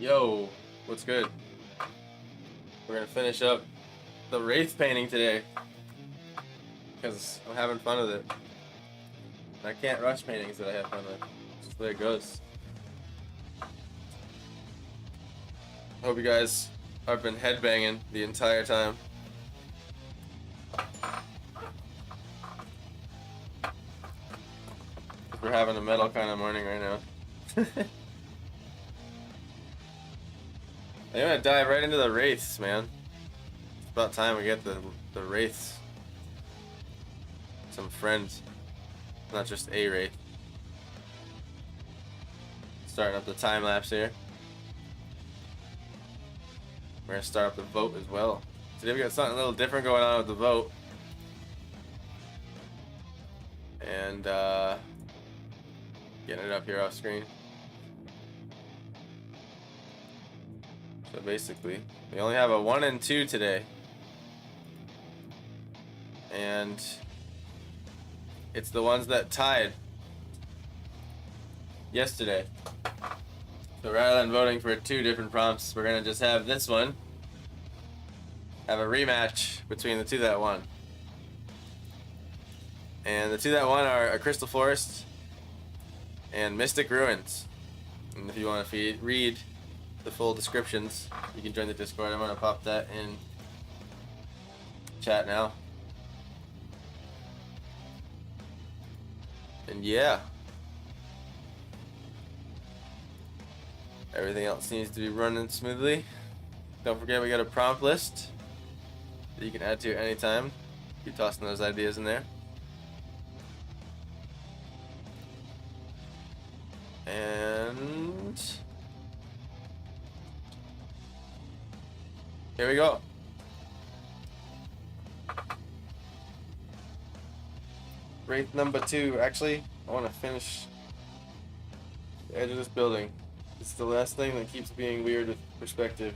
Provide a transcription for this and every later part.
Yo, what's good? We're gonna finish up the Wraith painting today because I'm having fun with it. I can't rush paintings that I have fun with. It's just the way it goes. Hope you guys have been headbanging the entire time. We're having a metal kind of morning right now. I'm gonna dive right into the Wraiths, man. It's about time we get the Wraiths. Some friends. Not just a Wraith. Starting up the time lapse here. We're gonna start up the vote as well. Today we got something a little different going on with the vote. And getting it up here off screen. So basically, we only have a 1 and 2 today. And it's the ones that tied yesterday. So rather than voting for 2 different prompts, we're gonna just have this one have a rematch between the 2 that won. And the 2 that won are A Crystal Forest and Mystic Ruins. And if you want to read the full descriptions, you can join the Discord. I'm gonna pop that in chat now. And yeah, everything else seems to be running smoothly. Don't forget we got a prompt list that you can add to at any time. Keep tossing those ideas in there. And here we go. Wraith number 2. Actually, I want to finish the edge of this building. It's the last thing that keeps being weird with perspective.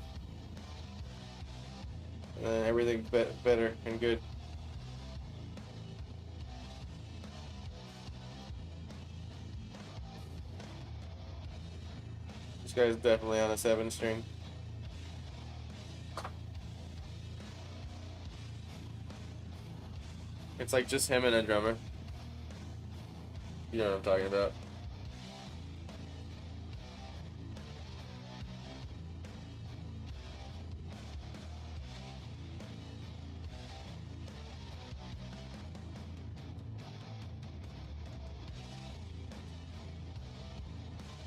And then everything better and good. This guy's definitely on a 7 string. It's like just him and a drummer. You know what I'm talking about.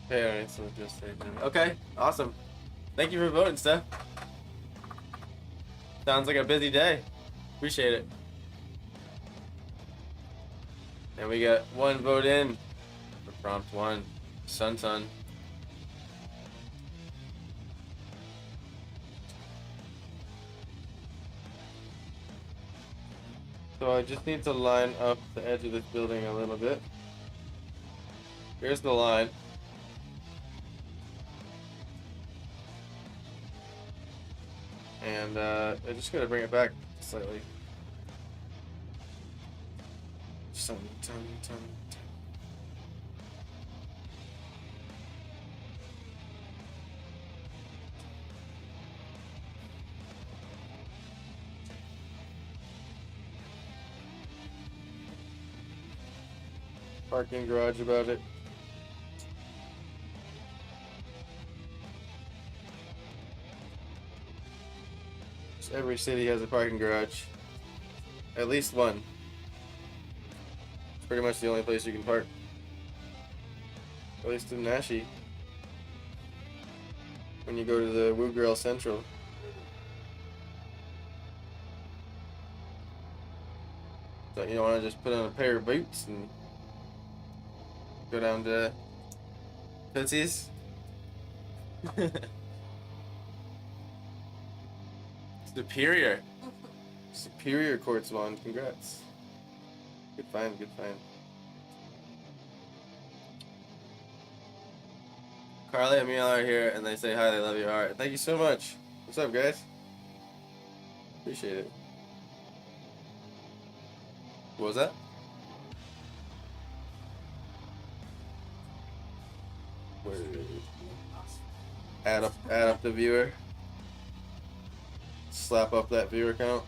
Okay, alright, so just okay, awesome. Thank you for voting, Steph. Sounds like a busy day. Appreciate it. And we got 1 vote in for prompt 1, Sun. So I just need to line up the edge of this building a little bit. Here's the line. And I just gotta bring it back slightly. Sun. Parking garage about it. Just every city has a parking garage. At least one. It's pretty much the only place you can park. At least in Nashi. When you go to the Woo Girl Central. So you don't want to just put on a pair of boots and go down to Tootsie's. Superior. Superior Quartz Wand, congrats. Good find, good find. Carly and Miel are here and they say hi, they love your art. Thank you so much. What's up, guys? Appreciate it. What was that? Add up the viewer. Slap up that viewer count.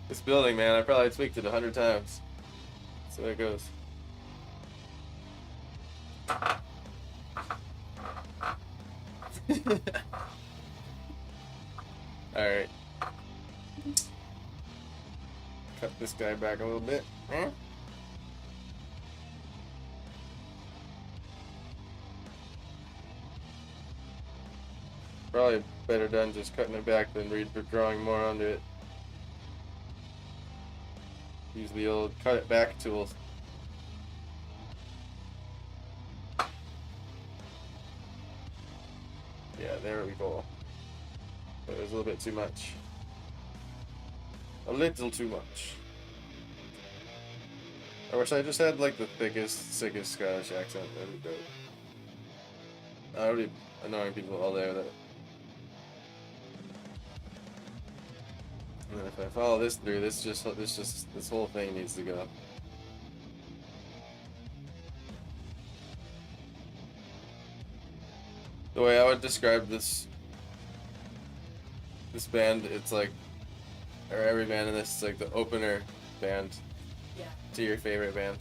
This building, man, I probably tweaked it 100 times. So there it goes. Alright. Cut this guy back a little bit. Huh? Probably better done just cutting it back than drawing more onto it. Use the old cut it back tool. Yeah, there we go. But it was a little bit too much. A little too much. I wish I just had like the thickest, sickest Scottish accent. That'd be dope. I would be annoying people all day with it. And then if I follow this through, this whole thing needs to go. The way I would describe this band, it's like, or every band in this is like the opener band to your favorite band.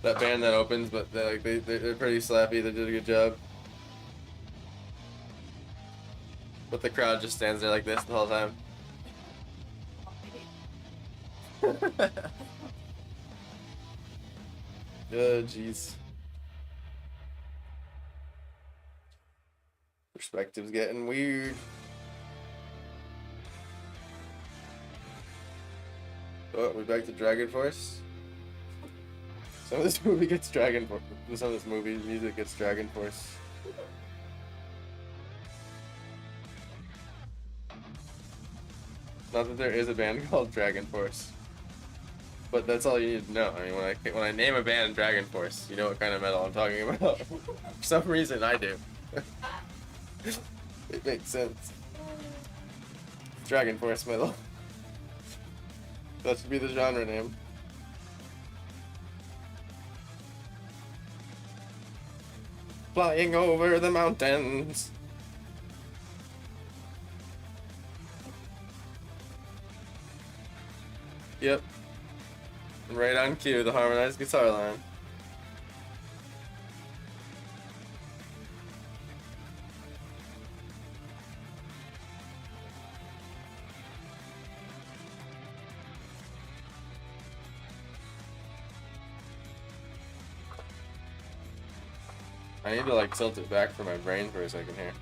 That band that opens, but they're pretty slappy. They did a good job. But the crowd just stands there like this the whole time. Oh, jeez. Perspective's getting weird. Oh, we're back to Dragon Force. Some of this movie gets Dragon Force. Some of this movie music gets Dragon Force. Not that there is a band called Dragon Force, but that's all you need to know. I mean, when I name a band Dragon Force, you know what kind of metal I'm talking about. For some reason, I do. It makes sense. Dragon Force metal. That should be the genre name. Flying over the mountains. Yep. Right on cue, the harmonized guitar line. I need to like tilt it back for my brain for a second here.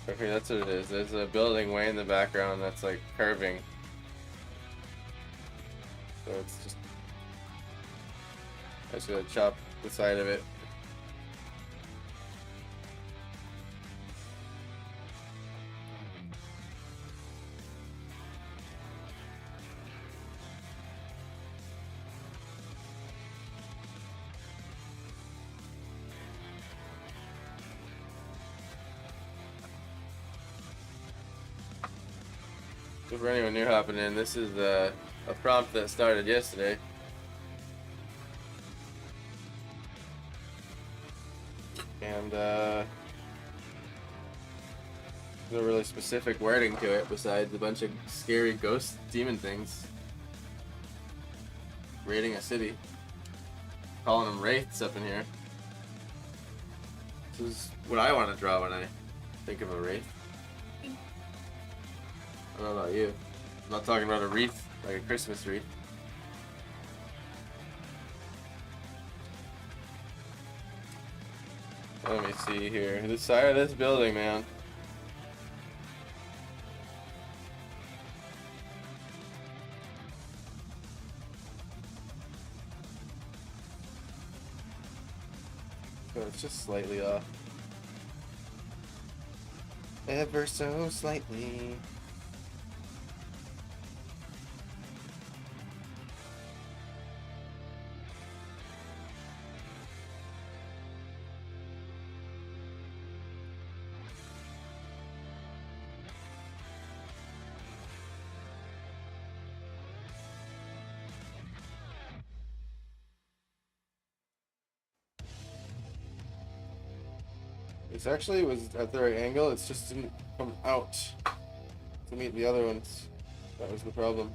Okay, that's what it is. There's a building way in the background that's like curving. So it's just... I just gotta chop the side of it. So for anyone new hopping in, this is a prompt that started yesterday. And no really specific wording to it besides a bunch of scary ghost demon things. Raiding a city. Calling them wraiths up in here. This is what I want to draw when I think of a wraith. I don't know about you. I'm not talking about a wreath, like a Christmas wreath. Let me see here. The side of this building, man. Oh, it's just slightly off. Ever so slightly. It's actually was at the right angle. It's just didn't come out to meet the other ones. That was the problem.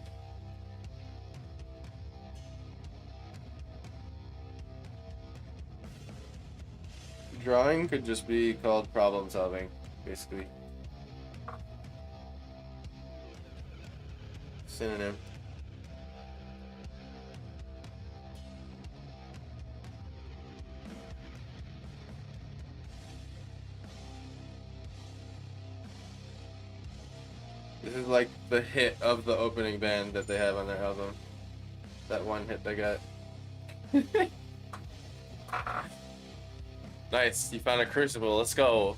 Drawing could just be called problem solving, basically. Synonym. This is like the hit of the opening band that they have on their album. That one hit they got. Nice, you found a crucible, let's go.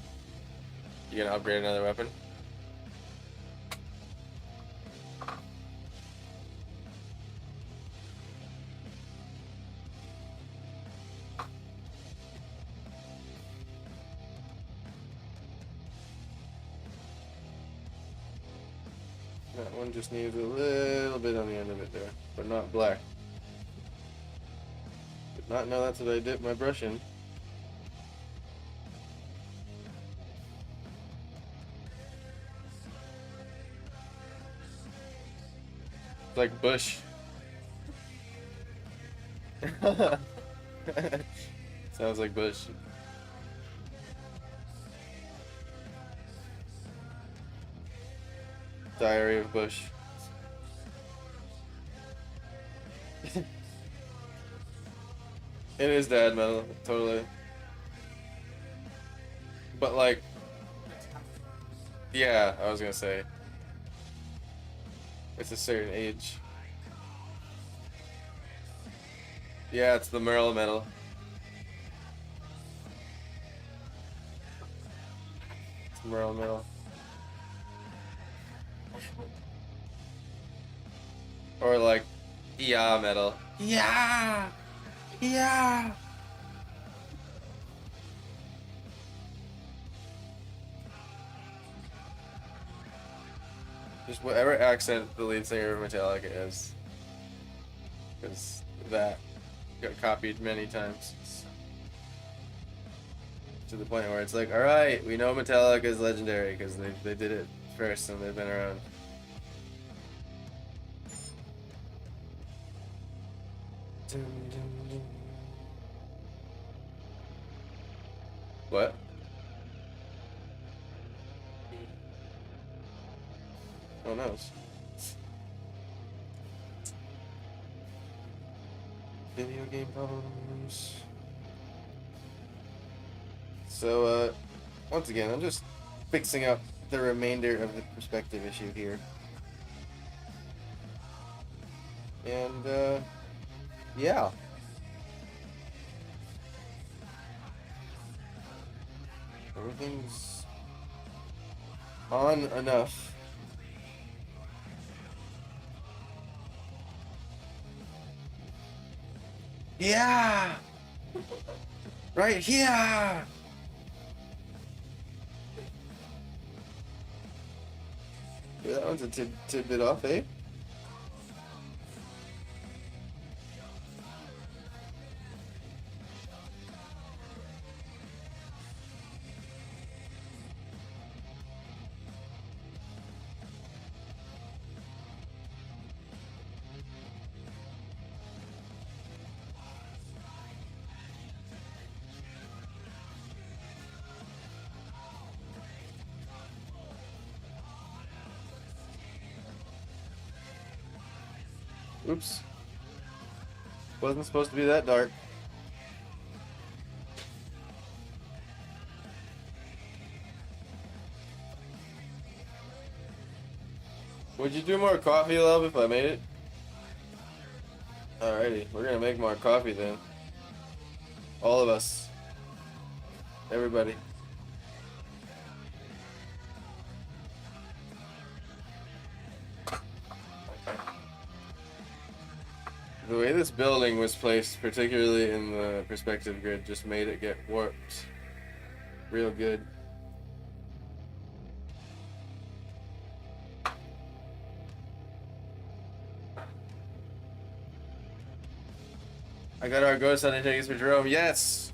You gonna upgrade another weapon? That one just needs a little bit on the end of it there, but not black. Did not know that's what I dipped my brush in. It's like bush. Sounds like bush. Diary of Bush. It is dad metal, totally. But like, yeah, I was gonna say, it's a certain age. Yeah, it's the Merle metal. It's Merle metal. Or like, yeah metal. Yeah! Yeah! Just whatever accent the lead singer of Metallica is. Because that got copied many times. To the point where it's like, alright, we know Metallica is legendary because they did it first and they've been around. What? Oh no. Video game problems. So, once again, I'm just fixing up the remainder of the perspective issue here. And, yeah. Everything's on enough. Yeah! Right here! Yeah, that one's a tidbit off, eh? Oops. Wasn't supposed to be that dark. Would you do more coffee, love, if I made it? Alrighty, we're gonna make more coffee then. All of us. Everybody. The way this building was placed, particularly in the perspective grid, just made it get warped real good. I got our ghost hunting tickets for Jerome. Yes!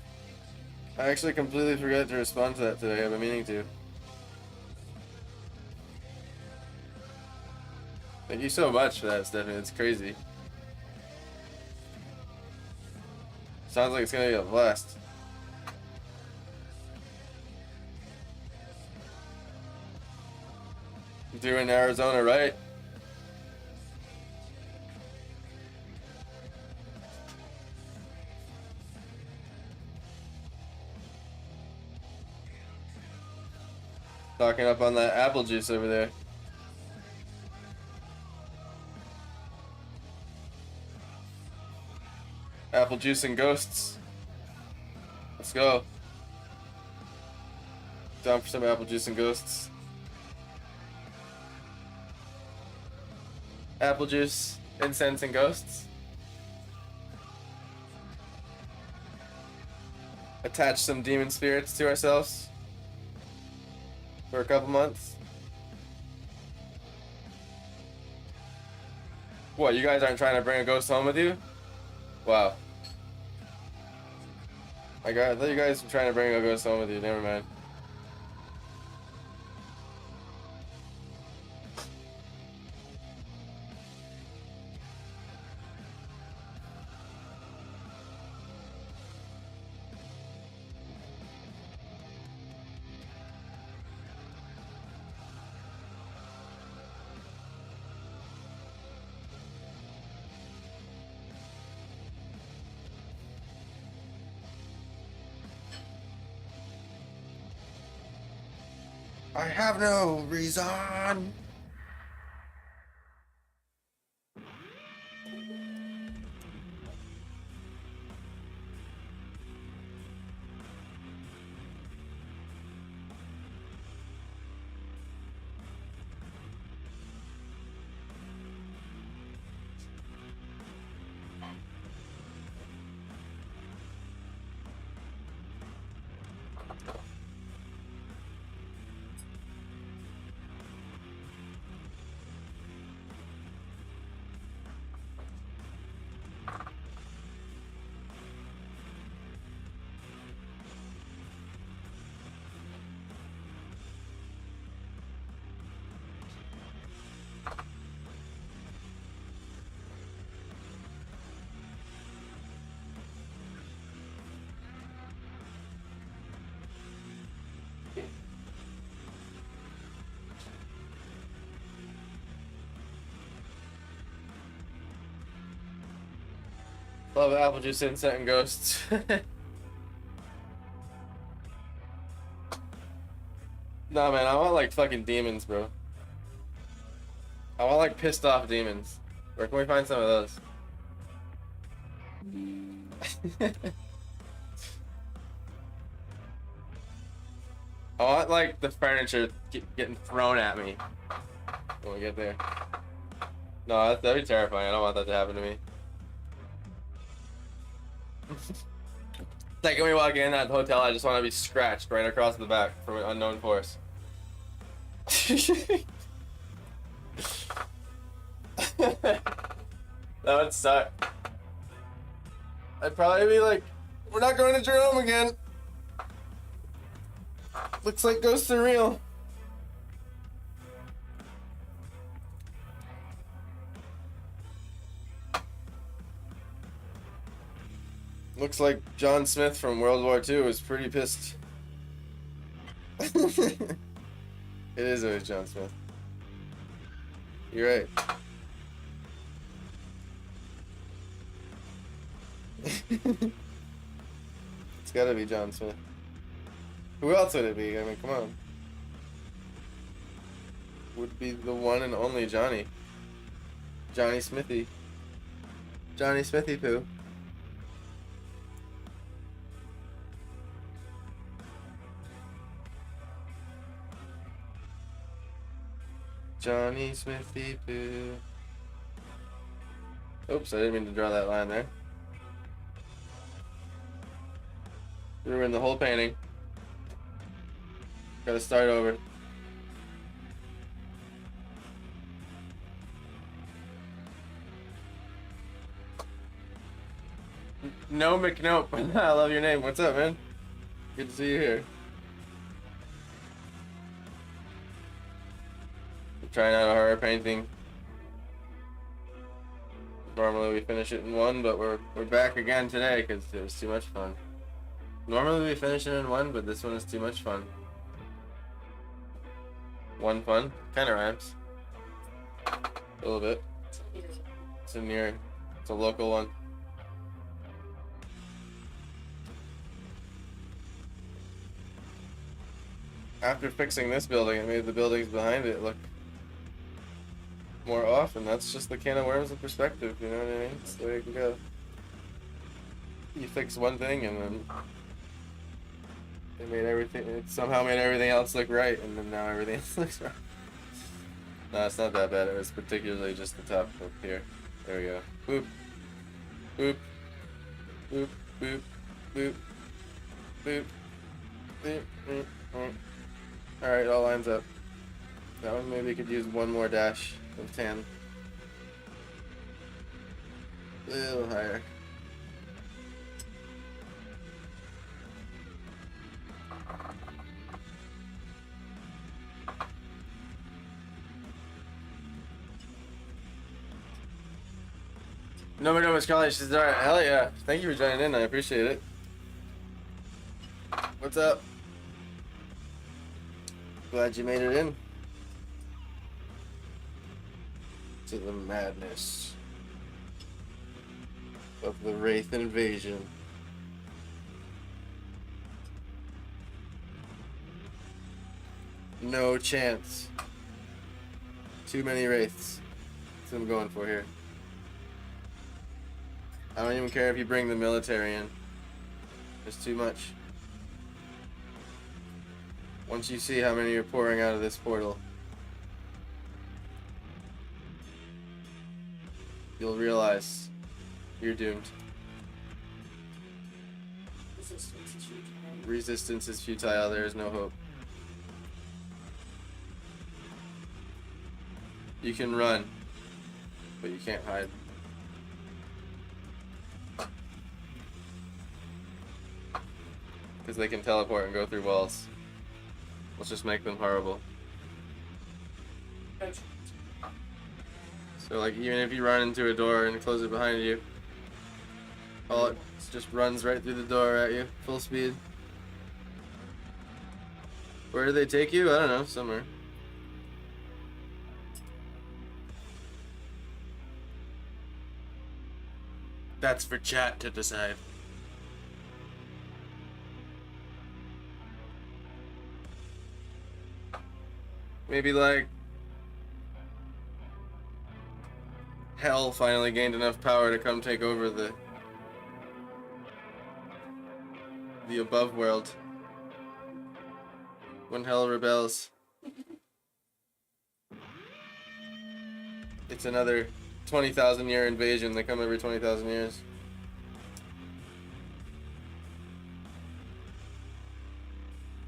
I actually completely forgot to respond to that today. I've been meaning to. Thank you so much for that, Stephanie. It's crazy. Sounds like it's gonna be a blast. Doing Arizona right. Stocking up on that apple juice over there. Apple juice and ghosts. Let's go. Down for some apple juice and ghosts. Apple juice, incense, and ghosts. Attach some demon spirits to ourselves for a couple months. What, you guys aren't trying to bring a ghost home with you? Wow. I thought you guys were trying to bring a ghost home with you. Never mind. I have no reason. Love apple juice, incense, and ghosts. Nah, man, I want like fucking demons, bro. I want like pissed off demons. Where can we find some of those? I want like the furniture getting thrown at me when we get there. No, that'd be terrifying. I don't want that to happen to me. Like when we walk in that hotel, I just want to be scratched right across the back from an unknown force. That would suck. I'd probably be like, we're not going to Jerome again. Looks like ghosts are real. Looks like John Smith from World War II was pretty pissed. It is always John Smith. You're right. It's gotta be John Smith. Who else would it be? I mean, come on. Would be the one and only Johnny. Johnny Smithy. Johnny Smithy Poo. Johnny Smithy Poo. Oops, I didn't mean to draw that line there. Ruined the whole painting. Gotta start over. No McNope. I love your name. What's up, man? Good to see you here. I'm trying out a horror painting. Normally we finish it in one, but we're back again today because it was too much fun. Normally we finish it in one, but this one is too much fun. One fun? Kind of rhymes. A little bit. It's it's a local one. After fixing this building, it made the buildings behind it look more off, and that's just the can of worms of perspective, you know what I mean? It's the way it can go. You fix one thing, and then it somehow made everything else look right, and then now everything else looks wrong. No, it's not that bad. It was particularly just the top up here. There we go. Boop. Boop. Boop. Boop. Boop. Boop. Boop. Boop. Boop. Alright, it all lines up. That one maybe could use one more dash of tan. A little higher. No much college. She's alright. Hell yeah. Thank you for joining in. I appreciate it. What's up? Glad you made it in. To the madness of the Wraith invasion. No chance. Too many Wraiths. That's what I'm going for here. I don't even care if you bring the military in. There's too much. Once you see how many are pouring out of this portal, you'll realize you're doomed. Resistance is futile. Resistance is futile. There is no hope. You can run, but you can't hide. Because they can teleport and go through walls. Let's just make them horrible. So like even if you run into a door and close it behind you, all it just runs right through the door at you, full speed. Where do they take you? I don't know, somewhere. That's for chat to decide. Maybe like Hell finally gained enough power to come take over the above world. When Hell rebels, it's another 20,000 year invasion. They come every 20,000 years.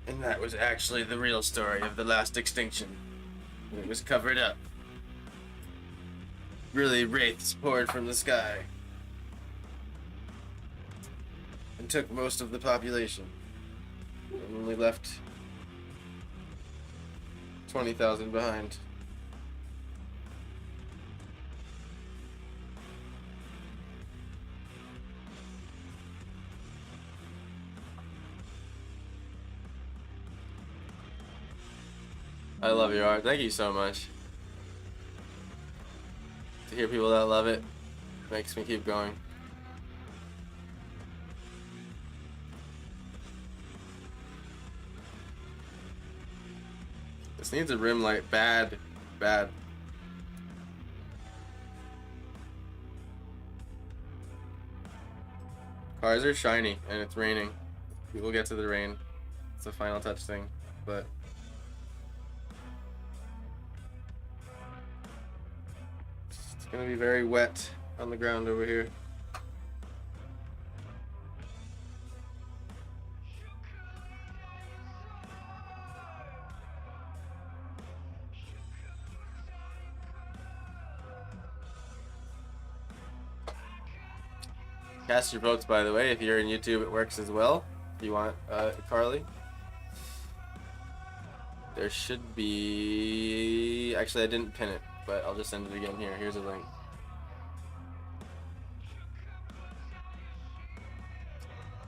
And that was actually the real story of the last extinction. It was covered up. Really, wraiths poured from the sky and took most of the population. And only left 20,000 behind. I love your art. Thank you so much. To hear people that love it makes me keep going. This needs a rim light bad. Cars are shiny and it's raining. We will get to the rain. It's a final touch thing, but it's gonna be very wet on the ground over here. Cast your votes, by the way. If you're in YouTube, it works as well. You want Carly? There should be... Actually, I didn't pin it, but I'll just send it again here. Here's a link.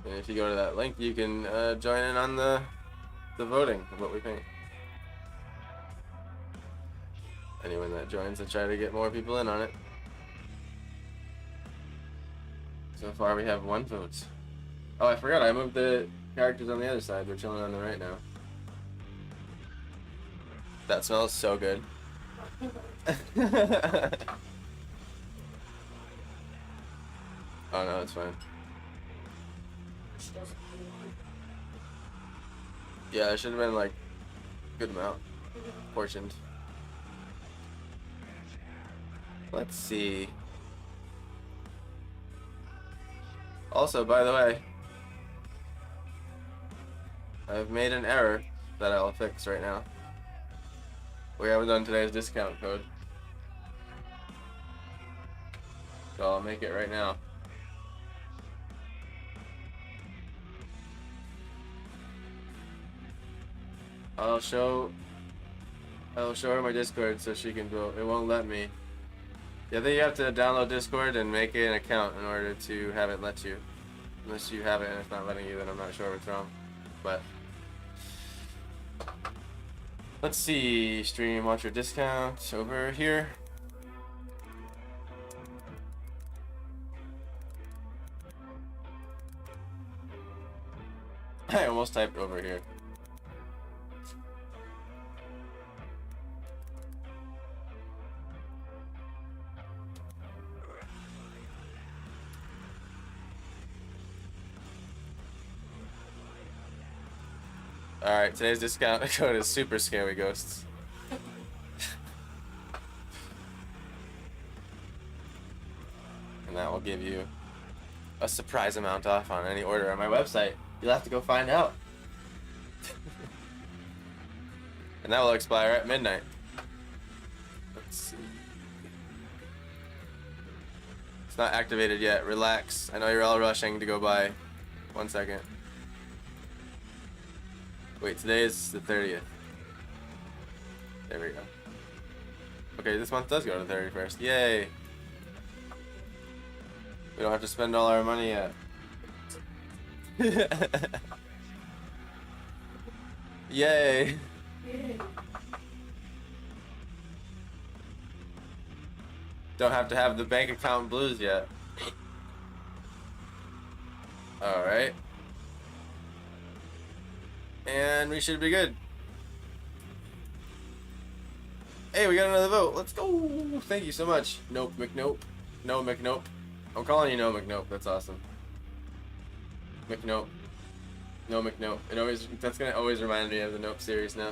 And if you go to that link, you can join in on the voting of what we think. Anyone that joins, I try to get more people in on it. So far, we have 1 vote. Oh, I forgot. I moved the characters on the other side. They're chilling on the right now. That smells so good. Oh no, it's fine. She doesn't really want Yeah, it should have been like good amount portioned. Let's see. Also, by the way, I've made an error that I'll fix right now. We haven't done today's discount code, so I'll make it right now. I'll show her my Discord so she can vote. It won't let me. Yeah, then you have to download Discord and make an account in order to have it let you. Unless you have it and it's not letting you, then I'm not sure what's wrong. But let's see, stream watcher discount over here. I almost typed over here. Alright, today's discount code is Super Scary Ghosts. And that will give you a surprise amount off on any order on my website. You'll have to go find out. And that will expire at midnight. Let's see. It's not activated yet. Relax. I know you're all rushing to go buy. 1 second. Wait, today is the 30th. There we go. Okay, this month does go to the 31st. Yay! We don't have to spend all our money yet. Yay! Don't have to have the bank account blues yet. Alright. And we should be good. Hey, we got another vote. Let's go. Thank you so much. Nope, McNope. No, McNope. I'm calling you No McNope. That's awesome. McNope. No McNope. It always, that's gonna always remind me of the Nope series now.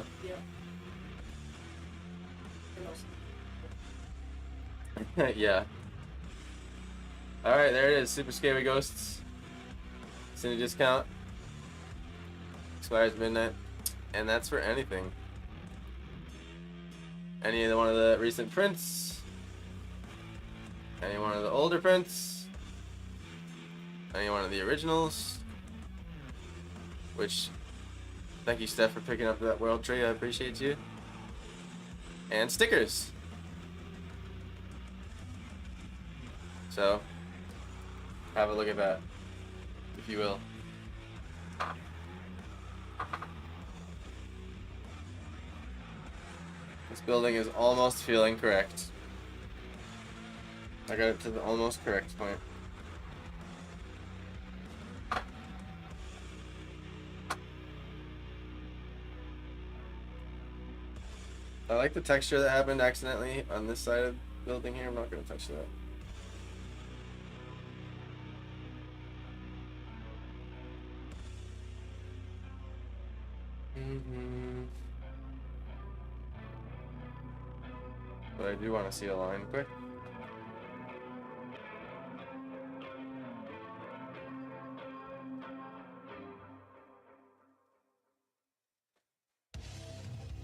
Yeah. Yeah. Alright, there it is. Super Scary Ghosts. It's in a discount. Expires midnight. And that's for anything. Any one of the recent prints. Any one of the older prints. Any one of the originals. Which, thank you, Steph, for picking up that world tree. I appreciate you. And stickers. So, have a look at that, if you will. This building is almost feeling correct. I got it to the almost correct point. I like the texture that happened accidentally on this side of the building here. I'm not going to touch that. But I do want to see a line quick.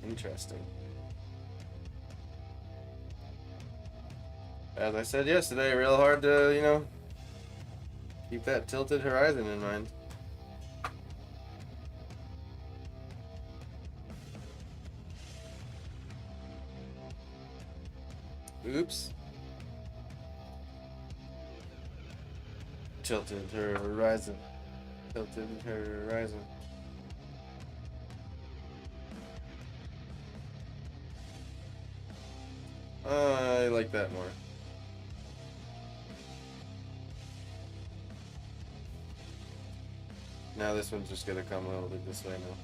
Interesting. As I said yesterday, real hard to, you know, keep that tilted horizon in mind. Oops. Tilted horizon. Tilted horizon. I like that more. Now this one's just gonna come a little bit this way now.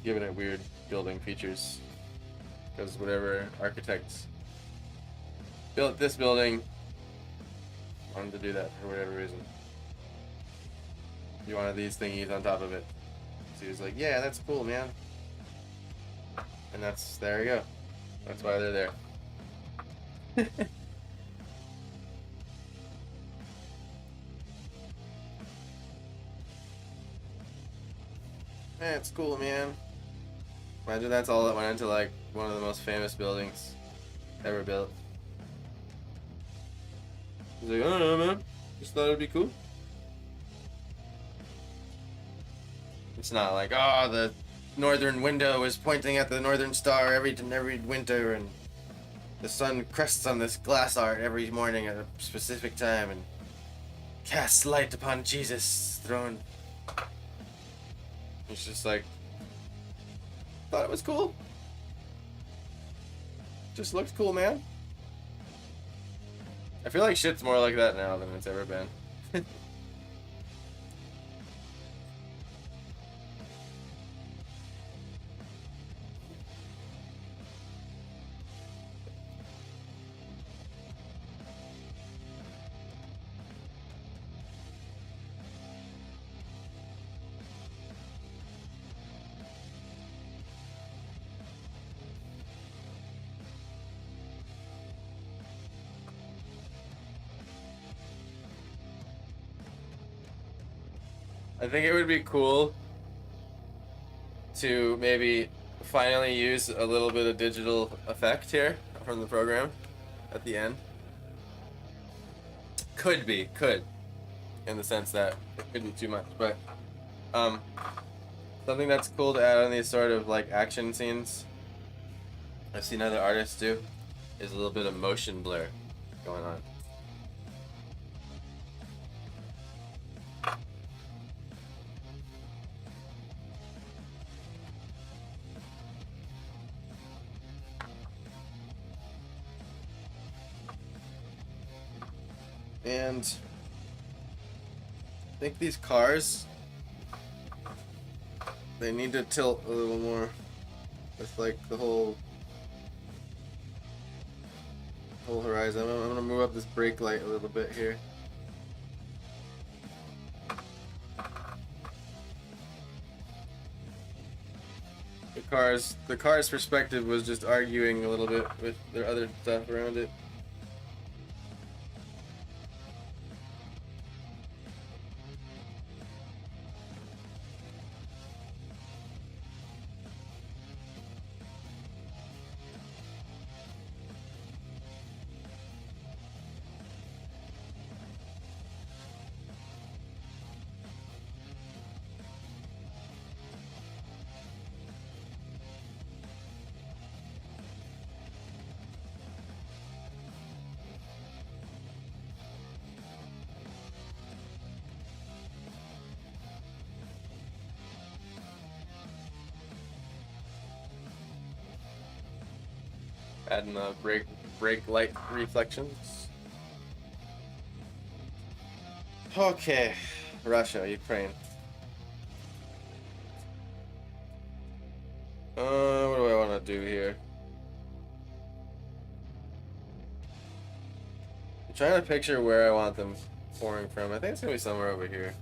Giving it weird building features. Because whatever architects built this building wanted to do that for whatever reason. You wanted these thingies on top of it. So he was like, yeah, that's cool, man. And there you go. That's why they're there. That's cool, man. Imagine that's all that went into like one of the most famous buildings ever built. He's like, I don't know, man. Just thought it'd be cool. It's not like, oh, the northern window is pointing at the northern star every winter, and the sun crests on this glass art every morning at a specific time and casts light upon Jesus' throne. It's just like, thought it was cool. Just looked cool, man. I feel like shit's more like that now than it's ever been. I think it would be cool to maybe finally use a little bit of digital effect here from the program at the end. Could, in the sense that it couldn't too much, but something that's cool to add on these sort of like action scenes, I've seen other artists do, is a little bit of motion blur going on. And I think these cars, they need to tilt a little more with like the whole horizon. I'm gonna move up this brake light a little bit here. The car's perspective was just arguing a little bit with their other stuff around it. Adding the brake light reflections. Okay, Russia, Ukraine. What do I want to do here? I'm trying to picture where I want them pouring from. I think it's gonna be somewhere over here.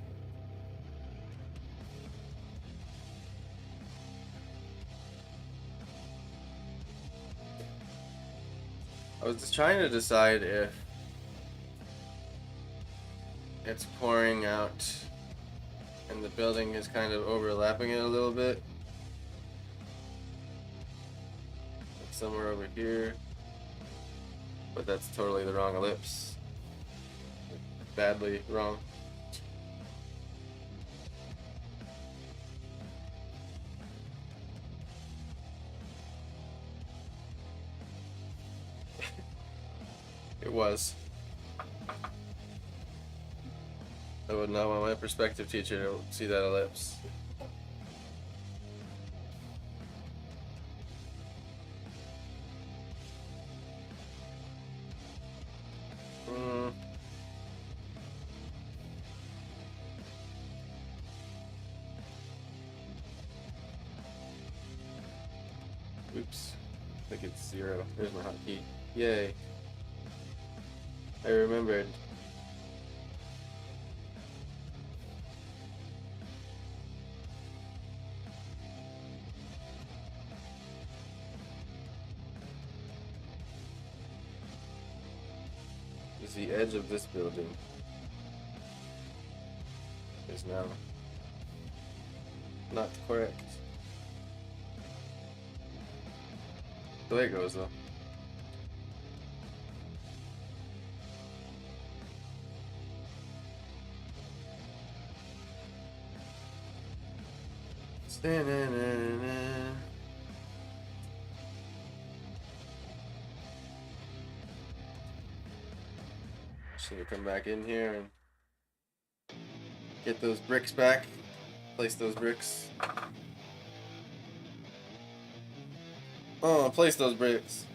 I was just trying to decide if it's pouring out and the building is kind of overlapping it a little bit. Like somewhere over here. But that's totally the wrong ellipse. Badly wrong. It was. I would not want my perspective teacher to see that ellipse. Oops. I think it's 0. There's my hotkey. Yay. I remembered. Is the edge of this building. Is now not correct. The way it goes though. Just need to come back in here and get those bricks back. Place those bricks. Oh, place those bricks.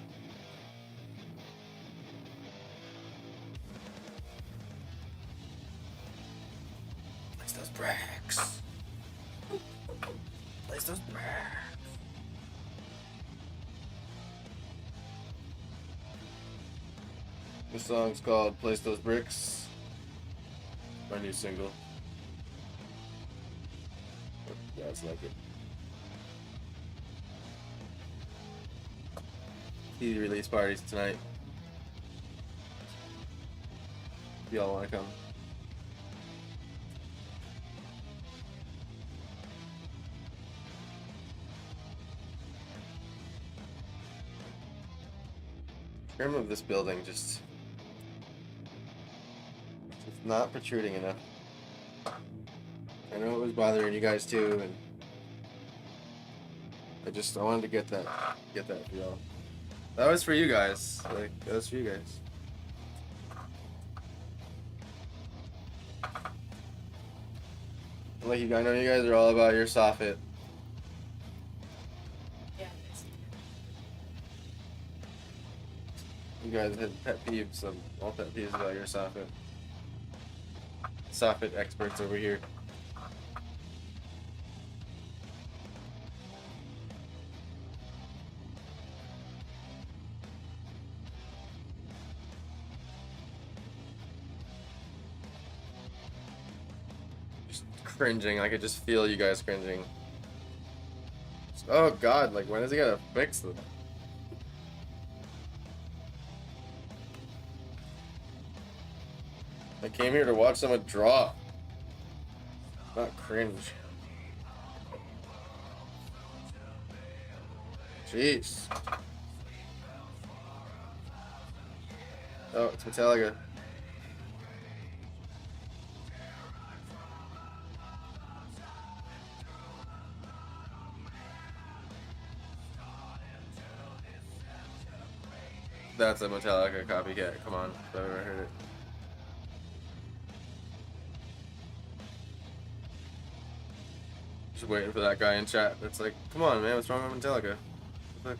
Place those bricks. Place those bricks. This song's called Place Those Bricks. My new single. Yeah, it's like it. TV release parties tonight. If y'all want to come. Trim of this building just it's not protruding enough. I know it was bothering you guys too, and I wanted to get that for y'all. That was for you guys. Like, that was for you guys. Like, I know you guys are all about your soffit. Yeah. You guys had pet peeves, all pet peeves about your soffit. Soffit experts over here. Cringing. I could just feel you guys cringing. Oh god, like when is he gonna fix them? I came here to watch someone draw. Not cringe. Jeez. Oh, it's Metallica. That's a Metallica copycat. Come on, if I've ever heard it. Just waiting for that guy in chat that's like, come on, man, what's wrong with Metallica? What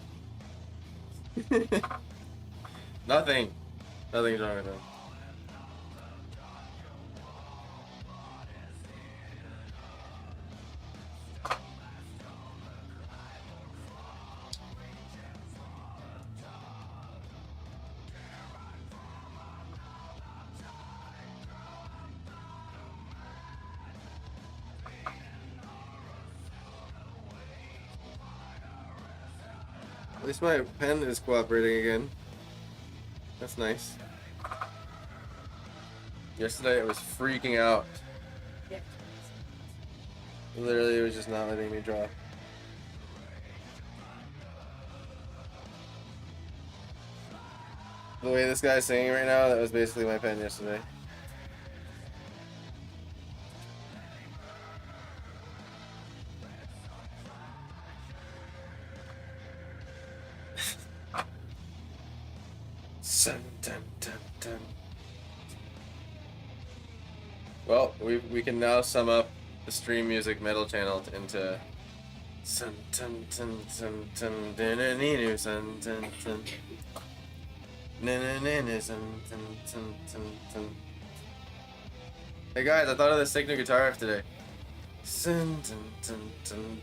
the fuck? Nothing. Nothing's wrong with him. At least my pen is cooperating again. That's nice. Yesterday it was freaking out. Yeah. Literally, it was just not letting me draw. The way this guy's singing right now, that was basically my pen yesterday. Dun, dun, dun, dun. Well, we can now sum up the Stream Music Metal channel into sun dun dun dun dun dun dun dun sun dun dun Hey guys, I thought of this sick new guitar riff today. Sun dun dun dun.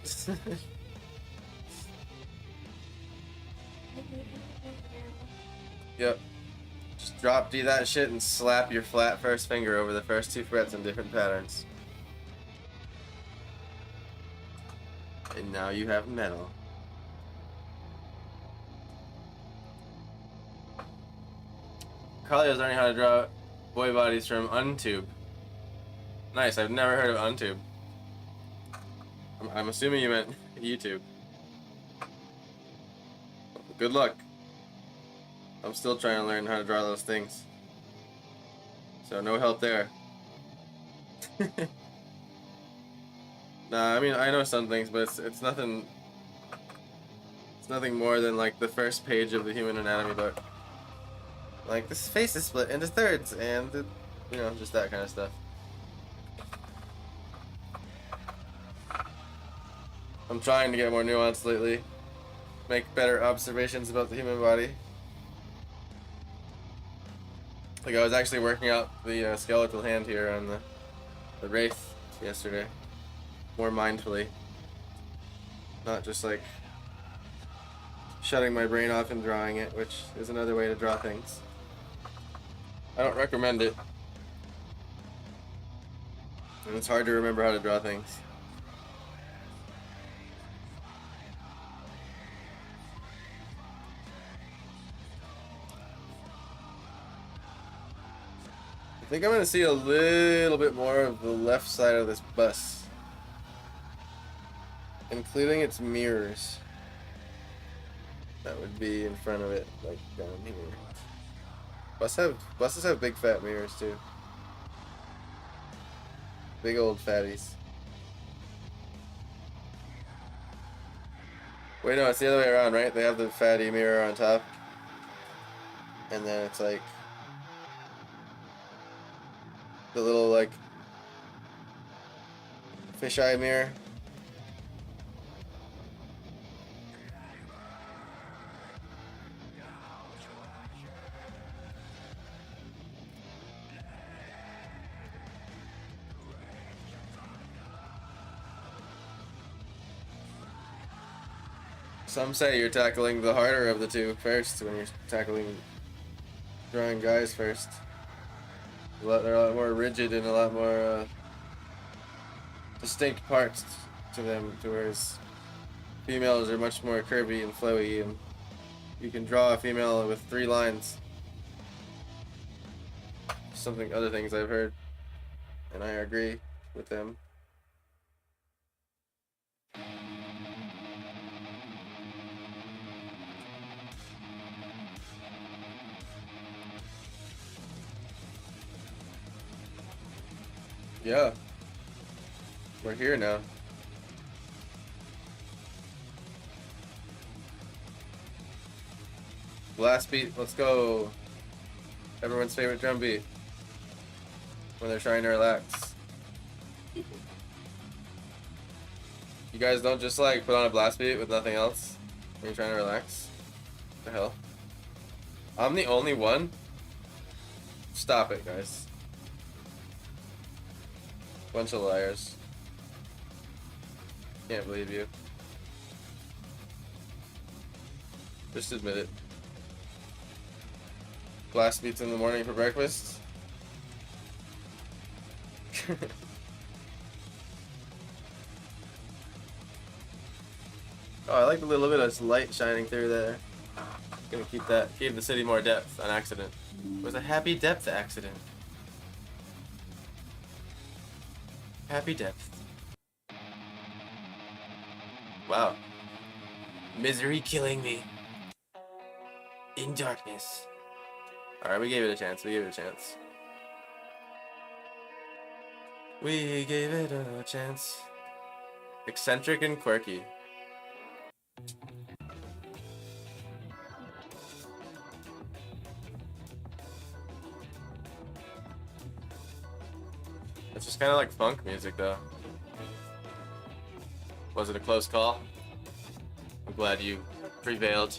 Yep. Just drop D that shit and slap your flat first finger over the first two frets in different patterns. And now you have metal. Carly was learning how to draw boy bodies from Untube. Nice, I've never heard of Untube. I'm assuming you meant YouTube. Good luck. I'm still trying to learn how to draw those things. So no help there. Nah, I mean I know some things, but it's nothing. It's nothing more than like the first page of the Human Anatomy book. Like this face is split into thirds, and you know, just that kind of stuff. I'm trying to get more nuanced lately, make better observations about the human body. Like I was actually working out the skeletal hand here on the Wraith yesterday, more mindfully, not just like shutting my brain off and drawing it, which is another way to draw things. I don't recommend it, and it's hard to remember how to draw things. I think I'm going to see a little bit more of the left side of this bus, including its mirrors. That would be in front of it, like down here. Buses have big fat mirrors too. Big old fatties. Wait, no, it's the other way around, right? They have the fatty mirror on top, and then it's like the little like fisheye mirror. Some say you're tackling the harder of the two first when you're tackling drawing guys first. They're a lot more rigid and a lot more distinct parts to them, whereas females are much more curvy and flowy, and you can draw a female with 3 lines. Other things I've heard, and I agree with them. Yeah. We're here now. Blast beat, let's go. Everyone's favorite drum beat. When they're trying to relax. You guys don't just like put on a blast beat with nothing else when you're trying to relax? What the hell? I'm the only one? Stop it, guys. Bunch of liars. Can't believe you. Just admit it. Blast beats in the morning for breakfast? Oh, I like the little bit of light shining through there. Gonna keep the city more depth on accident. It was a happy depth accident. Happy depth. Wow. Misery killing me. In darkness. Alright, we gave it a chance. We gave it a chance. We gave it a chance. Eccentric and quirky. It's just kind of like funk music, though. Was it a close call? I'm glad you prevailed.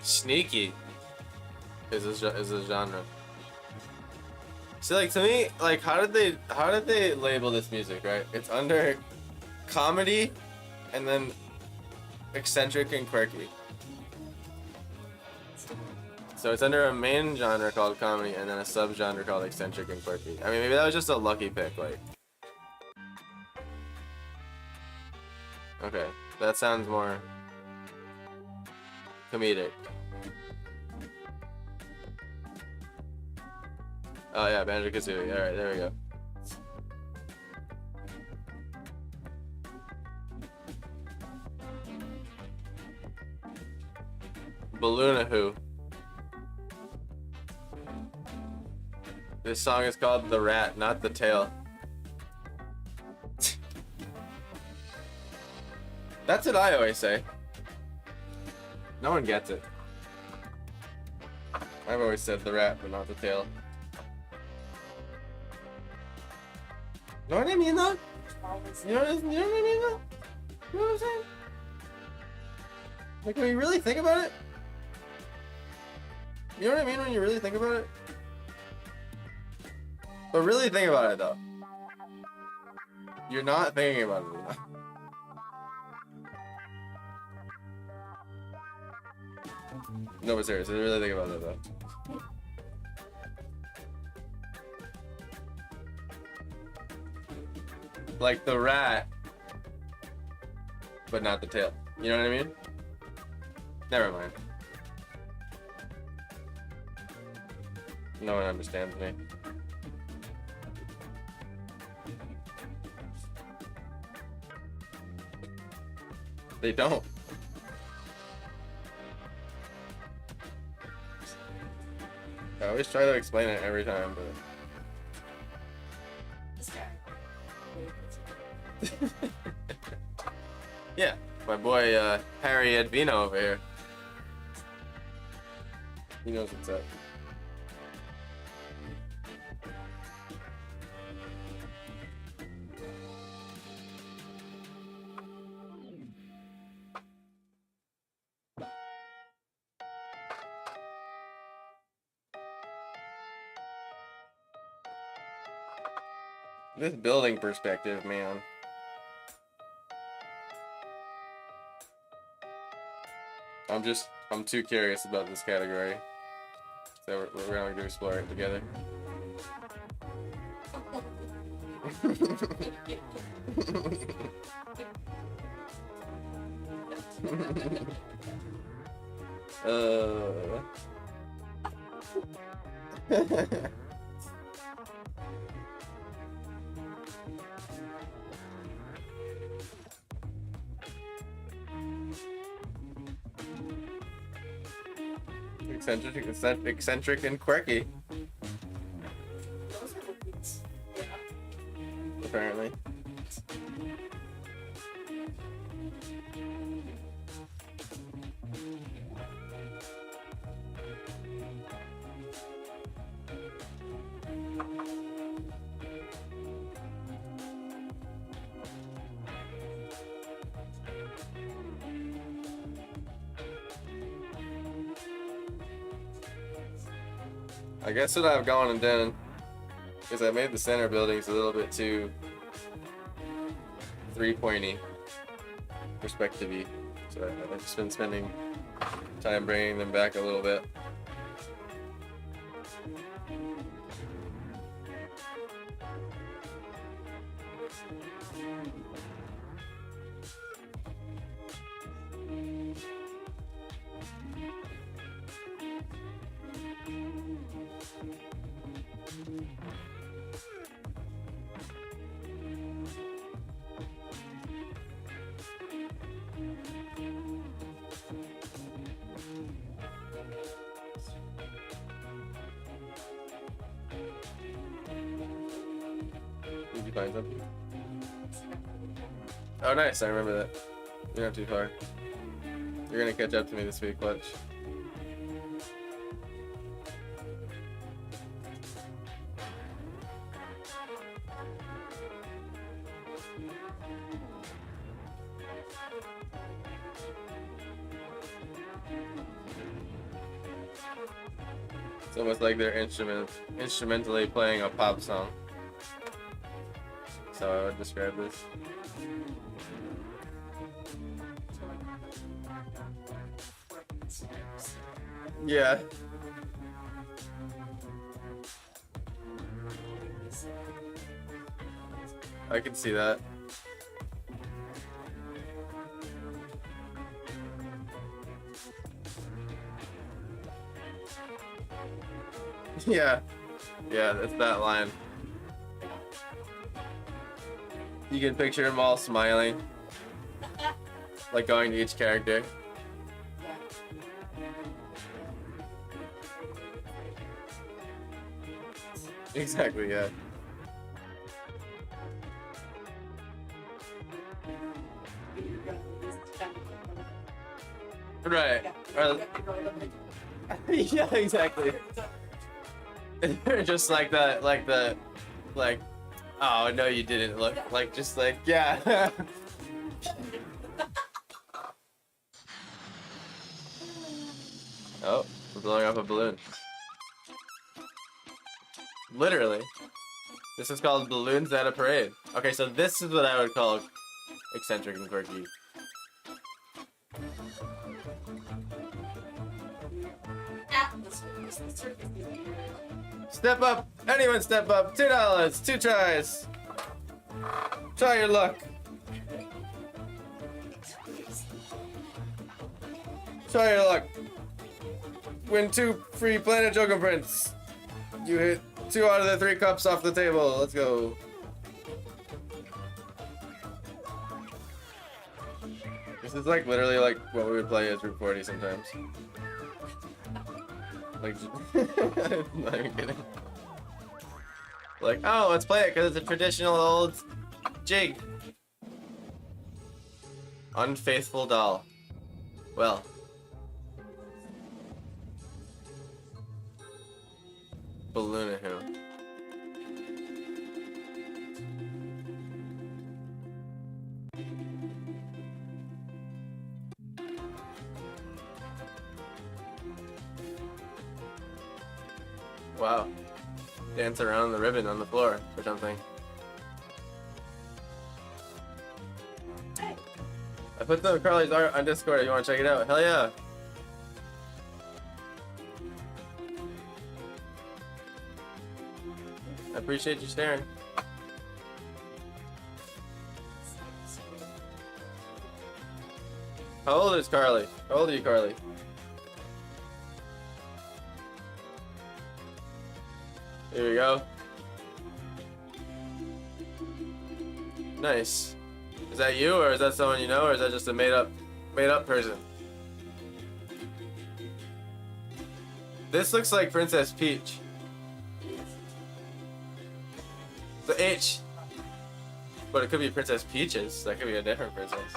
Sneaky is a genre. So like to me, like how did they label this music, right? It's under comedy and then eccentric and quirky. So it's under a main genre called comedy and then a subgenre called eccentric and quirky. I mean, maybe that was just a lucky pick, like. Okay, that sounds more comedic. Oh yeah, Banjo-Kazooie. Alright, there we go. Balloonahoo. This song is called The Rat, not The Tail. That's what I always say. No one gets it. I've always said the rat, but not the tail. You know what I mean, though? You know what I mean, though? You know what I'm saying? Like, when you really think about it? You know what I mean when you really think about it? But really think about it, though. You're not thinking about it enough. No, but seriously, really think about it, though. Like the rat, but not the tail. You know what I mean? Never mind. No one understands me. They don't. I always try to explain it every time, but... This guy. Yeah, my boy Harry Edvino over here. He knows what's up. This building perspective, man. I'm too curious about this category. So we're going to explore it together. Eccentric and quirky. Those are the beats. Yeah. Apparently. I guess what I've gone and done is I made the center buildings a little bit too 3-pointy perspective-y. So I've just been spending time bringing them back a little bit. you find something? Oh, nice. I remember that. You're not too far. You're gonna catch up to me this week, watch. It's almost like they're instrumentally playing a pop song. That's how I would describe this. Yeah. I can see that. Yeah. Yeah, that's that line. You can picture them all smiling. Like going to each character. Exactly, yeah. Right. Yeah, exactly. They're just like oh no, you didn't look like, just like, yeah. Oh, we're blowing up a balloon. Literally. This is called balloons at a parade. Okay, so this is what I would call eccentric and quirky. Step up! Anyone step up! $2! 2 tries! Try your luck! Try your luck! Win 2 free Planet Joker prints! You hit 2 out of the 3 cups off the table. Let's go. This is like literally like what we would play as Route 40 sometimes. Like, I'm not even kidding. Like, oh, let's play it because it's a traditional old jig. Unfaithful doll. Well. Balloonahoo. Wow. Dance around the ribbon on the floor or something. I put the Carly's art on Discord if you want to check it out. Hell yeah. I appreciate you staring. How old is Carly? How old are you, Carly? Here we go. Nice. Is that you, or is that someone you know, or is that just a made up person? This looks like Princess Peach. The H. But it could be Princess Peaches. That could be a different princess.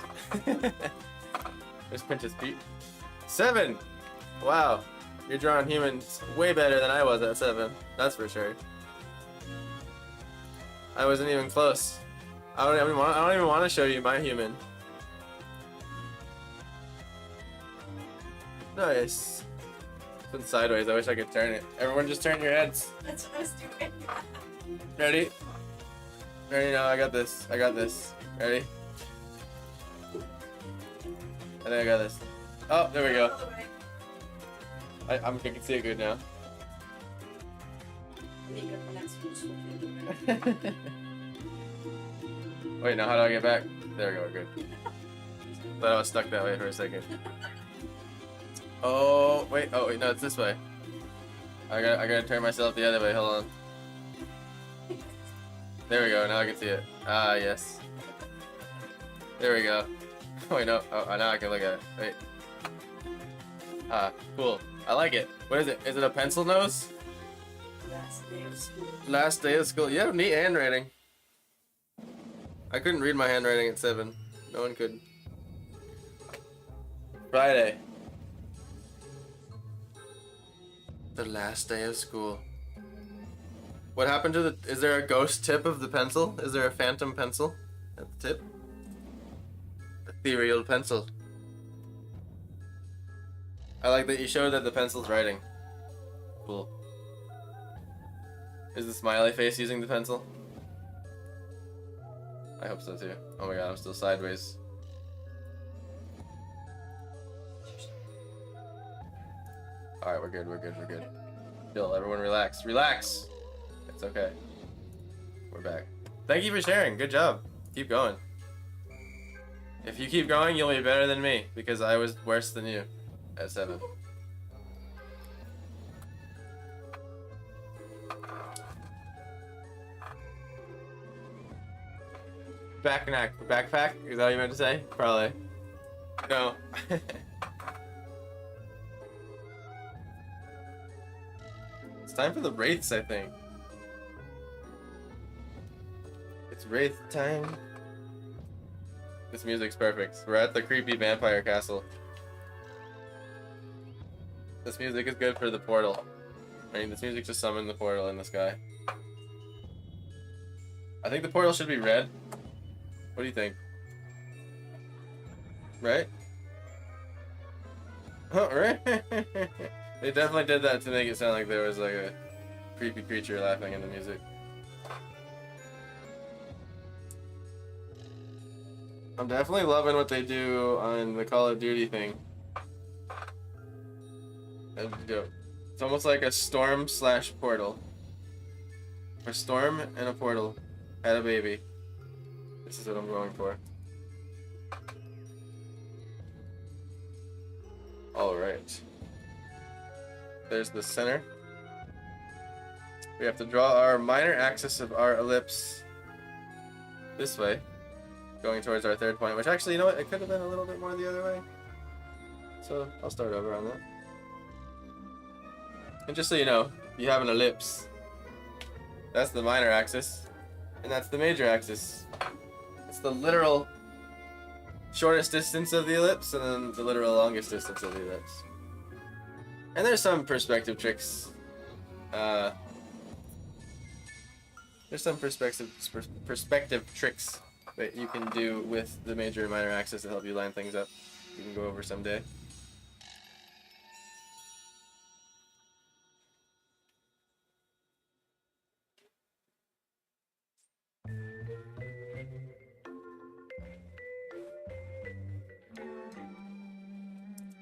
There's Princess Peach. 7! Wow. You're drawing humans way better than I was at 7. That's for sure. I wasn't even close. I don't even want to show you my human. Nice. It's been sideways. I wish I could turn it. Everyone just turn your heads. That's what I was doing. Ready? Ready now, I got this. I got this. Ready? I think I got this. Oh, there we go. I can see it good now. Wait, now how do I get back? There we go, we're good. Thought I was stuck that way for a second. Oh, wait, no, it's this way. I gotta turn myself the other way, hold on. There we go, now I can see it. Ah, yes. There we go. Wait, no, oh, now I can look at it. Wait. Ah, cool. I like it. What is it? Is it a pencil nose? Last day of school. Last day of school. You have neat handwriting. I couldn't read my handwriting at 7. No one could. Friday. The last day of school. What happened to the... Is there a ghost tip of the pencil? Is there a phantom pencil at the tip? Ethereal pencil. I like that you showed that the pencil's writing. Cool. Is the smiley face using the pencil? I hope so too. Oh my god, I'm still sideways. Alright, we're good, we're good, we're good. Chill, everyone relax. Relax! It's okay. We're back. Thank you for sharing, good job. Keep going. If you keep going, you'll be better than me, because I was worse than you at 7. Backpack? Is that what you meant to say? Probably. No. It's time for the Wraiths, I think. It's Wraith time. This music's perfect. We're at the creepy vampire castle. This music is good for the portal. I mean, this music just summoned the portal in the sky. I think the portal should be red. What do you think? Right? Oh, right? They definitely did that to make it sound like there was like a creepy creature laughing in the music. I'm definitely loving what they do on the Call of Duty thing. That's dope. It's almost like a storm slash portal. A storm and a portal had a baby. This is what I'm going for. Alright. There's the center. We have to draw our minor axis of our ellipse this way, going towards our third point, which actually, you know what, it could have been a little bit more the other way. So I'll start over on that. And just so you know, you have an ellipse. That's the minor axis, and that's the major axis. It's the literal shortest distance of the ellipse, and then the literal longest distance of the ellipse. And there's some perspective tricks. There's some perspective tricks that you can do with the major and minor axis to help you line things up. You can go over someday.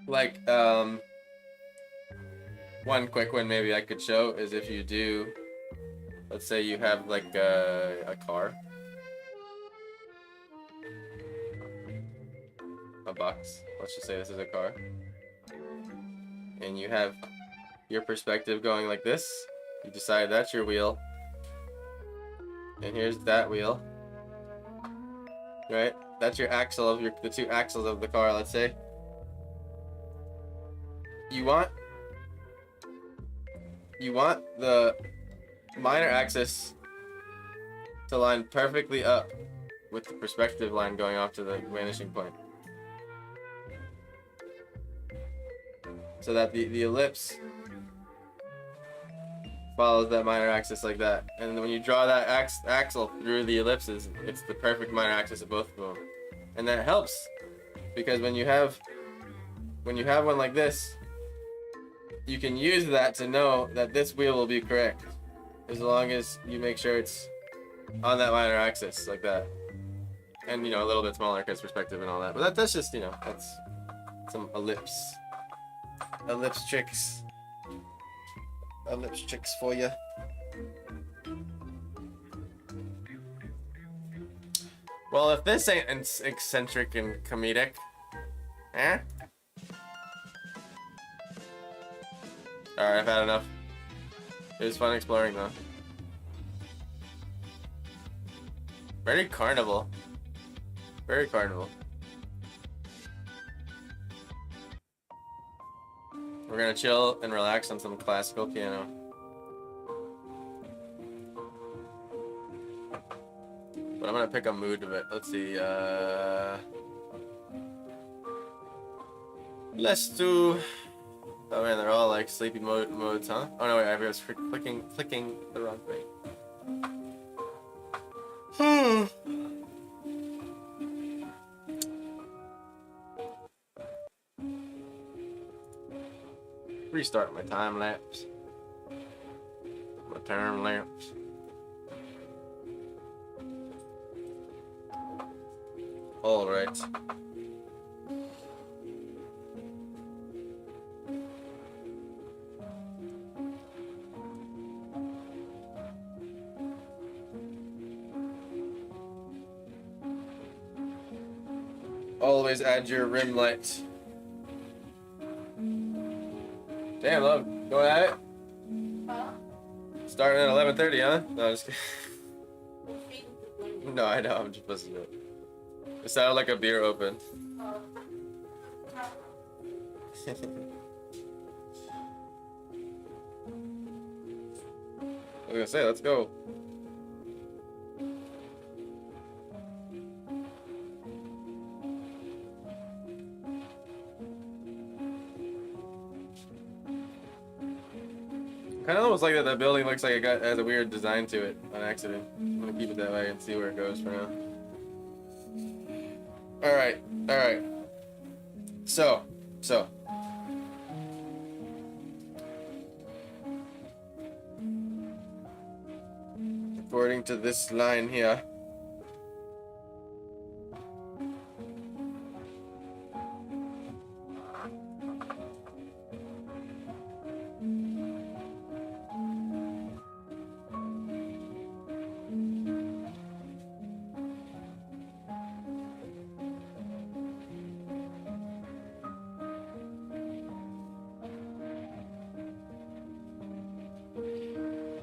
Like, one quick one maybe I could show is if you do, let's say you have like a car, a box, let's just say this is a car, and you have your perspective going like this. You decide that's your wheel, and here's that wheel, right? That's your axle of the two axles of the car, let's say. You want the minor axis to line perfectly up with the perspective line going off to the vanishing point. So that the ellipse follows that minor axis like that. And when you draw that axle through the ellipses, it's the perfect minor axis of both of them. And that helps because when you have one like this, you can use that to know that this wheel will be correct as long as you make sure it's on that minor axis like that, and you know, a little bit smaller because perspective and all that. But that's just, you know, that's some ellipse tricks for you. Well, if this ain't eccentric and comedic, eh? Alright, I've had enough. It was fun exploring though. Very carnival. Very carnival. We're gonna chill and relax on some classical piano. But I'm gonna pick a mood of it. Let's see. Let's do. Oh man, they're all like sleepy modes, huh? Oh no, wait, I was clicking the wrong thing. Restart my time lapse. My time lapse. All right. Always add your rim light. Damn, love, going at it? Huh? Starting at 11:30, huh? No, just kidding. We're feeding the blender. No, I know, I'm just listening to it. It sounded like a beer open. I was gonna say, let's go. Kind of almost like that building looks like it has a weird design to it on accident. I'm gonna keep it that way and see where it goes for now. Alright. So. According to this line here.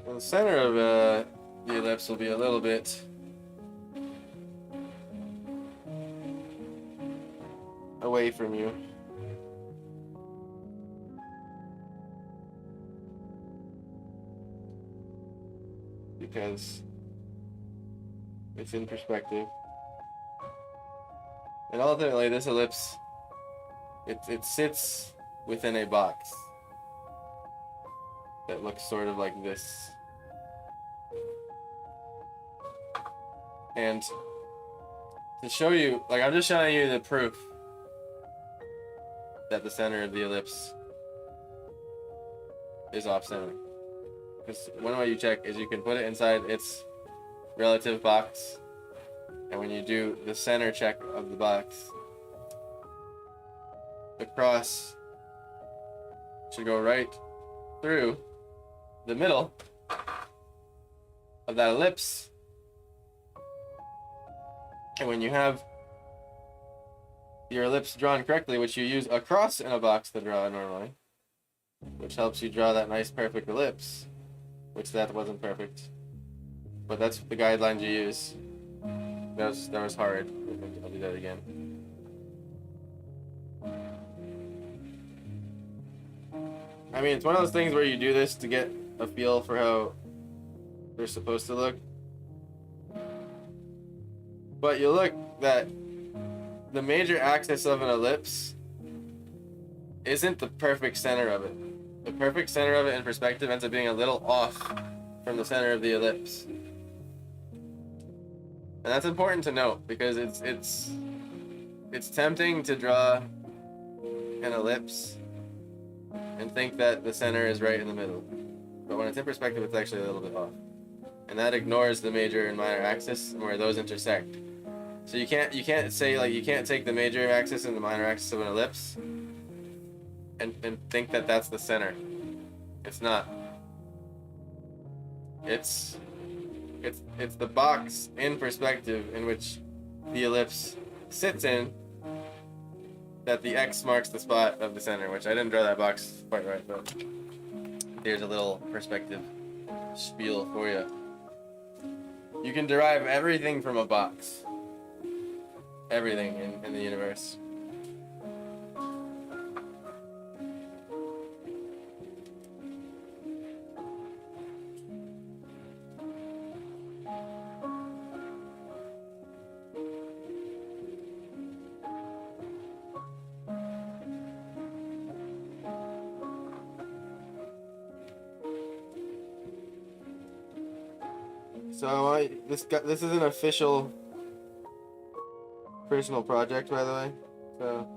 The center of the ellipse will be a little bit away from you. Because it's in perspective. And ultimately this ellipse, it sits within a box that looks sort of like this. And to show you, like, I'm just showing you the proof that the center of the ellipse is off-center. Because one way you check is you can put it inside its relative box, and when you do the center check of the box, the cross should go right through the middle of that ellipse. And when you have your ellipse drawn correctly, which you use a cross in a box to draw normally, which helps you draw that nice perfect ellipse, which that wasn't perfect, but that's the guidelines you use. That was hard. I'll do that again. I mean, it's one of those things where you do this to get a feel for how they're supposed to look. But you look that the major axis of an ellipse isn't the perfect center of it. The perfect center of it in perspective ends up being a little off from the center of the ellipse. And that's important to note because it's tempting to draw an ellipse and think that the center is right in the middle. But when it's in perspective, it's actually a little bit off. And that ignores the major and minor axis and where those intersect. So you can't say, like, you can't take the major axis and the minor axis of an ellipse and think that that's the center. It's not. It's the box in perspective in which the ellipse sits in that the X marks the spot of the center, which I didn't draw that box quite right, but here's a little perspective spiel for you. You can derive everything from a box. Everything in the universe. So this is an official personal project, by the way. So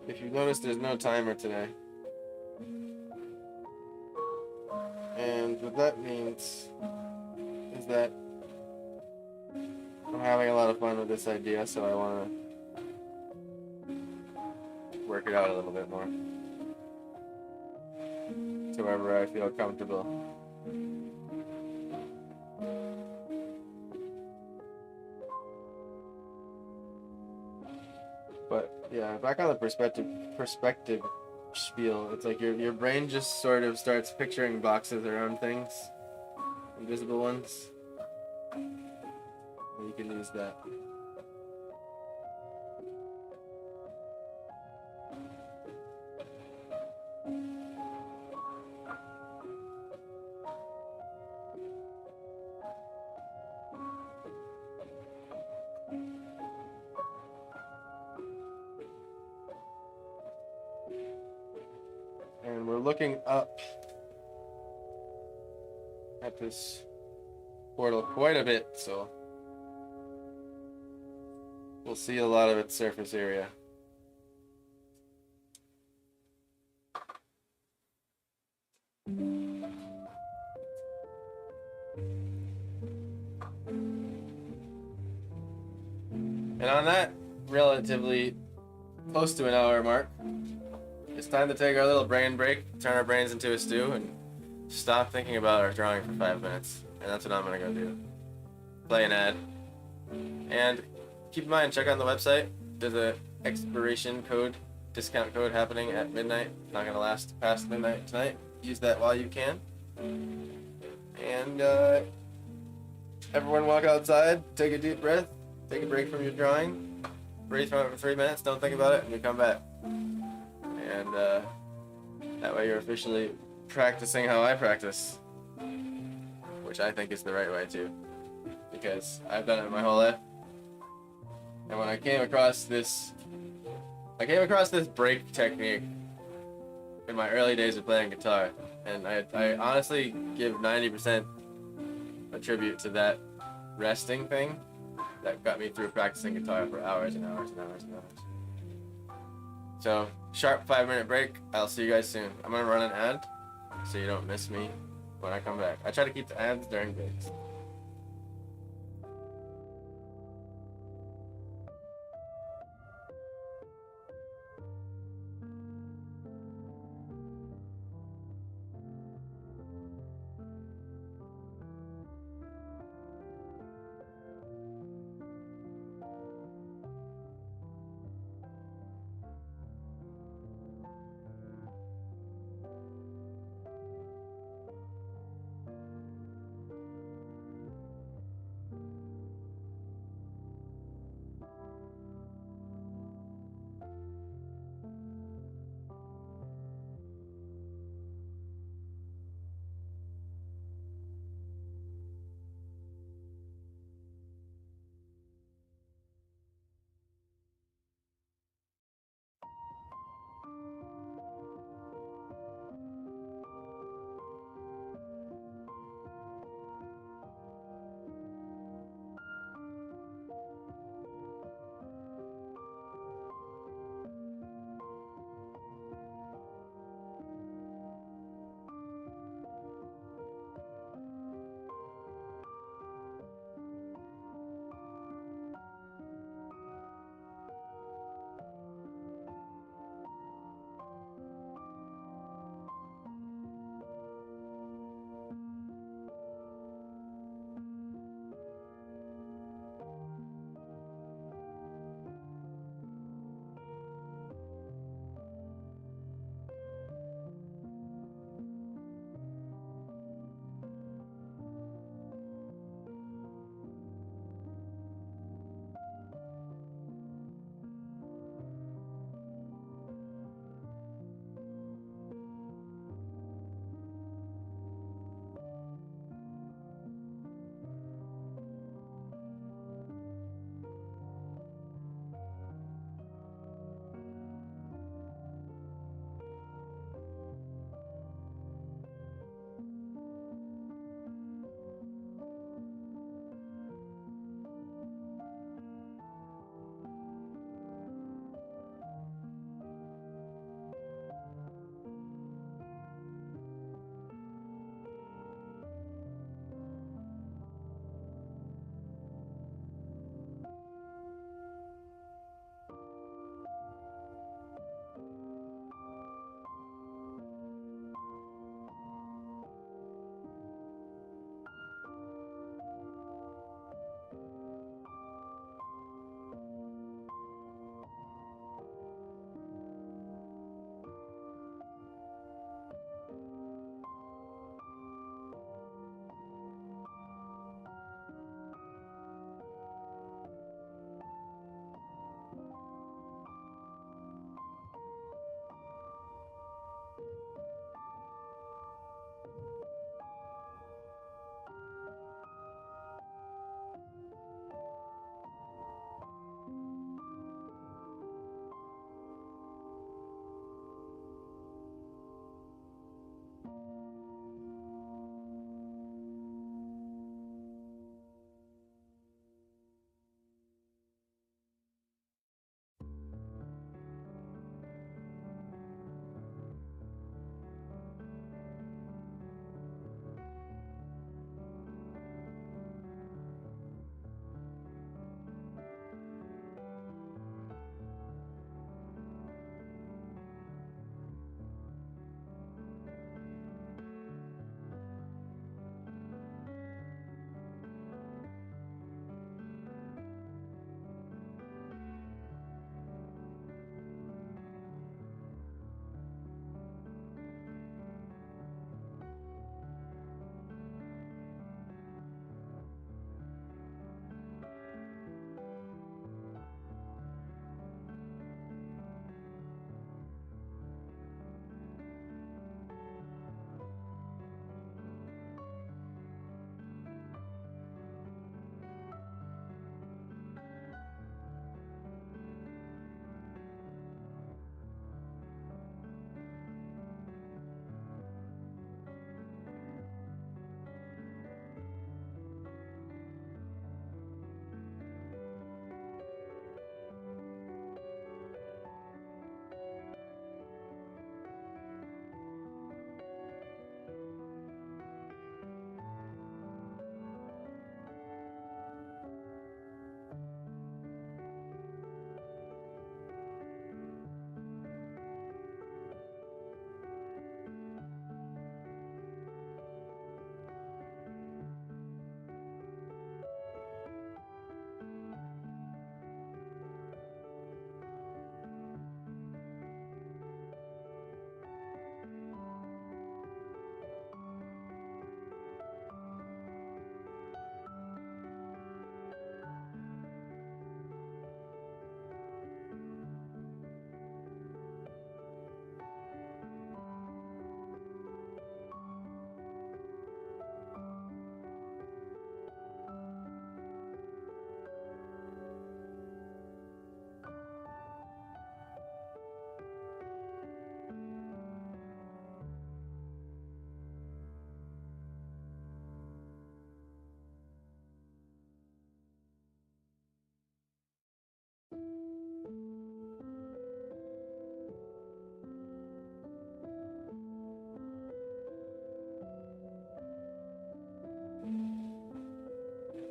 if you notice, there's no timer today. And what that means is that I'm having a lot of fun with this idea, so I want to work it out a little bit more to wherever I feel comfortable. But yeah, back on the perspective spiel, it's like your brain just sort of starts picturing boxes around things, invisible ones. And you can use that. And we're looking up at this portal quite a bit, so we'll see a lot of its surface area. And on that relatively close to an hour mark, it's time to take our little brain break, turn our brains into a stew, and stop thinking about our drawing for 5 minutes. And that's what I'm gonna go do. Play an ad. And keep in mind, check out the website. There's a expiration code, discount code happening at midnight. Not gonna last past midnight tonight. Use that while you can. And everyone walk outside, take a deep breath, take a break from your drawing, breathe from it for 3 minutes, don't think about it, and you come back. And that way you're officially practicing how I practice, which I think is the right way too, because I've done it my whole life. And when I came across this break technique in my early days of playing guitar, and I honestly give 90% attribute to that resting thing that got me through practicing guitar for hours and hours and hours and hours. So, sharp 5-minute break. I'll see you guys soon. I'm gonna run an ad so you don't miss me when I come back. I try to keep the ads during breaks.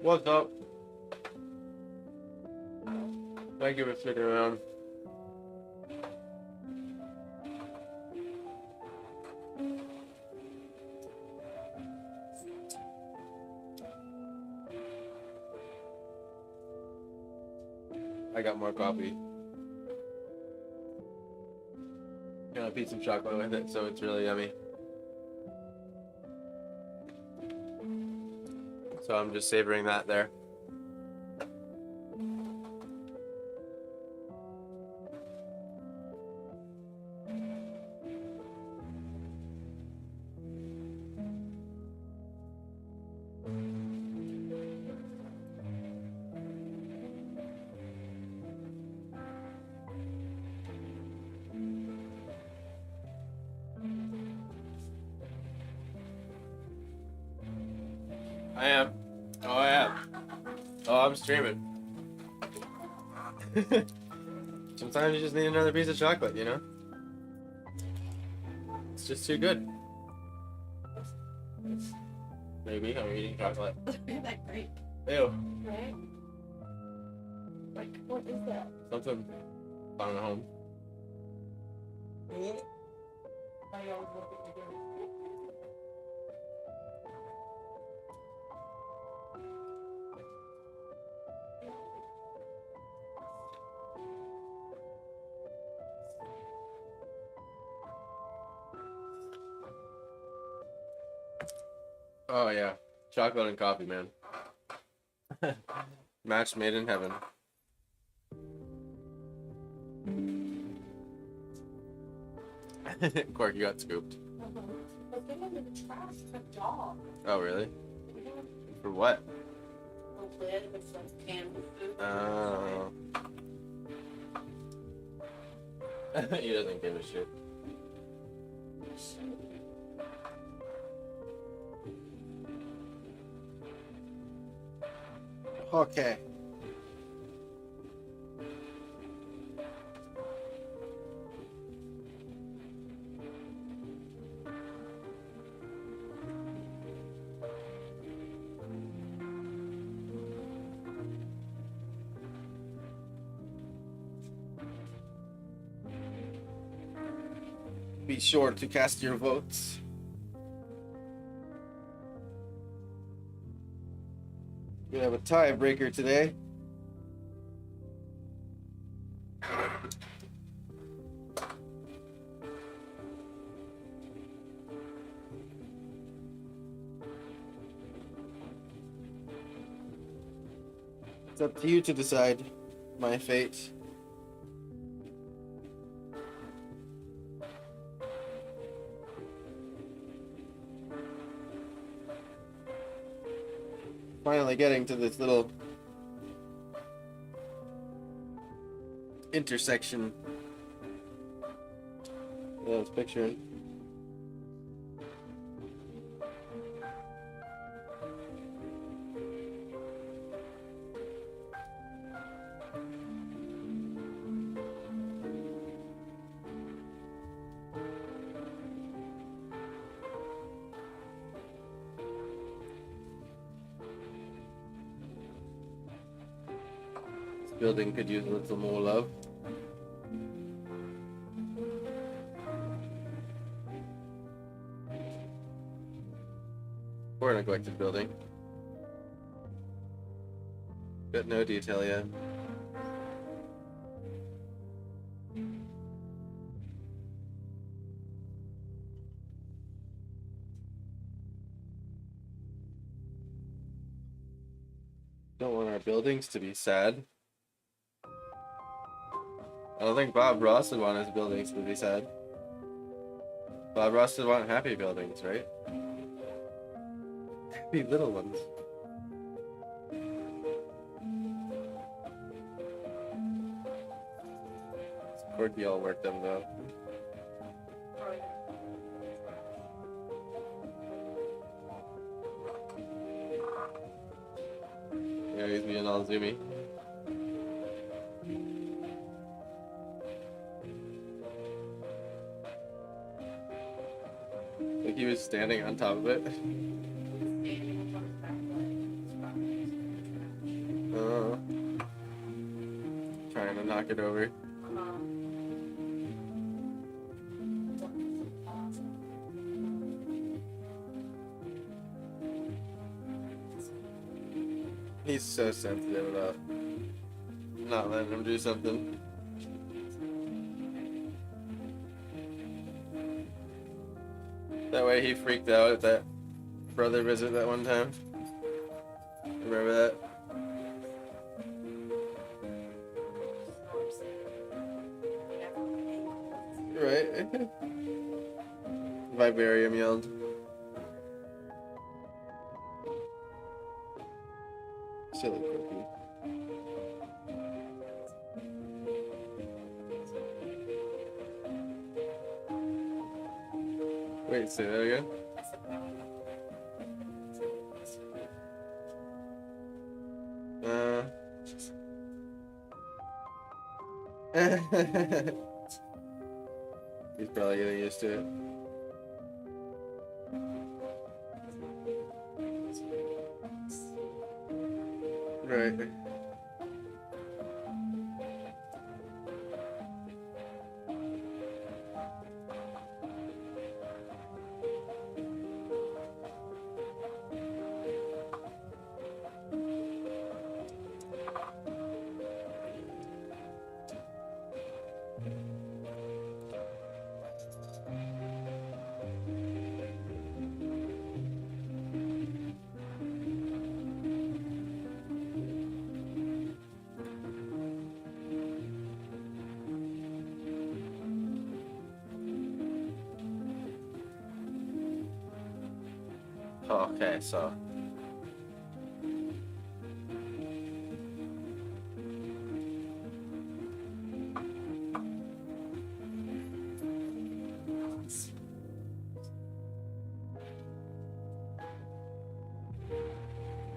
What's up? Thank you for sticking around. I got more coffee. Gonna beat some chocolate with it, so it's really yummy. So I'm just savoring that there. I am. Oh, I am. Oh, I'm streaming. Sometimes you just need another piece of chocolate, you know? It's just too good. Maybe I'm eating chocolate. Isn't that great? Ew. Right? Like, what is that? Something found at home. I always look at you. Oh yeah, chocolate and coffee, man. Match made in heaven. Corky got scooped. But give him the trash, the dog. Oh really? You know, For what? the lid with some canned food. Oh. He doesn't give a shit. Okay. Be sure to cast your votes. We have a tiebreaker today. It's up to you to decide my fate. Finally getting to this little intersection that I was picturing. This building could use a little more love. Poor neglected building. Got no detail yet. Don't want our buildings to be sad. I don't think Bob Ross would want his buildings to be sad. Bob Ross would want happy buildings, right? Happy little ones. Corky all worked them though. Yeah, he's being all zoomy. Like he was standing on top of it. knock it over. He's so sensitive about not letting him do something. That way he freaked out at that brother visit that one time. Remember that? Right? Vivarium yelled. Silly cookie. Wait, say that again? He's probably getting used to it. Right. Okay, so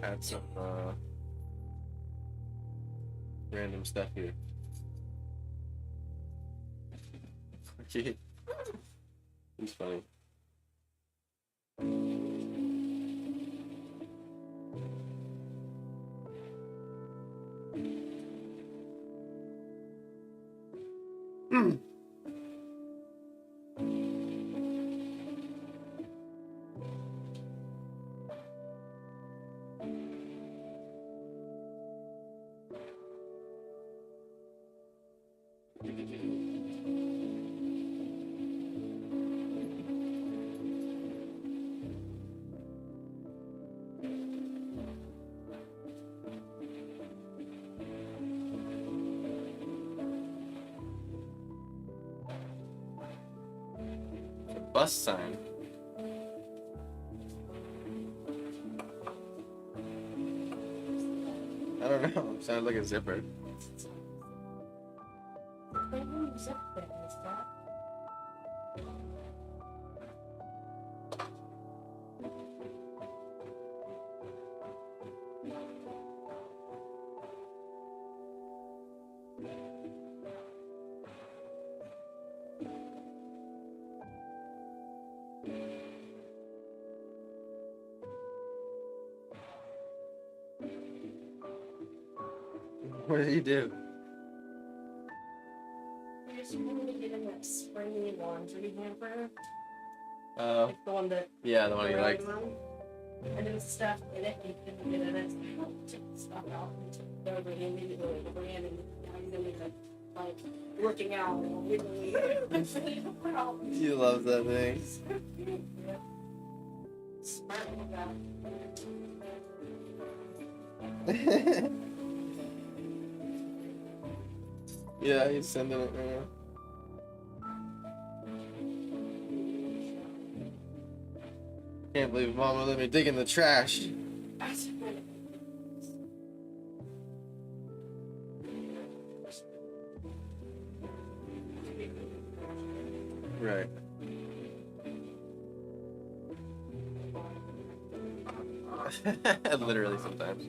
add some random stuff here. Okay. He's funny. Bus sign. I don't know. Sounds like a zipper. What did he do? I just wanted to get in that springy laundry hamper. Oh. Like the one that. Yeah, the one he liked. And there was stuff in it, you couldn't get in it. So I took the stuff out and took it over and maybe go to the brand and now he's gonna be like working out and really. He loves that thing. Yeah. Smart with that. Yeah, he's sending it now. Can't believe Mama let me dig in the trash. Right. Literally sometimes.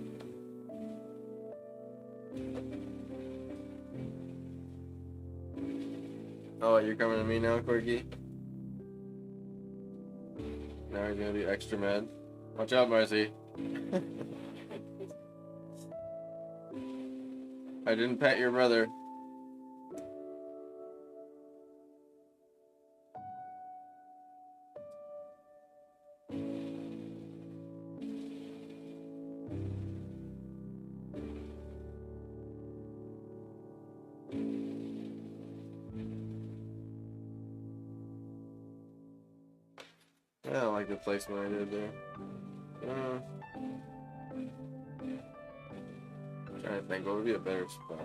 Oh, you're coming to me now, Corky? Now he's gonna be extra mad. Watch out, Marcy. I didn't pet your brother. I don't like the placement I did there. Trying to think what would be a better spot.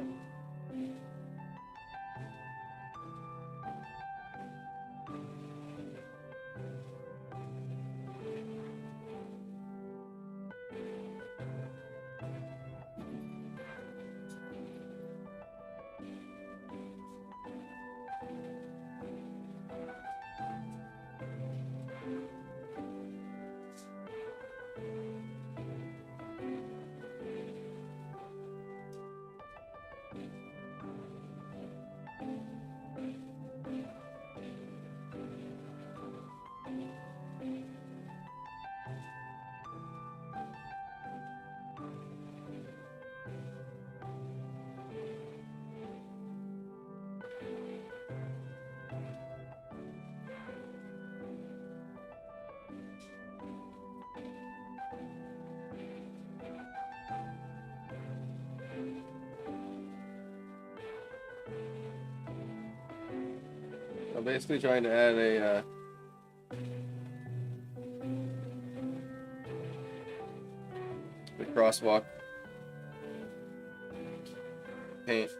I'm basically trying to add a the crosswalk paint.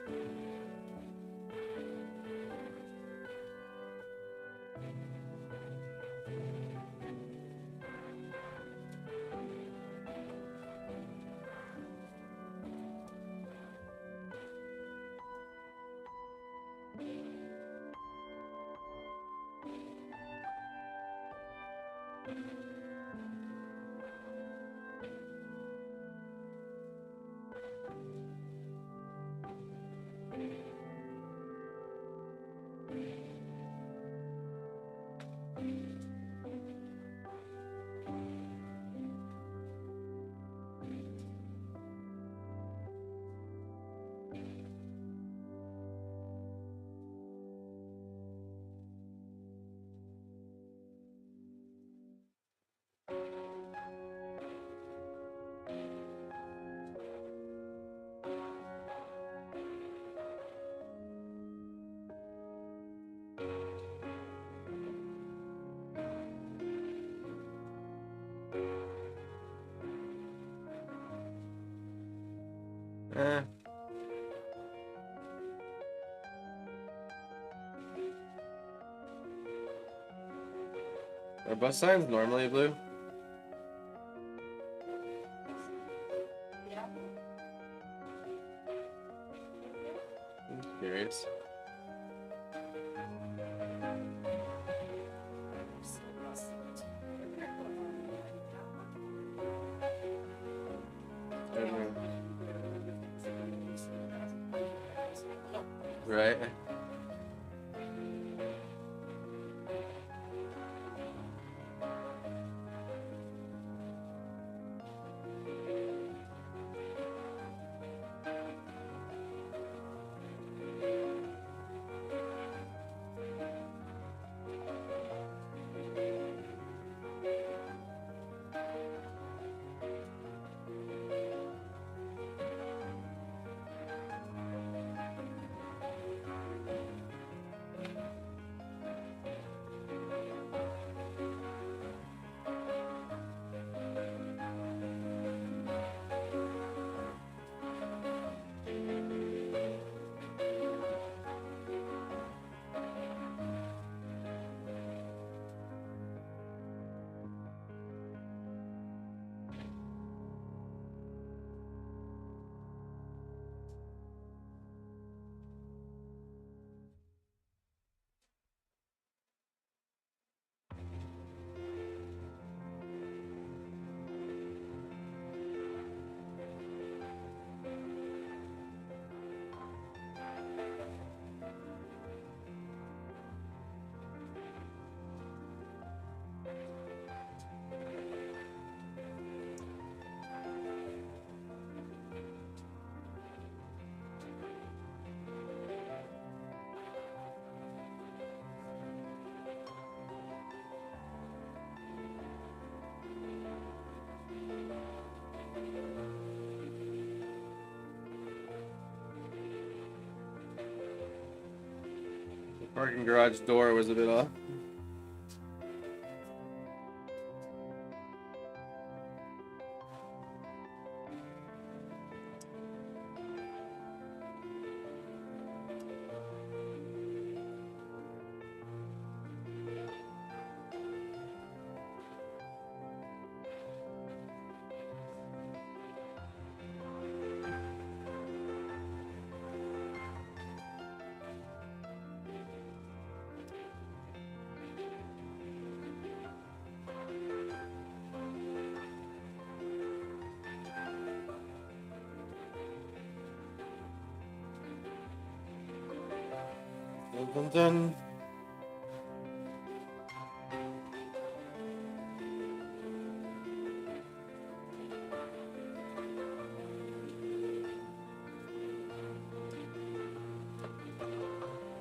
Eh. Are bus signs normally blue? Yeah. I'm curious. I don't know. Right? The parking garage door was a bit off. dun, dun.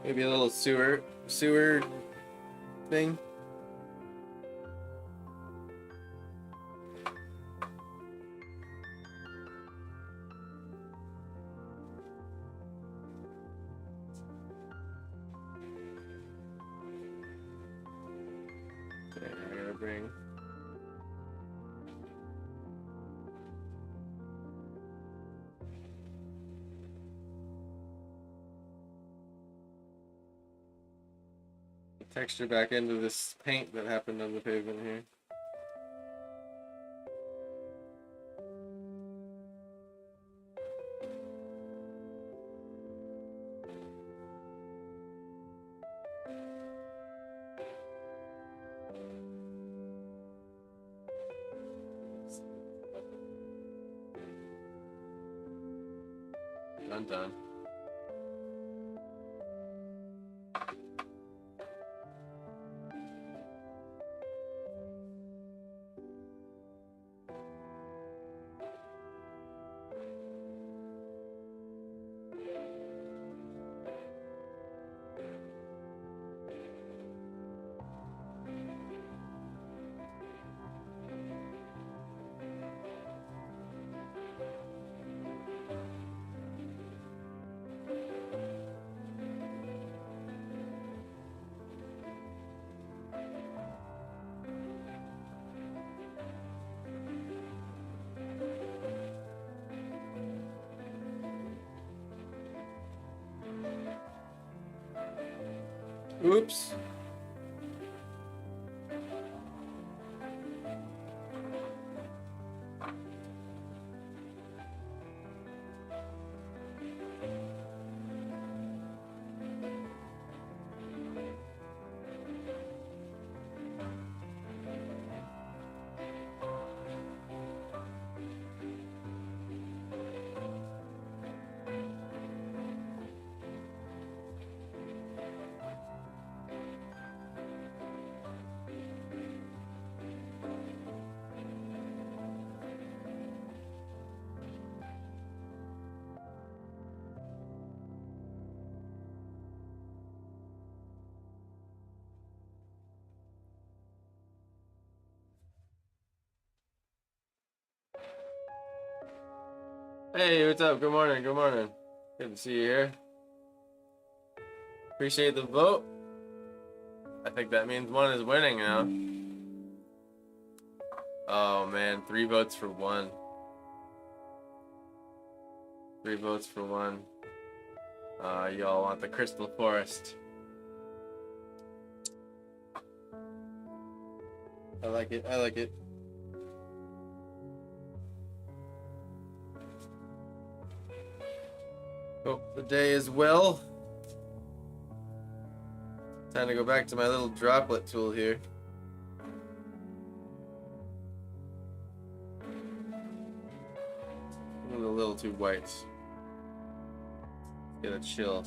Maybe a little sewer thing. Okay, I gotta bring. Texture back into this paint that happened on the pavement here. Done. Oops. Hey, what's up? Good morning. Good morning. Good to see you here. Appreciate the vote. I think that means one is winning now. Oh man, 3 votes for 1. 3 votes for 1. Y'all want the Crystal Forest. I like it. I like it. Hope the day is well. Time to go back to my little droplet tool here. A little too white. Get a chill,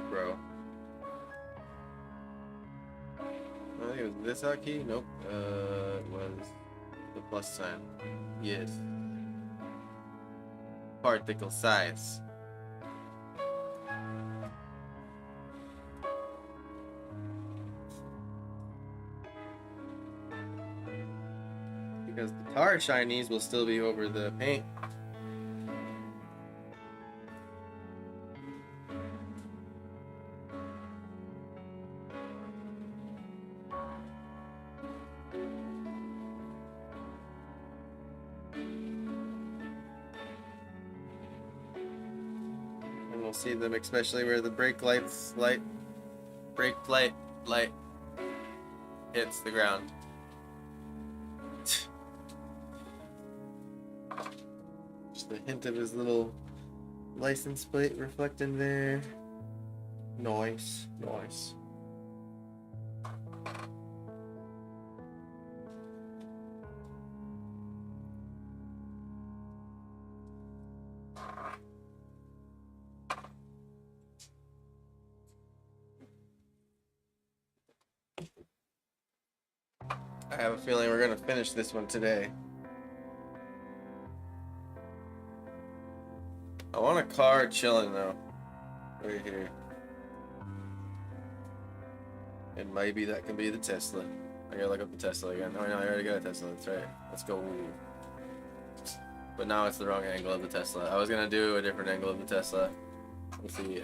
bro. I think it was this hotkey? Nope. It was the plus sign. Yes. Particle size. Because the tar shinies will still be over the paint. And we'll see them especially where the brake light hits the ground. Just a hint of his little license plate reflecting there. Nice. I have a feeling we're gonna finish this one today. I want a car chilling though. Right here. And maybe that can be the Tesla. I gotta look up the Tesla again. Oh no, I already got a Tesla, that's right. Let's go. But now it's the wrong angle of the Tesla. I was gonna do a different angle of the Tesla. Let's see,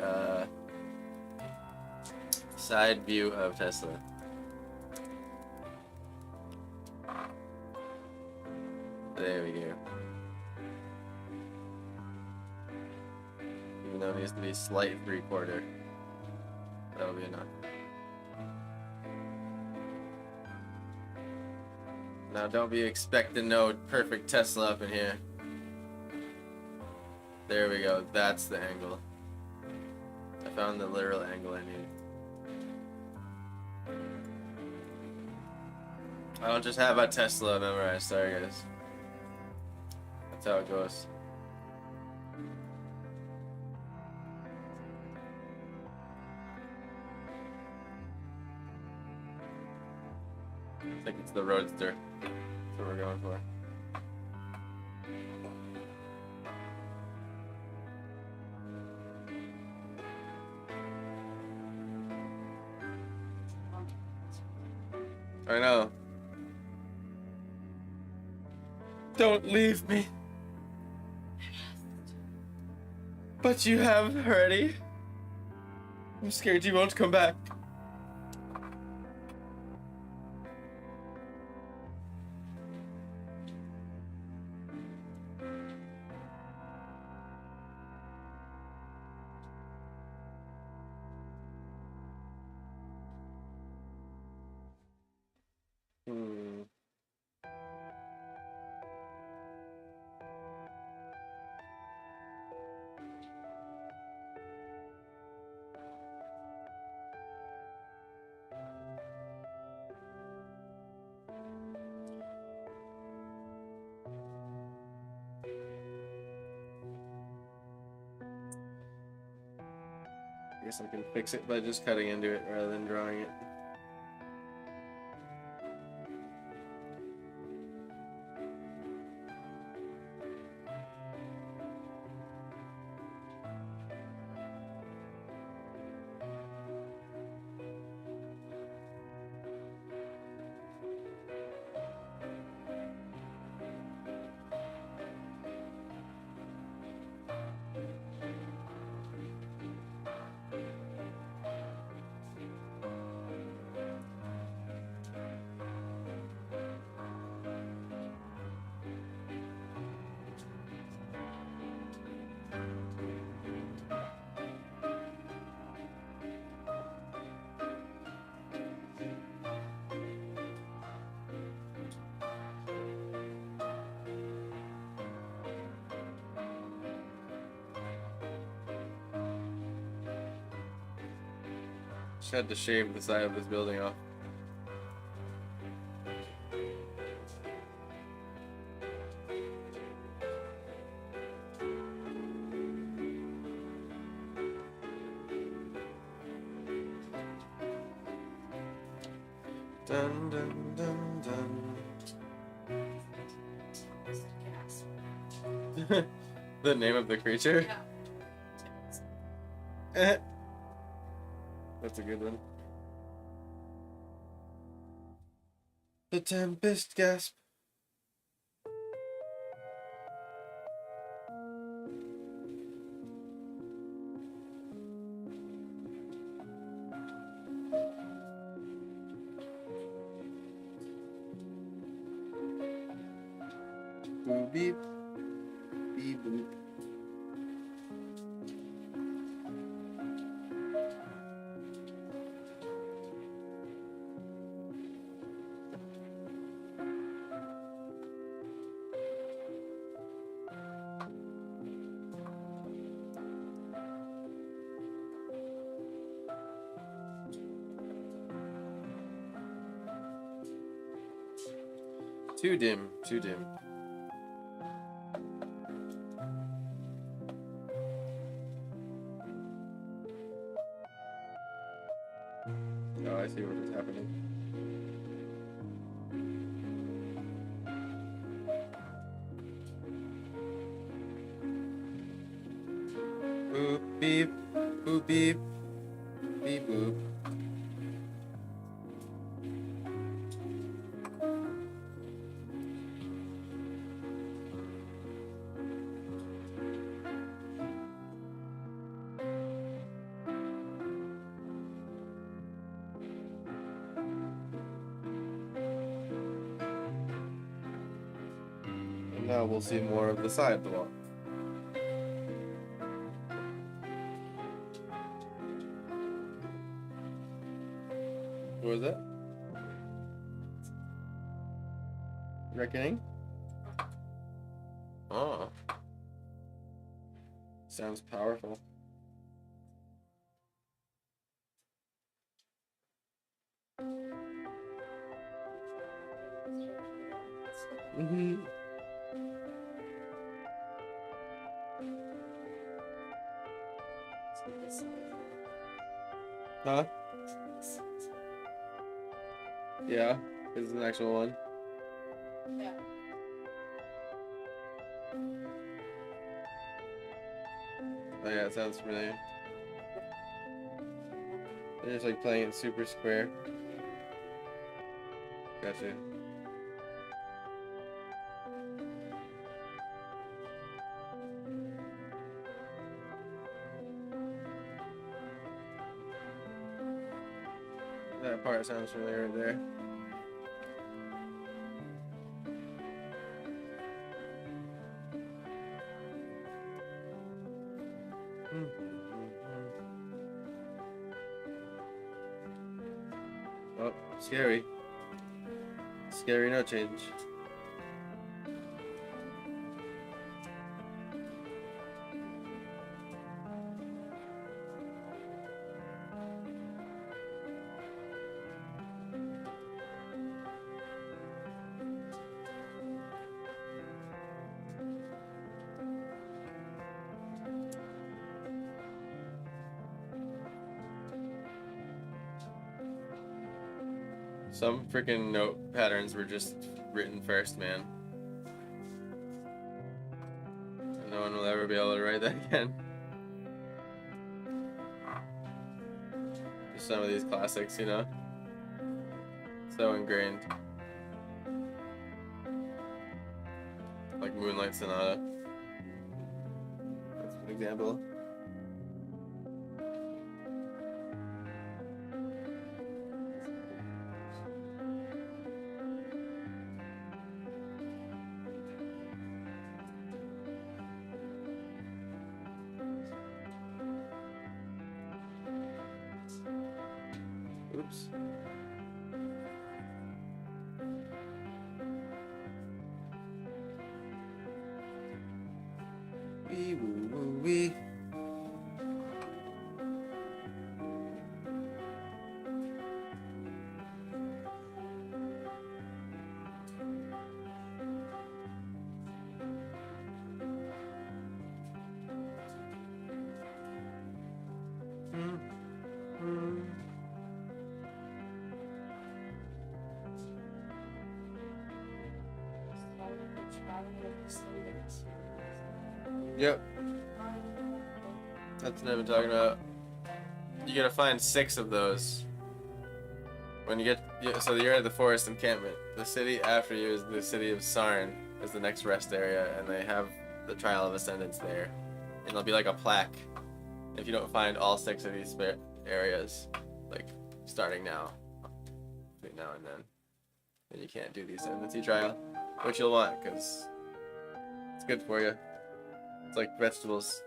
side view of Tesla. There we go. Even though it needs to be slight 3/4. That'll be enough. Now don't be expecting no perfect Tesla up in here. There we go, that's the angle. I found the literal angle I need. I don't just have a Tesla memorized, sorry guys. That's how it goes. I think it's the Roadster. That's what we're going for. I know. Don't leave me. But you have already. I'm scared you won't come back. I guess I can fix it by just cutting into it rather than drawing it. Just had to shave the side of this building off. Dun dun dun dun. The name of the creature? Yeah. That's a good one. The Tempest Gasp. Boop beep. Beep boop. Too dim, too dim. Oh, I see what is happening. Boop beep, boop beep, beep boop. And now we'll see more of the sidewalk. What was that? Reckoning? Oh. Sounds powerful. Mm-hmm. Huh? Yeah, this is an actual one. Yeah. Oh yeah, it sounds familiar. They're just like playing it super square. Gotcha. That part sounds familiar right there. Oh, scary. Scary no change. Some freaking note patterns were just written first, man. And no one will ever be able to write that again. Just some of these classics, you know? So ingrained. Like Moonlight Sonata. That's an example. Oops. Wee woo woo wee. Yep. That's what I've been talking about. You gotta find 6 of those. When you get, so you're at the forest encampment. The city after you is the city of Sarn, is the next rest area, and they have the Trial of Ascendance there. And there'll be like a plaque if you don't find all 6 of these areas, like starting now, between now and then you can't do the Ascendancy trial, which you'll want because it's good for you. It's like vegetables.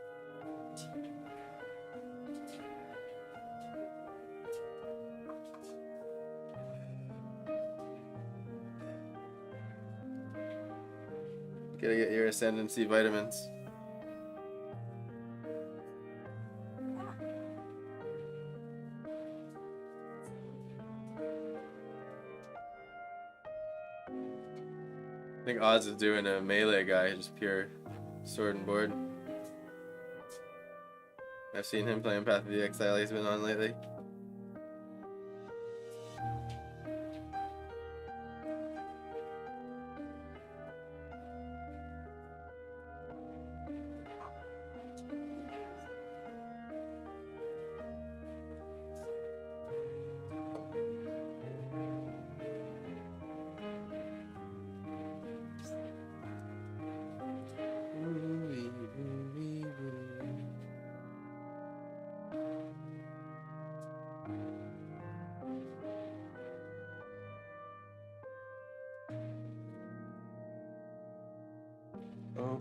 Gotta get your Ascendancy vitamins. I think Oz is doing a melee guy, just pure sword and board. I've seen him playing Path of the Exile he's been on lately.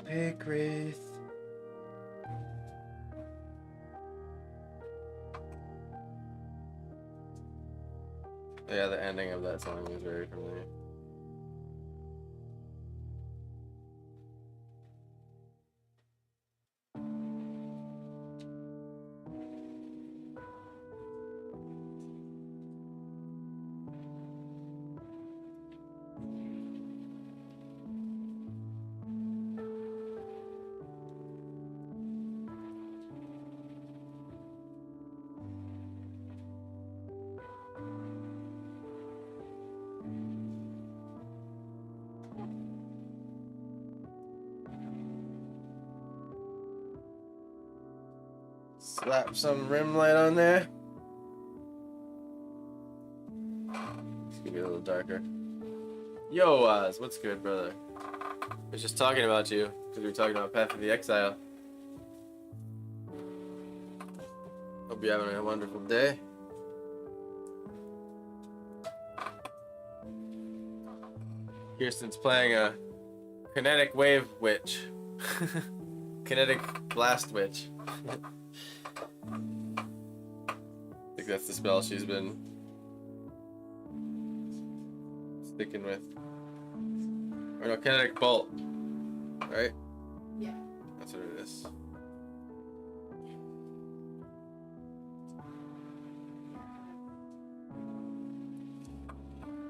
Hey, Chris. Yeah, the ending of that song is very familiar. Slap some rim light on there. It's gonna be a little darker. Yo, Oz, what's good, brother? I was just talking about you because we were talking about Path of the Exile. Hope you're having a wonderful day. Kirsten's playing a kinetic wave witch. Kinetic blast witch. I think that's the spell she's been sticking with. Or no, kinetic bolt. Right? Yeah. That's what it is.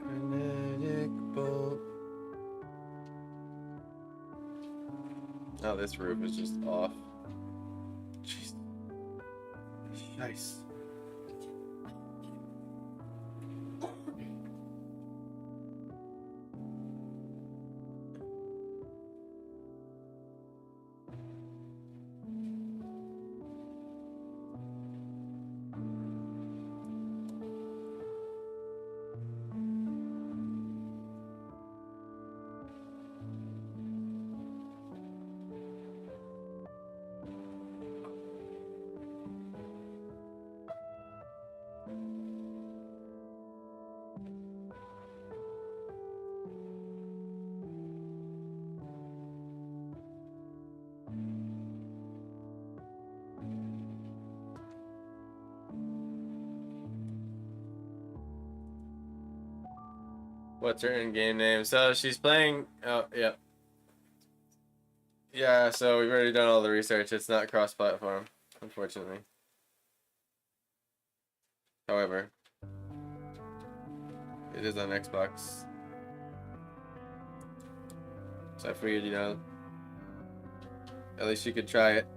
Kinetic bolt. Oh, this roof is just off. Jeez. Nice. What's her in-game name? So she's playing. Oh, yeah. Yeah, so we've already done all the research. It's not cross-platform, unfortunately. However, it is on Xbox. So I figured, you know, at least you could try it.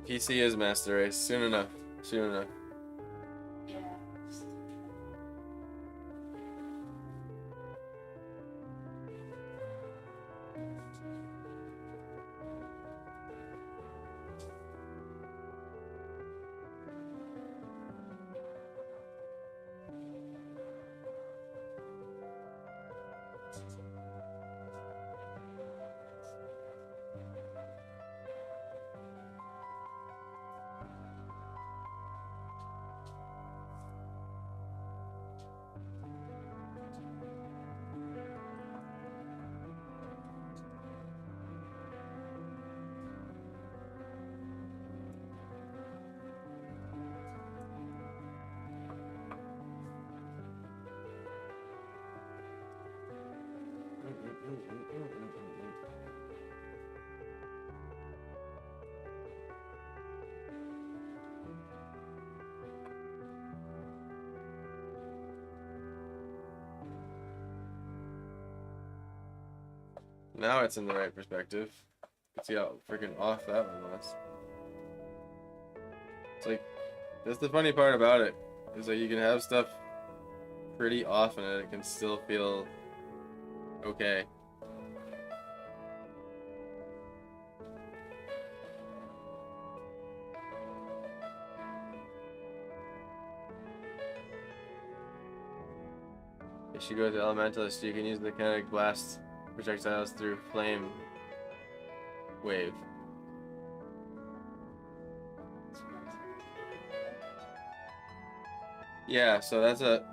PC is Master Race. Soon enough. Soon enough. Yeah. Now it's in the right perspective. You can see how freaking off that one was. It's like, that's the funny part about it, is that you can have stuff pretty off and it can still feel okay. should go to Elementalist. You can use the kinetic blast projectiles through flame wave. Yeah, so that's a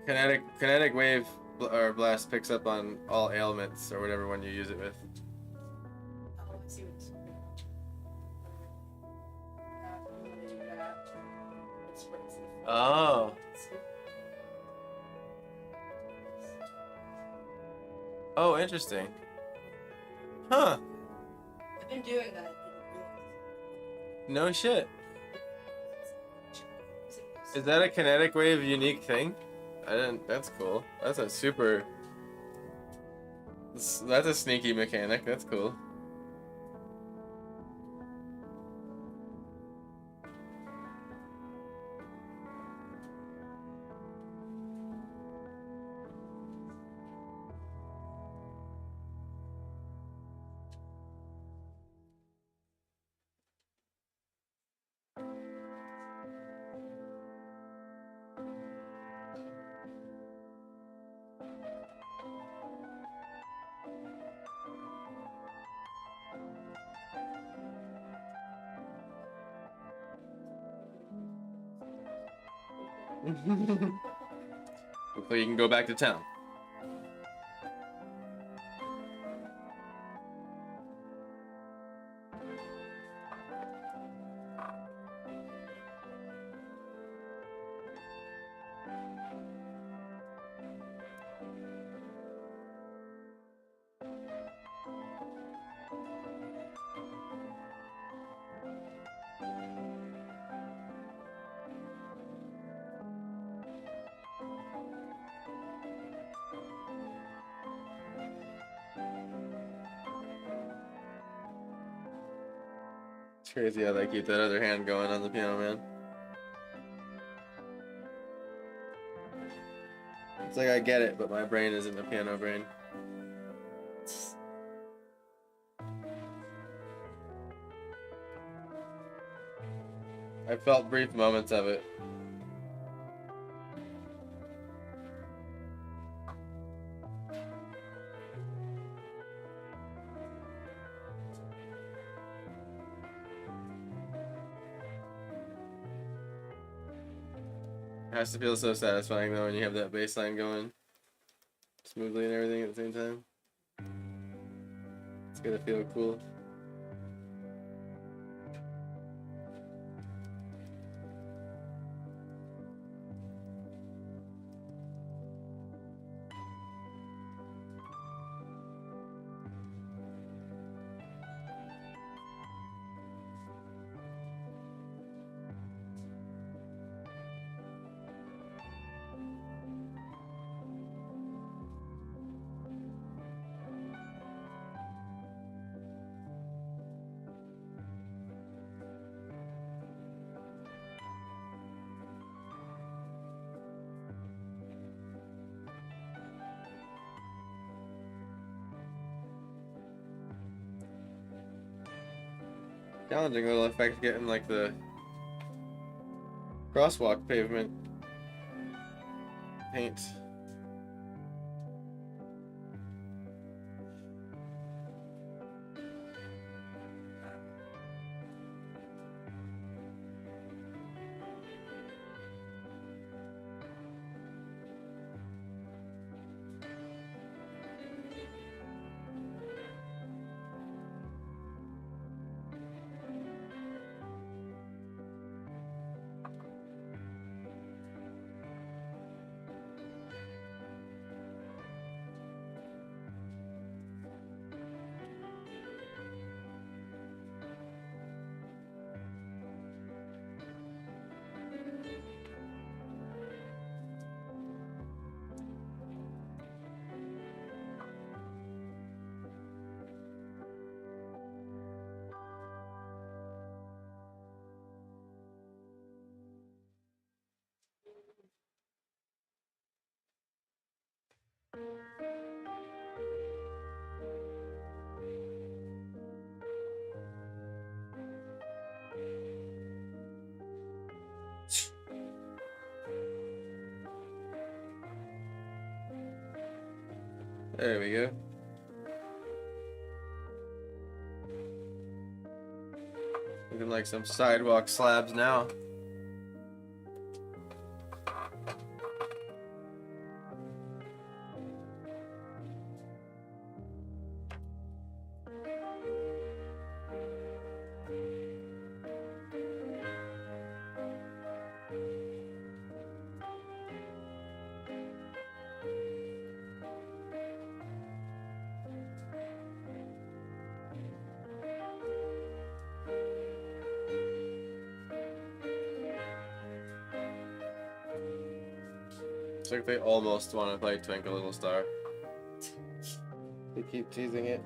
kinetic wave or blast picks up on all ailments or whatever one you use it with. Oh, I see what you're saying. I'm gonna do that. It's crazy. Oh. Oh, interesting. Huh. I've been doing that. No shit. Is that a kinetic wave unique thing? I didn't. That's cool. That's a super. That's a sneaky mechanic. That's cool. Hopefully you can go back to town. It's crazy how they keep that other hand going on the piano, man. It's like I get it, but my brain isn't a piano brain. I felt brief moments of it. It has to feel so satisfying though when you have that bass line going smoothly and everything at the same time. It's gonna feel cool. Challenging little effect getting like the crosswalk pavement paint. There we go. Looking like some sidewalk slabs now. Looks like they almost want to play Twinkle Little Star. They keep teasing it.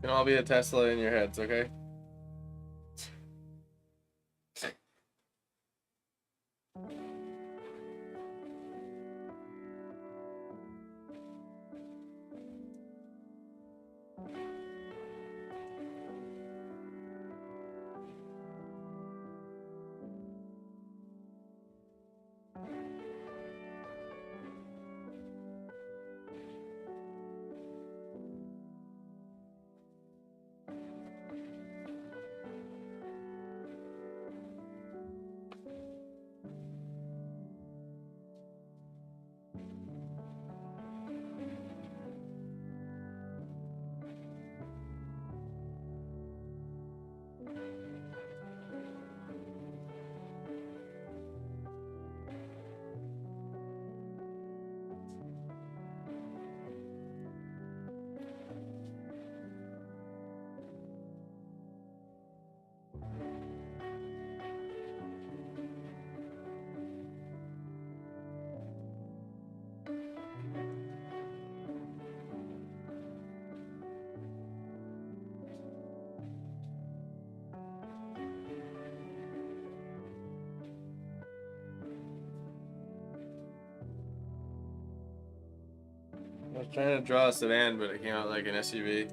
Can all be a Tesla in your heads, okay? I was trying to draw a sedan, but it came out like an SUV.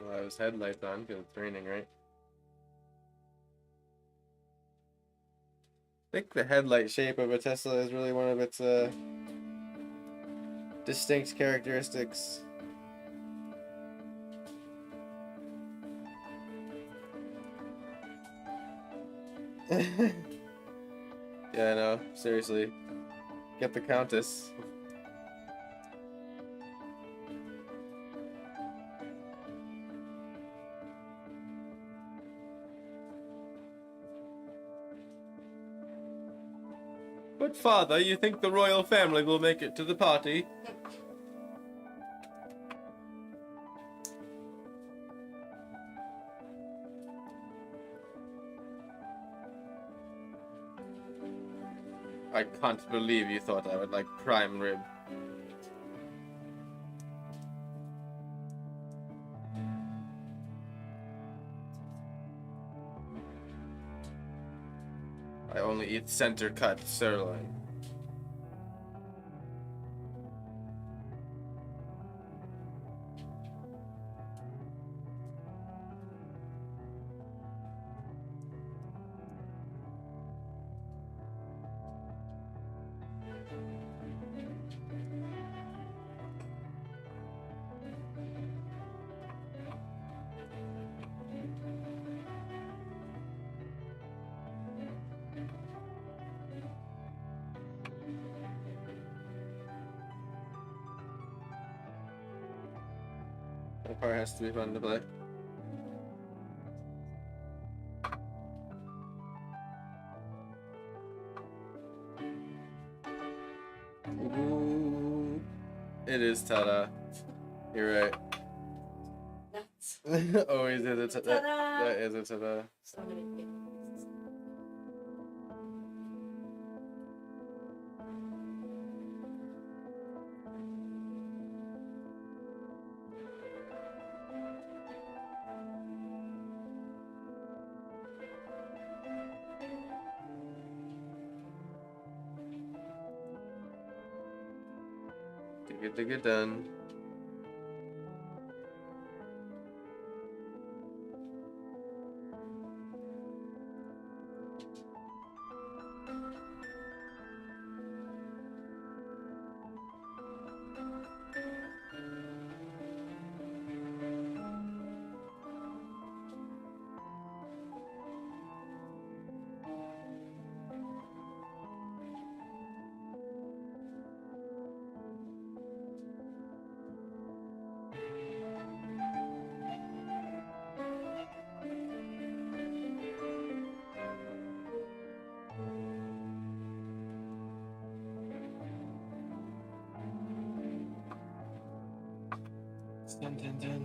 Well, I was headlights on because it's raining, right? I think the headlight shape of a Tesla is really one of its distinct characteristics. Yeah, I know. Seriously. Get the Countess. But father, you think the royal family will make it to the party? I can't believe you thought I would like prime rib. I only eat center cut sirloin. That part has to be fun to play. Ooh, it is ta-da. You're right. Nuts. Always is a ta-da. That is a ta-da. So many things. To get done. Dun, dun, dun.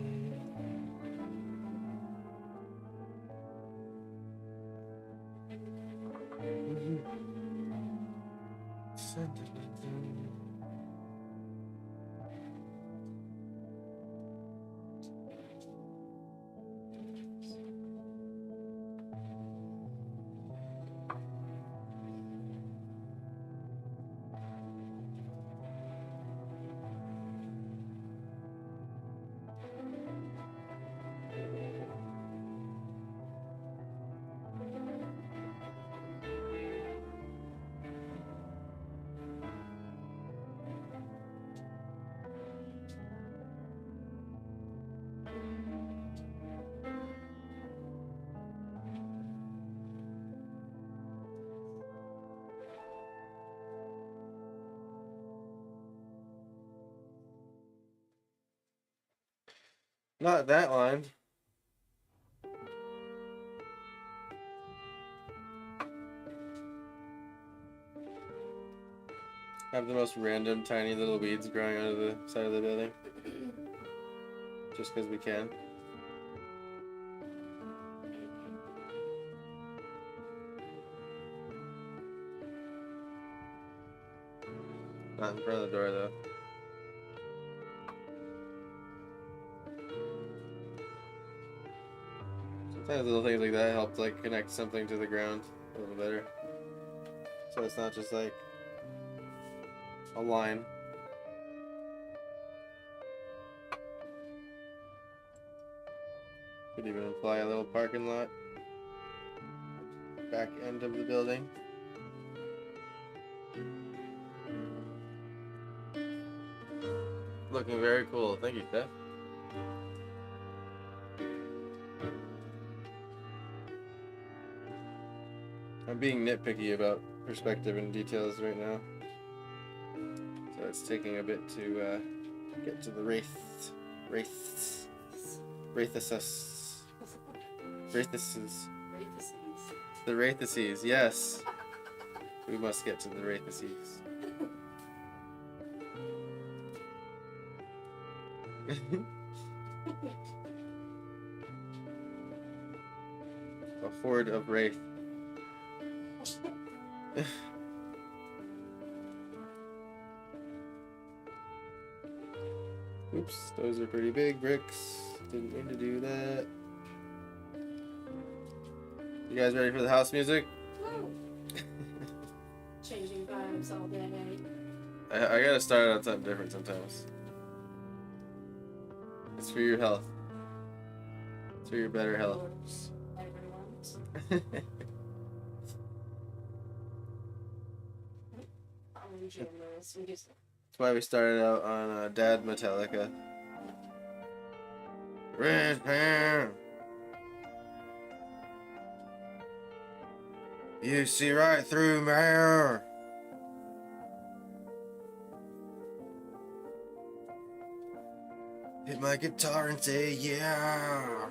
Dun, dun, dun, dun. Not that line. Have the most random tiny little weeds growing out of the side of the building. Just because we can. Not in front of the door though. Sometimes little things like that help like connect something to the ground a little better. So it's not just like a line. Could even imply a little parking lot. Back end of the building. Looking very cool. Thank you, Steph. I'm being nitpicky about perspective and details right now. So it's taking a bit to get to the Wraithuses. The Wraithuses, yes. We must get to the Wraithuses. A horde of Wraith. Oops, those are pretty big bricks. Didn't mean to do that. You guys ready for the house music? Changing vibes all day. I gotta start on something different sometimes. It's for your health. It's for your better health. Everyone's. That's why we started out on Dad Metallica. Red hair. You see right through my hair. Hit my guitar and say, yeah.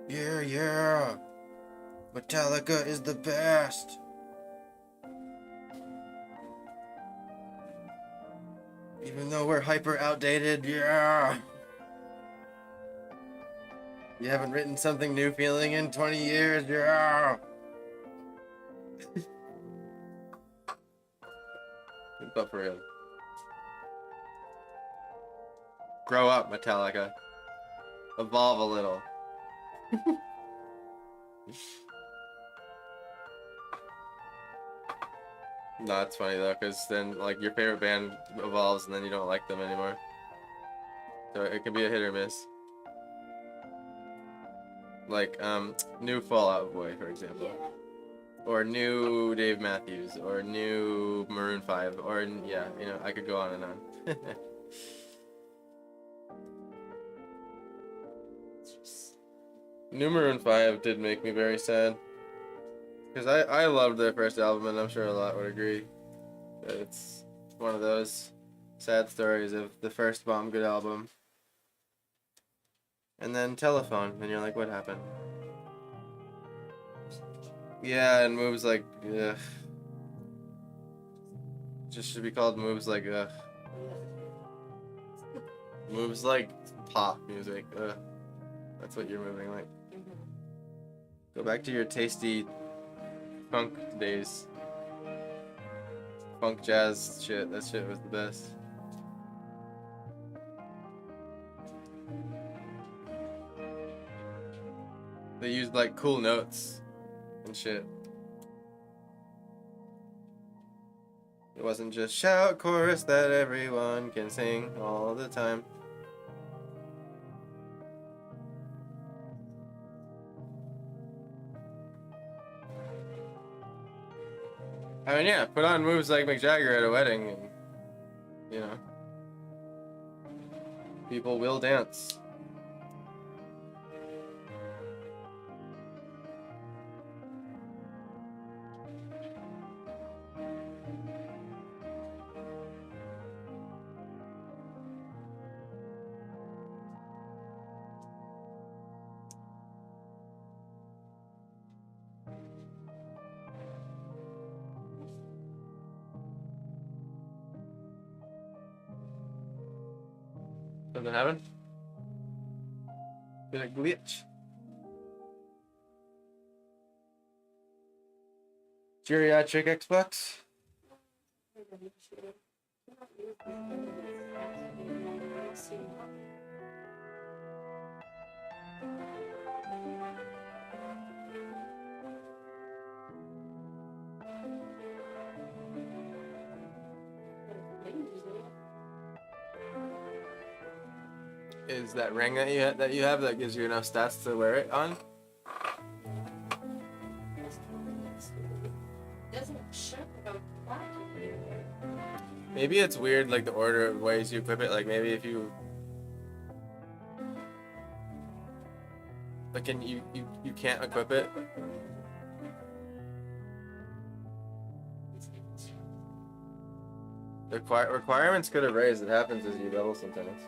Yeah, yeah. Metallica is the best. Even though we're hyper outdated, yeah. You haven't written something new feeling in 20 years, yeah. But for real. Grow up, Metallica. Evolve a little. No, it's funny though, because then like your favorite band evolves and then you don't like them anymore. So it can be a hit or miss. Like new Fall Out Boy, for example. Yeah. Or new Dave Matthews, or new Maroon 5, or yeah, you know, I could go on and on. New Maroon 5 did make me very sad. Because I loved their first album, and I'm sure a lot would agree. That it's one of those sad stories of the first Bomb Good album. And then Telephone, and you're like, what happened? Yeah, and moves like, ugh. Just should be called moves like, ugh. Moves like pop music, ugh. That's what you're moving like. Go back to your tasty funk days. Funk jazz shit, that shit was the best. They used like cool notes and shit. It wasn't just shout chorus that everyone can sing all the time. I mean, yeah, put on moves like Mick Jagger at a wedding and, you know, people will dance. Something happened? Been a glitch. Geriatric Xbox? Is that ring that you have that gives you enough stats to wear it on? Maybe it's weird, like the order of ways you equip it. Like maybe if you, like, you can't equip it. The requirements could have raised. It happens as you level sometimes.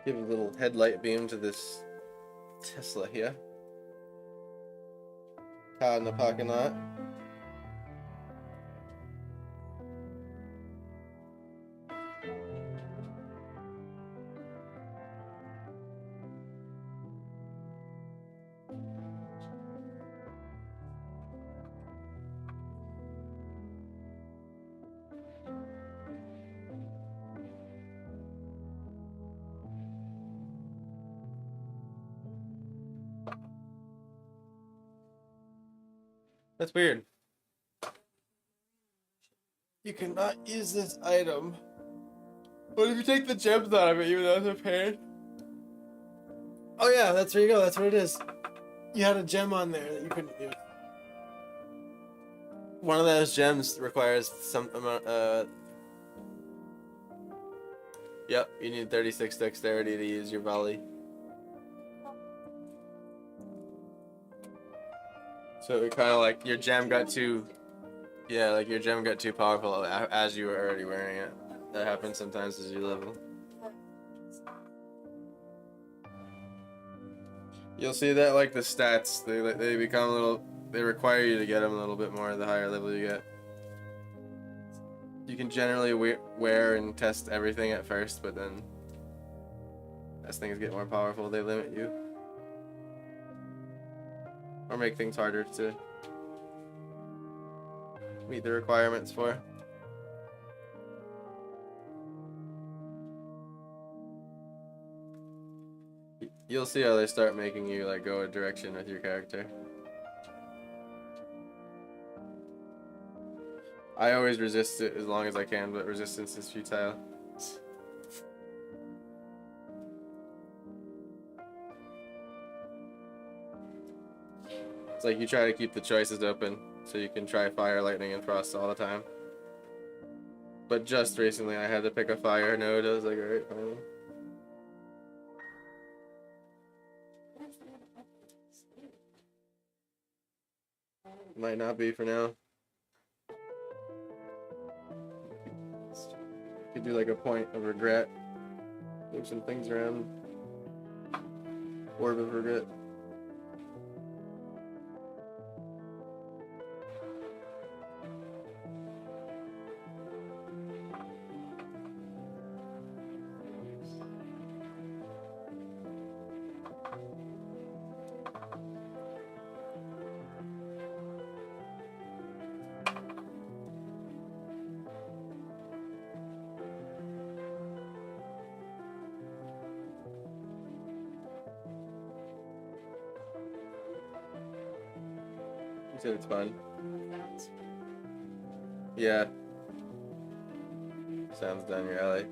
Give a little headlight beam to this Tesla here. Car in the parking lot. That's weird. You cannot use this item. What if you take the gems out of it, even though it's repaired? Oh yeah, that's where you go. That's what it is. You had a gem on there that you couldn't use. One of those gems requires some amount. Yep, you need 36 dexterity to use your volley. So it kind of like your gem got too. Yeah, like your gem got too powerful as you were already wearing it. That happens sometimes as you level. You'll see that like the stats, they become a little. They require you to get them a little bit more the higher level you get. You can generally wear and test everything at first, but then as things get more powerful, they limit you. Or make things harder to meet the requirements for. You'll see how they start making you like go a direction with your character. I always resist it as long as I can, but resistance is futile. It's like you try to keep the choices open so you can try fire, lightning, and frost all the time. But just recently I had to pick a fire node. I was like, alright, fine. Might not be for now. Could do like a point of regret. Move some things around. Orb of regret. You said it's fun. Yeah. Sounds down your alley.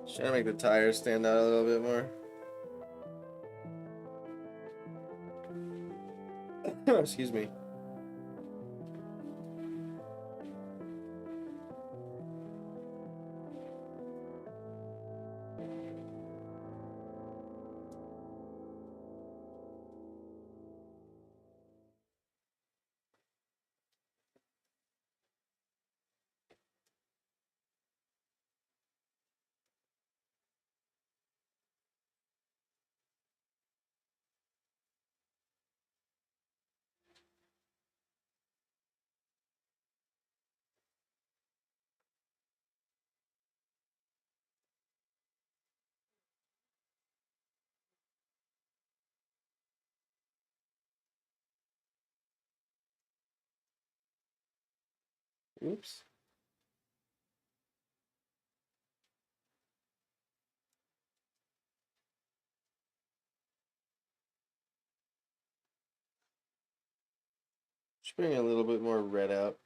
Just trying to make the tires stand out a little bit more. Excuse me. Oops. Should bring a little bit more red out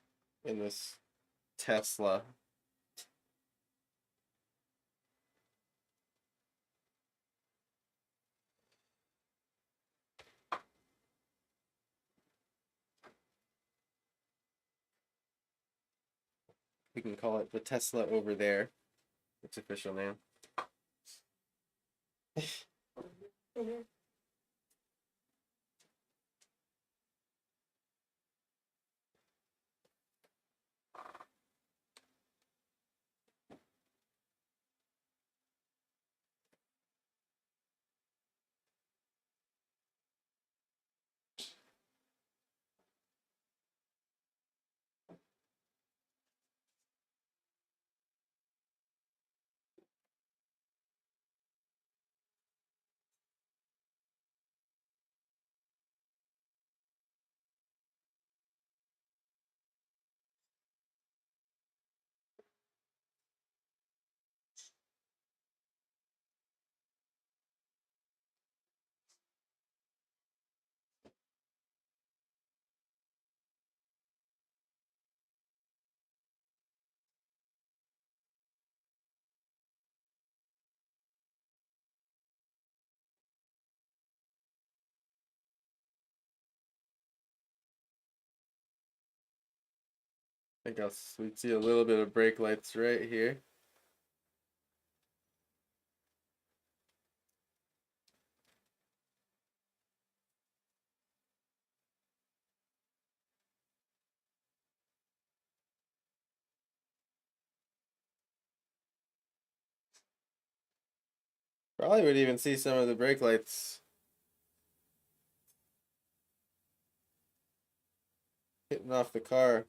in this Tesla. We can call it the Tesla over there. Its official name. Mhm. I guess we'd see a little bit of brake lights right here. Probably would even see some of the brake lights hitting off the car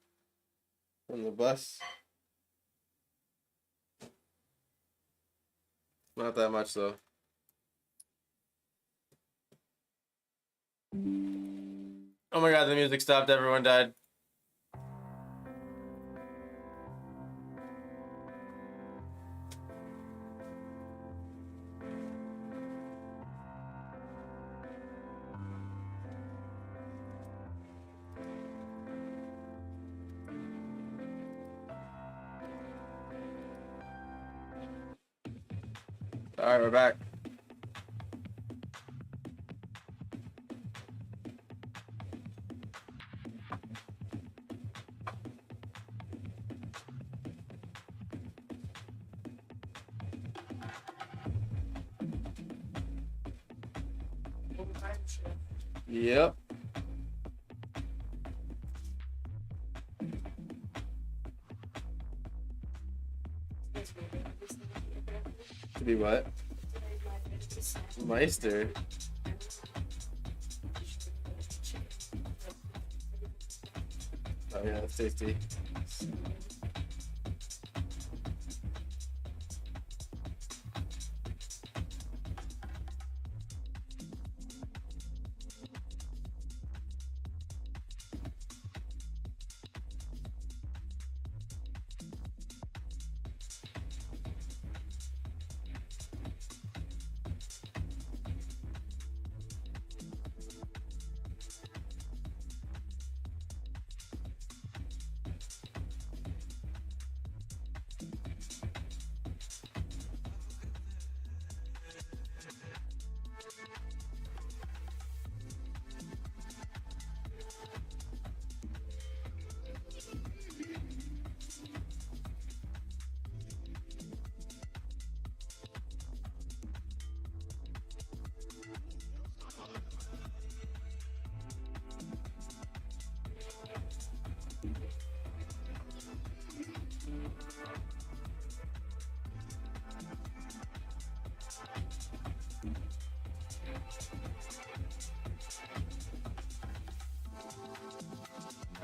from the bus. Not that much though. Oh my god, the music stopped, everyone died. Alright, we're back. Overtime shift. Yep. Yes, we did. This thing is different. To be what? It's just- Meister. Oh yeah, that's tasty.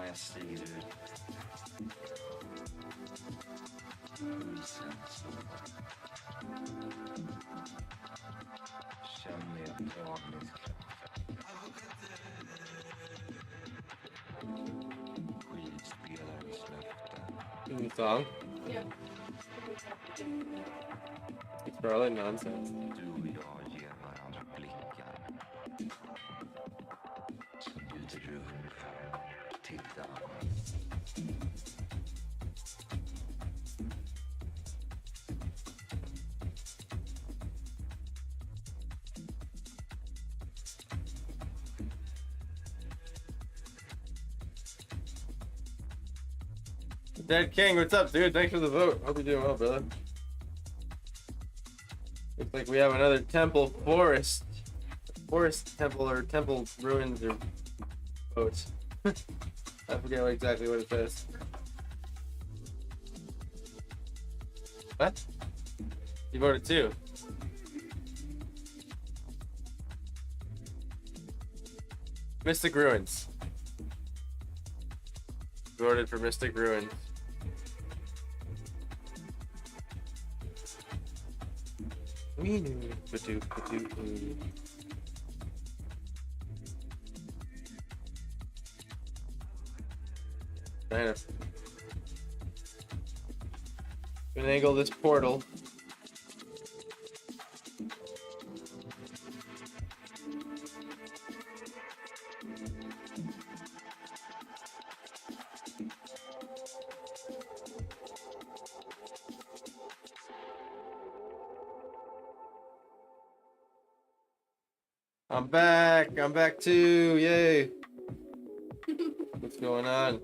Jag ser pulsen slå. Känn med dragningskraften. Skivspelarens löfte. New song? Yeah. It's probably nonsense. Du och jag ger varandra blickar som bjuder rum för tittarna. Dead King, what's up, dude? Thanks for the vote. Hope you're doing well, brother. Looks like we have another temple forest temple or temple ruins or vote. I forget exactly what it says. What? You voted too. Mystic Ruins. Voted for Mystic Ruins. Trying to finagle this portal. I'm back too, yay. What's going on?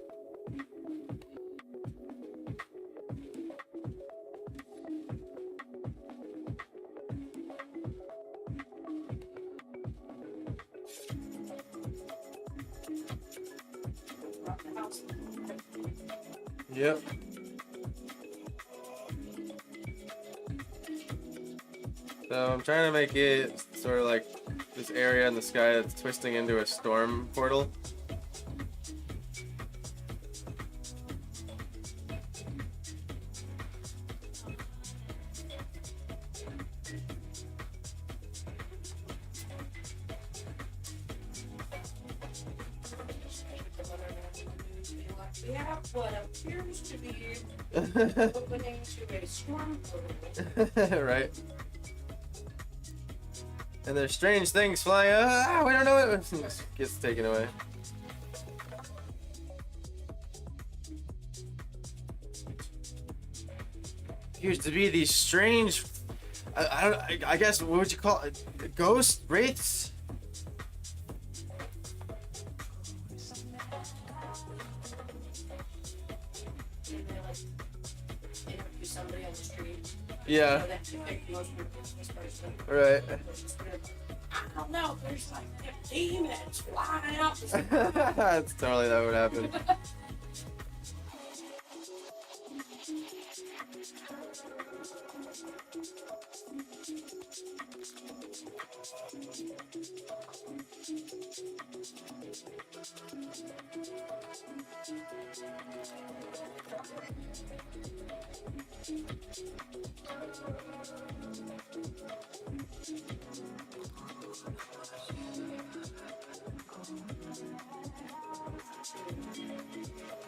Rock the house. Yep. So I'm trying to make it sort of like this area in the sky that's twisting into a storm portal. We have what appears to be opening to a storm portal. Right. And there's strange things flying. We don't know what gets taken away. Appears to be these strange. I guess what would you call it? Ghost wraiths? And they like interview somebody on the street. Yeah. So that you pick the most ridiculous person. Right. I don't know, there's like 15 that's flying out. That's totally that would happen.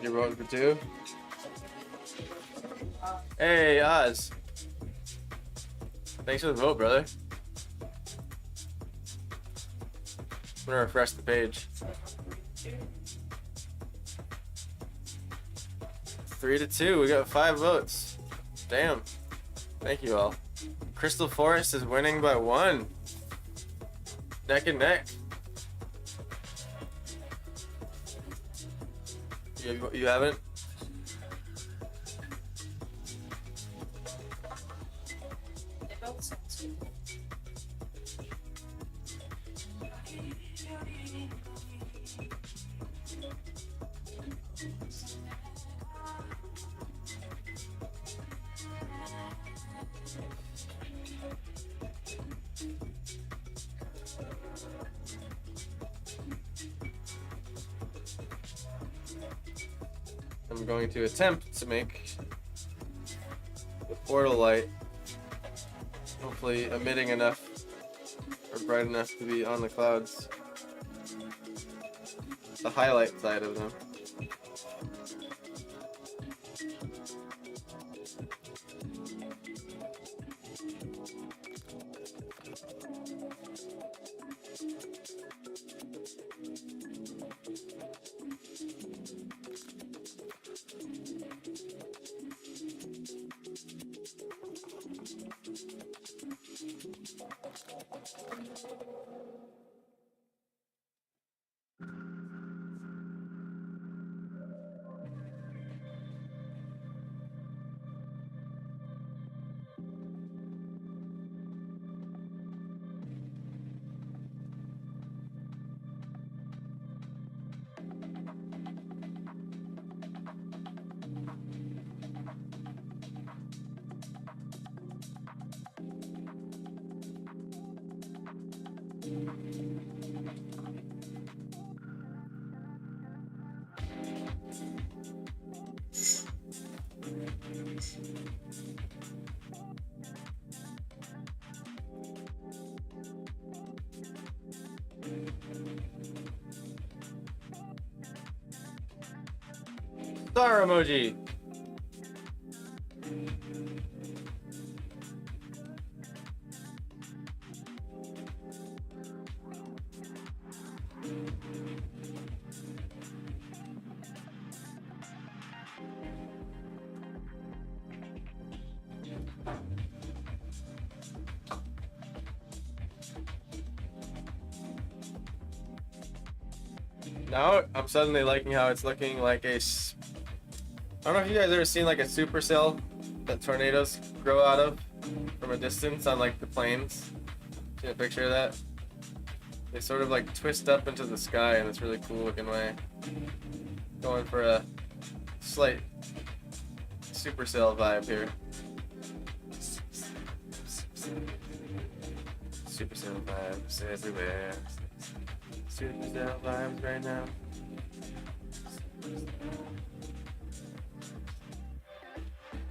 You're voting for two? Hey, Oz. Thanks for the vote, brother. I'm gonna refresh the page. 3-2. We got 5 votes. Damn. Thank you all. Crystal Forest is winning by 1. Neck and neck. You haven't? They both sound good. I'm going to attempt to make the portal light hopefully emitting enough or bright enough to be on the clouds. The highlight side of them. Star emoji. Now I'm suddenly liking how it's looking like a. I don't know if you guys ever seen like a supercell that tornadoes grow out of from a distance on like the plains. See a picture of that? They sort of like twist up into the sky in this really cool looking way. Going for a slight supercell vibe here. Supercell vibes everywhere. Supercell vibes right now.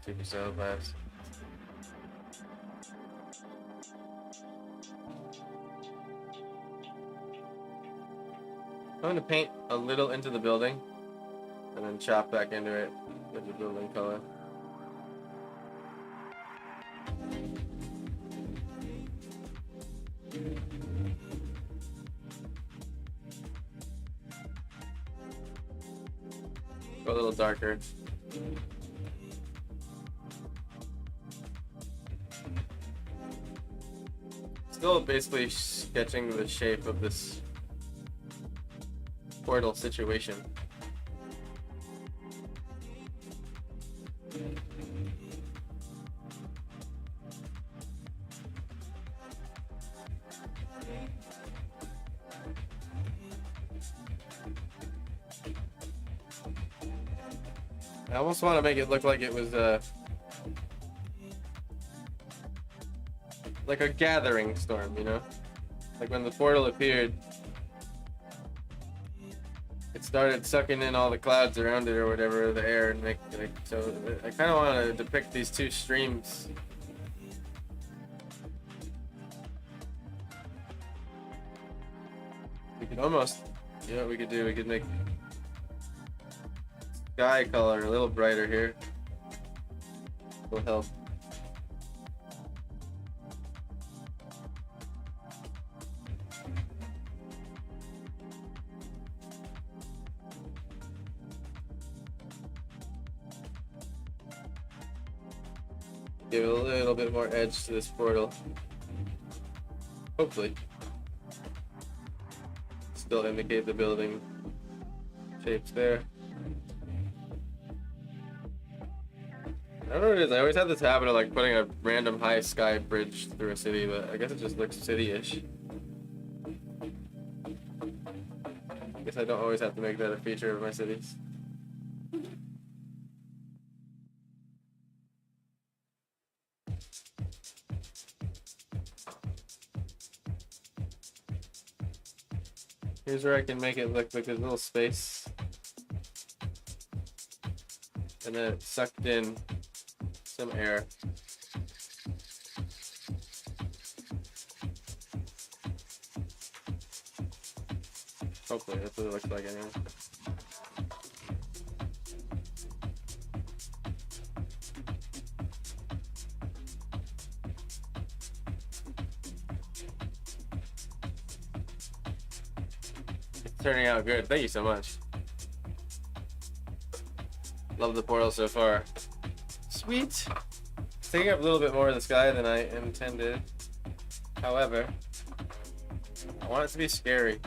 Supercell vibes. I'm going to paint a little into the building and then chop back into it with the building color. Go a little darker. Still basically sketching the shape of this portal situation. I almost want to make it look like it was like a gathering storm, you know? Like when the portal appeared, it started sucking in all the clouds around it or whatever, the air, and make like, so I kind of want to depict these two streams. We could almost, you know what we could do? We could make sky color a little brighter here. Will help. Give it a little bit more edge to this portal. Hopefully. Still indicate the building shapes there. I don't know what it is. I always have this habit of like putting a random high sky bridge through a city, but I guess it just looks city-ish. I guess I don't always have to make that a feature of my cities. Here's where I can make it look like there's a little space. And then it sucked in some air. Hopefully, that's what it looks like anyway. Turning out good. Thank you so much. Love the portal so far. Sweet. It's taking up a little bit more of the sky than I intended. However, I want it to be scary.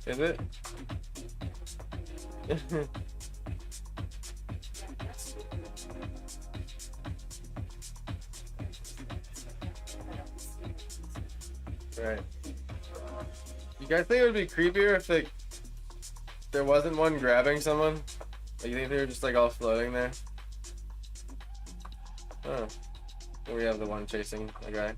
Is it? Right. You guys think it would be creepier if there wasn't one grabbing someone? Like, you think they were just like all floating there? Oh. Here we have the one chasing the guy.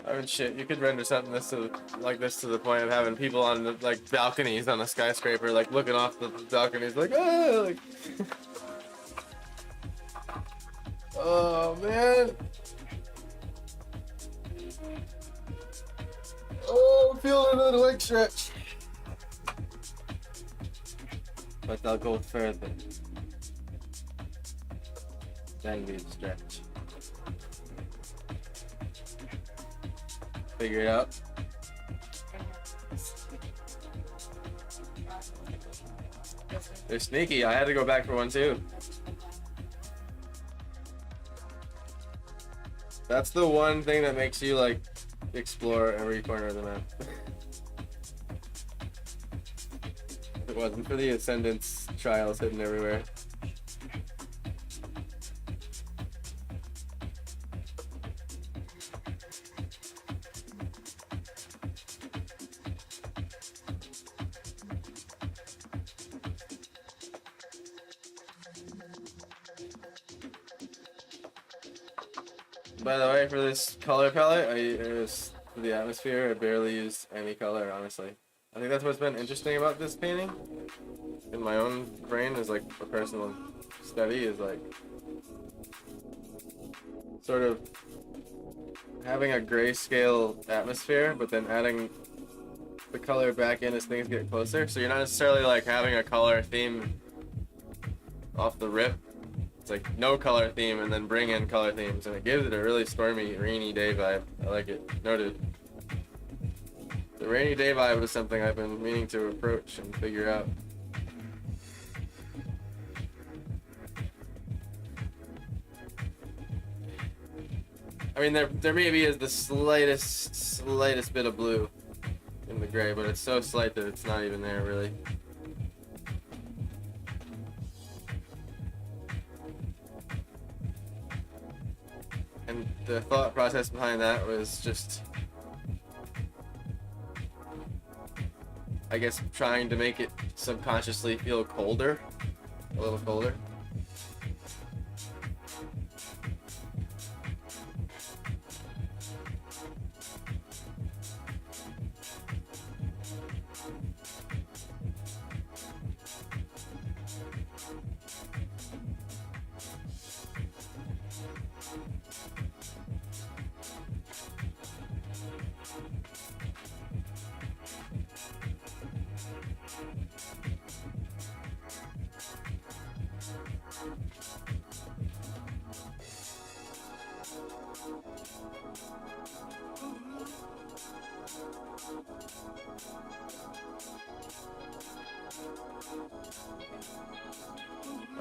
I mean, shit, you could render something like this to the point of having people on the, like, balconies on a skyscraper, like, looking off the balconies, like, ah, like... Oh, man! Oh, I'm feeling a leg stretch! But I'll go further. Then we stretch. Figure it out. They're sneaky. I had to go back for one too. That's the one thing that makes you like explore every corner of the map. If it wasn't for the Ascendance trials hidden everywhere. By the way, for this color palette, for the atmosphere, I barely used any color, honestly. I think that's what's been interesting about this painting, in my own brain, is like a personal study, is like sort of having a grayscale atmosphere, but then adding the color back in as things get closer. So you're not necessarily like having a color theme off the rip. It's like no color theme and then bring in color themes, and it gives it a really stormy, rainy day vibe. I like it. Noted. The rainy day vibe is something I've been meaning to approach and figure out. I mean, there maybe is the slightest bit of blue in the gray, but it's so slight that it's not even there, really. And the thought process behind that was just, I guess, trying to make it subconsciously feel colder, a little colder.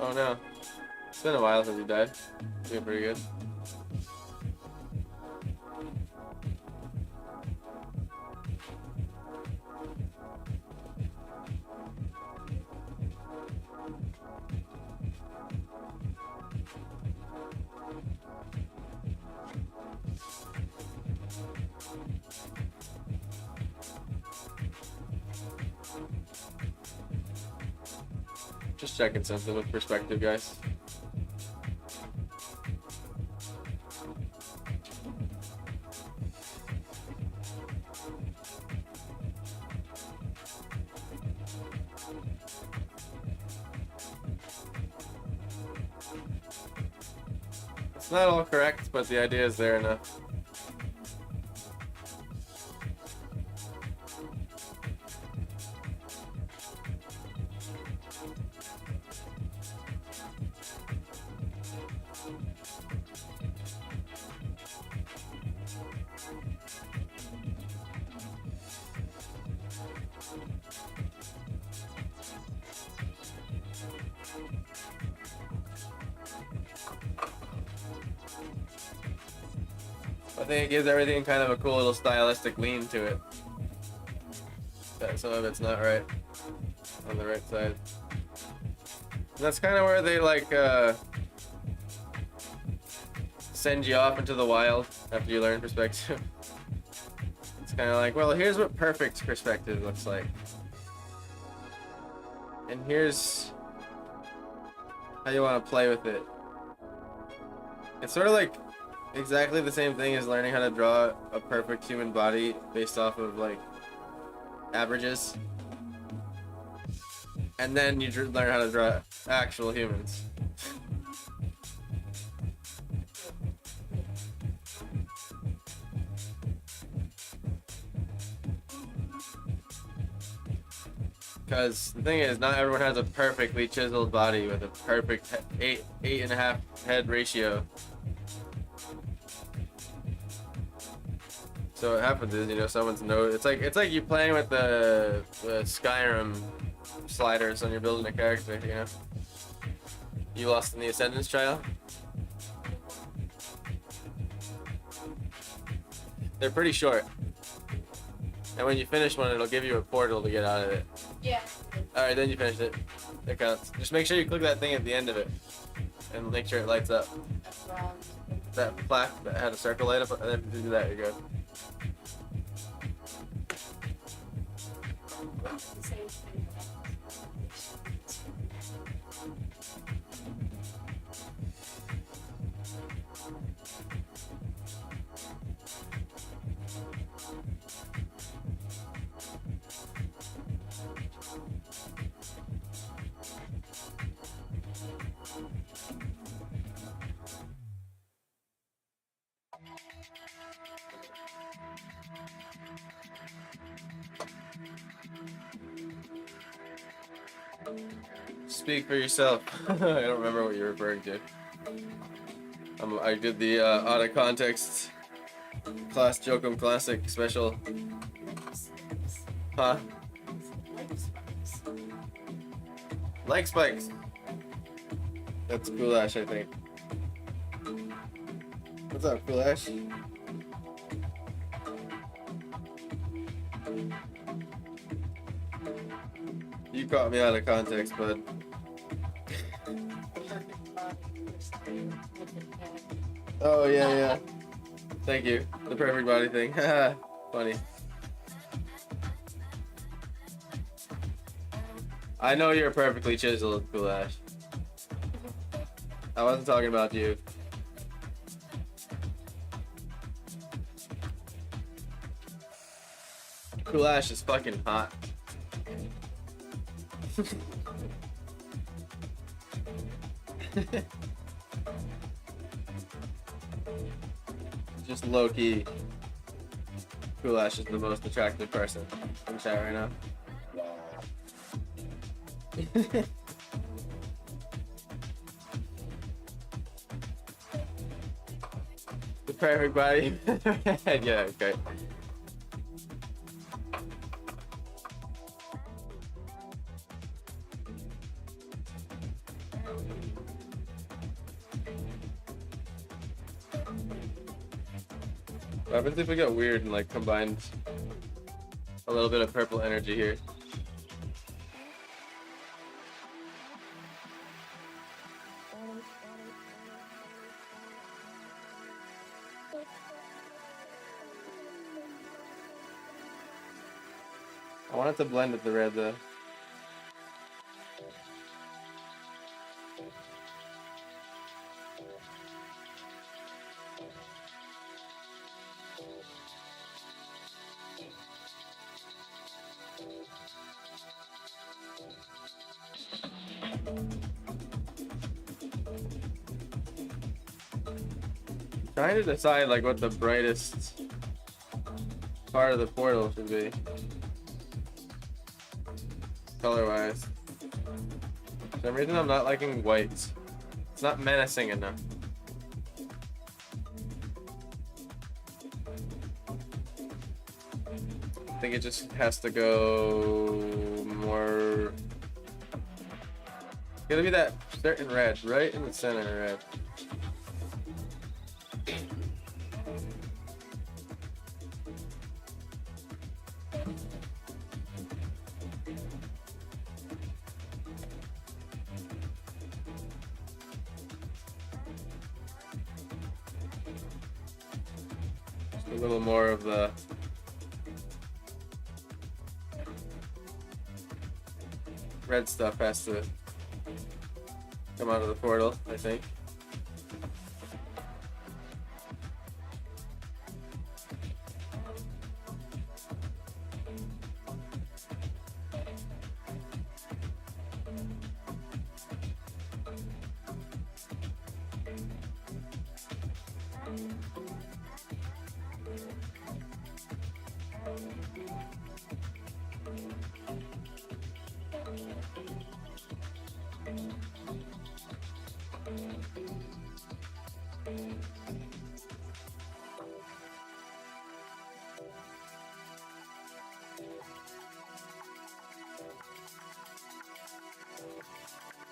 Oh no. It's been a while since he died. Doing pretty good. Just checking something with perspective, guys. It's not all correct, but the idea is there enough. I think it gives everything kind of a cool little stylistic lean to it. That some of it's not right on the right side. And that's kind of where they like send you off into the wild after you learn perspective. It's kind of like, well, here's what perfect perspective looks like. And here's how you want to play with it. It's sort of like exactly the same thing as learning how to draw a perfect human body based off of like averages. And then you learn how to draw actual humans. Because the thing is, not everyone has a perfectly chiseled body with a perfect 8.5 head ratio. So what happens is, you know, someone's nose. It's like you playing with the Skyrim sliders when you're building a character. You know, you lost in the Ascendance trial. They're pretty short, and when you finish one, it'll give you a portal to get out of it. Yeah. All right, then you finished it. That counts. Just make sure you click that thing at the end of it, and make sure it lights up. That's wrong. That plaque that had a circle light up, and then if you do that, you're good. The same thing. Speak for yourself. I don't remember what you're referring to. I did the out of context class Jokum Classic special. Huh? Like spikes. That's Cool Ash, I think. What's up, Cool Ash? You caught me out of context, bud. Oh, yeah. Thank you. The perfect body thing. Haha. Funny. I know you're perfectly chiseled, Cool Ash. I wasn't talking about you. Cool Ash is fucking hot. Just low key. Cool Ash is the most attractive person in chat right now. The perfect body. Yeah, okay. What happens if we get weird and like combined a little bit of purple energy here? I want it to blend with the red though. trying to decide like what the brightest part of the portal should be. Color wise. For some reason I'm not liking whites. It's not menacing enough. I think it just has to go more. It's gotta be that certain red, right in the center red. Just a little more of the red stuff has to come out of the portal, I think.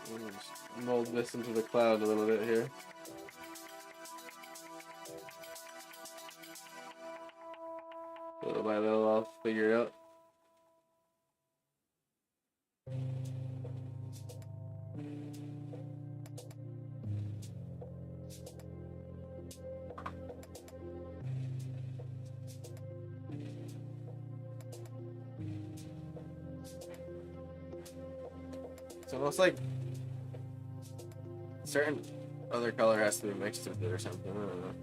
Just mold this into the cloud a little bit here. Little by little, I'll figure it out. It's almost like certain other color has to be mixed with it or something. I don't know.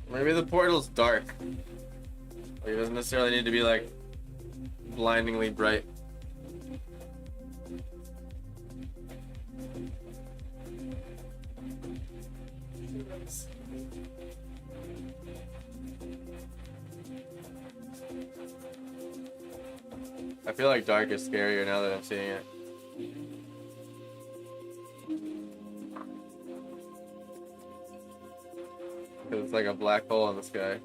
Maybe the portal's dark. Like, it doesn't necessarily need to be like blindingly bright. I feel like dark is scarier now that I'm seeing it. Because it's like a black hole in the sky.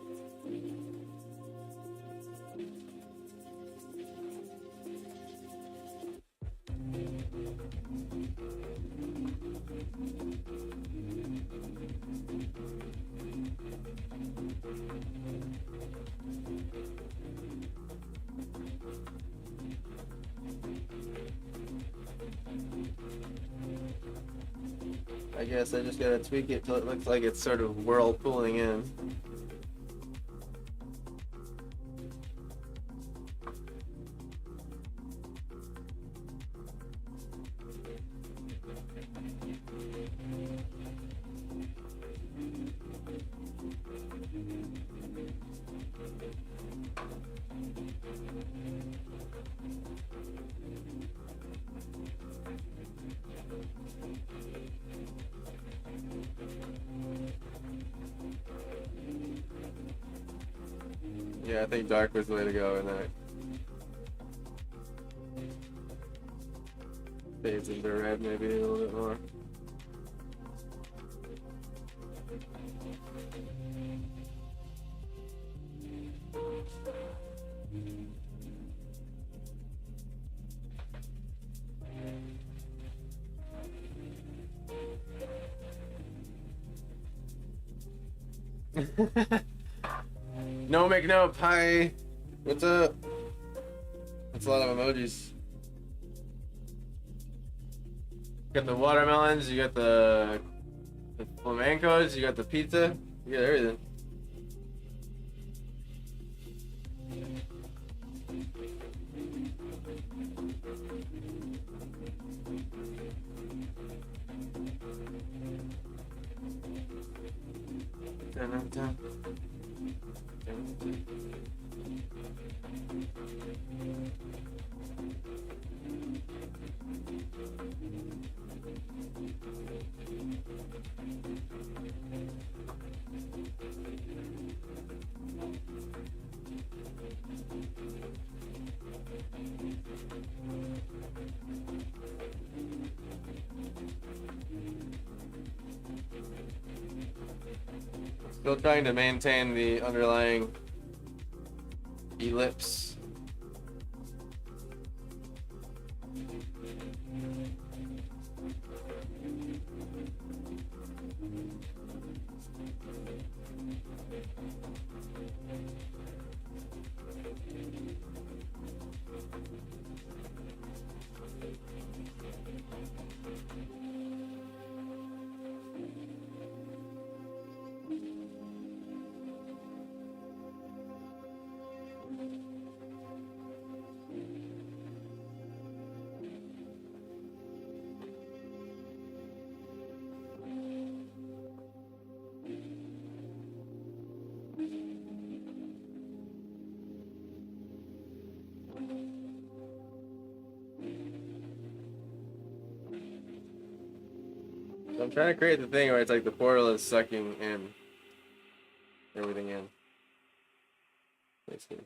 I guess I just gotta tweak it till it looks like it's sort of whirlpooling in. Yeah, I think dark was the way to go, and then it fades into red maybe a little bit more. No make no hi. What's up? That's a lot of emojis. You got the watermelons, you got the flamencos, you got the pizza, you got everything. Dun-dun-dun. Dun-dun-dun. Still trying to maintain the underlying ellipse. So I'm trying to create the thing where it's like the portal is sucking in everything in. Basically.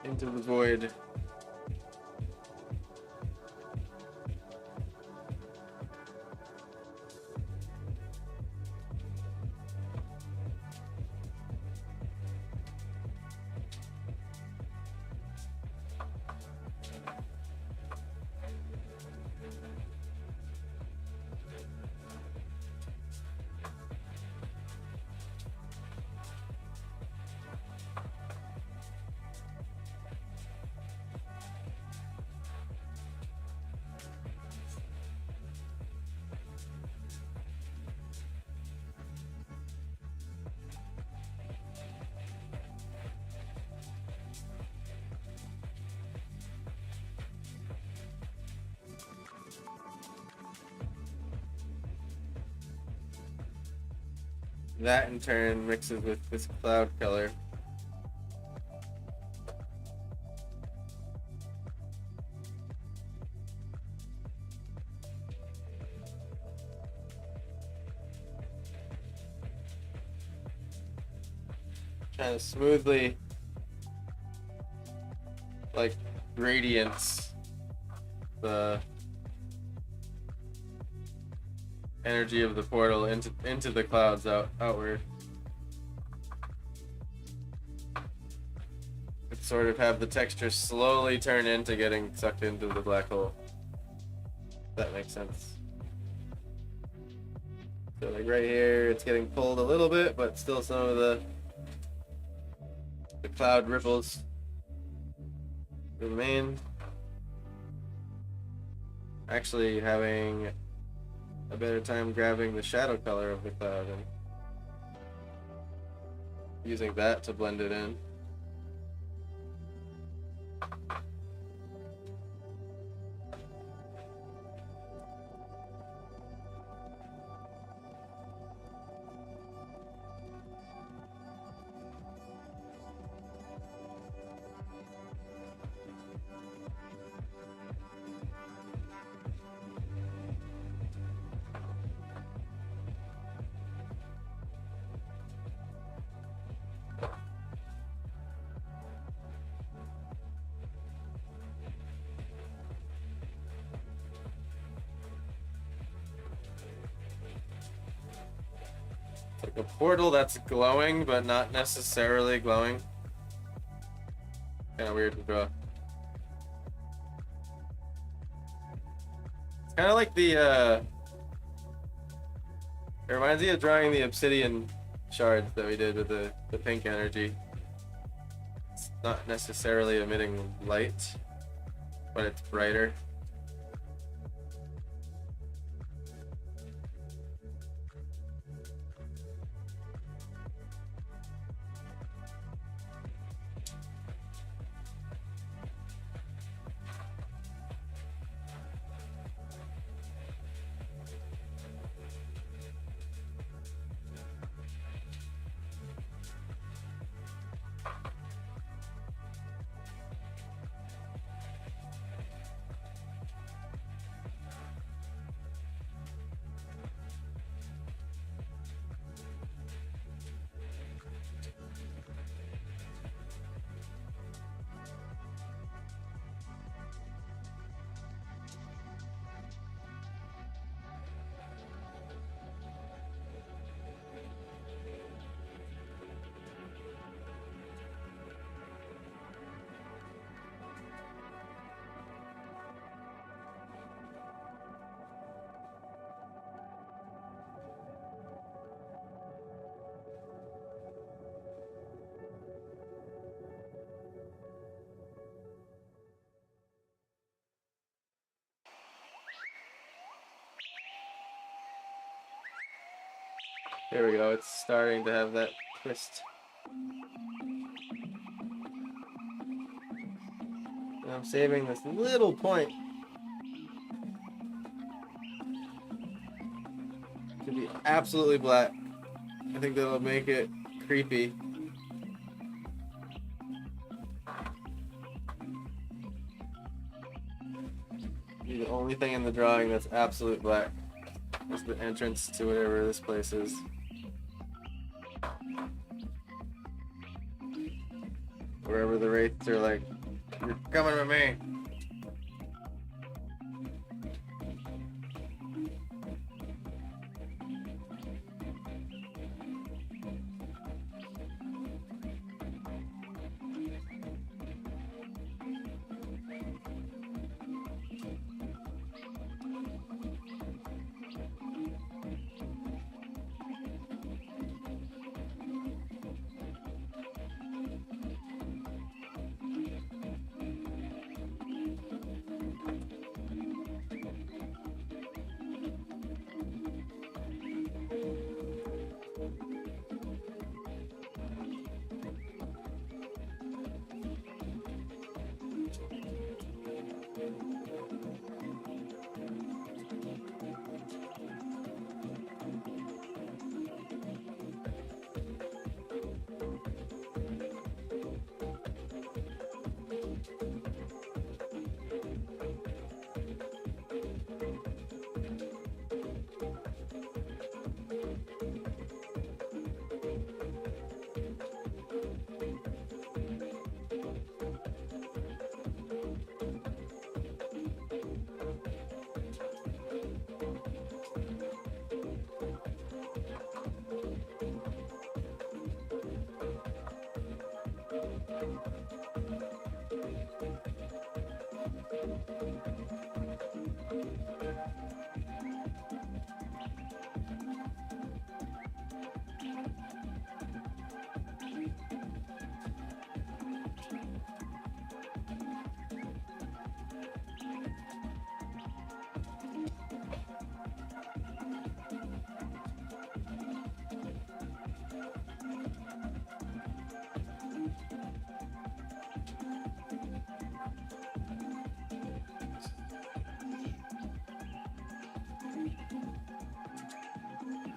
Into the void. That in turn mixes with this cloud color. Trying to smoothly, like, gradients the energy of the portal into the clouds outward. It sort of have the texture slowly turn into getting sucked into the black hole. If that makes sense. So like right here, it's getting pulled a little bit, but still some of the cloud ripples remain. Actually having a better time grabbing the shadow color of the cloud and using that to blend it in. Like a portal that's glowing, but not necessarily glowing. Kind of weird to draw. It's kind of like the, it reminds me of drawing the obsidian shards that we did with the pink energy. It's not necessarily emitting light, but it's brighter. There we go, it's starting to have that twist. And I'm saving this little point to be absolutely black. I think that'll make it creepy. The only thing in the drawing that's absolute black is the entrance to whatever this place is. Wherever the wraiths are like, you're coming with me.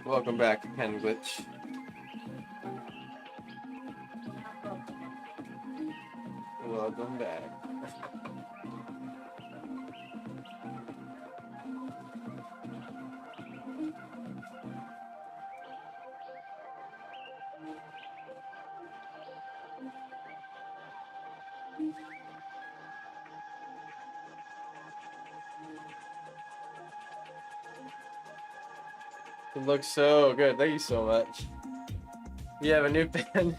Welcome back, Pen Glitch. Welcome back. It looks so good. Thank you so much. You have a new pen.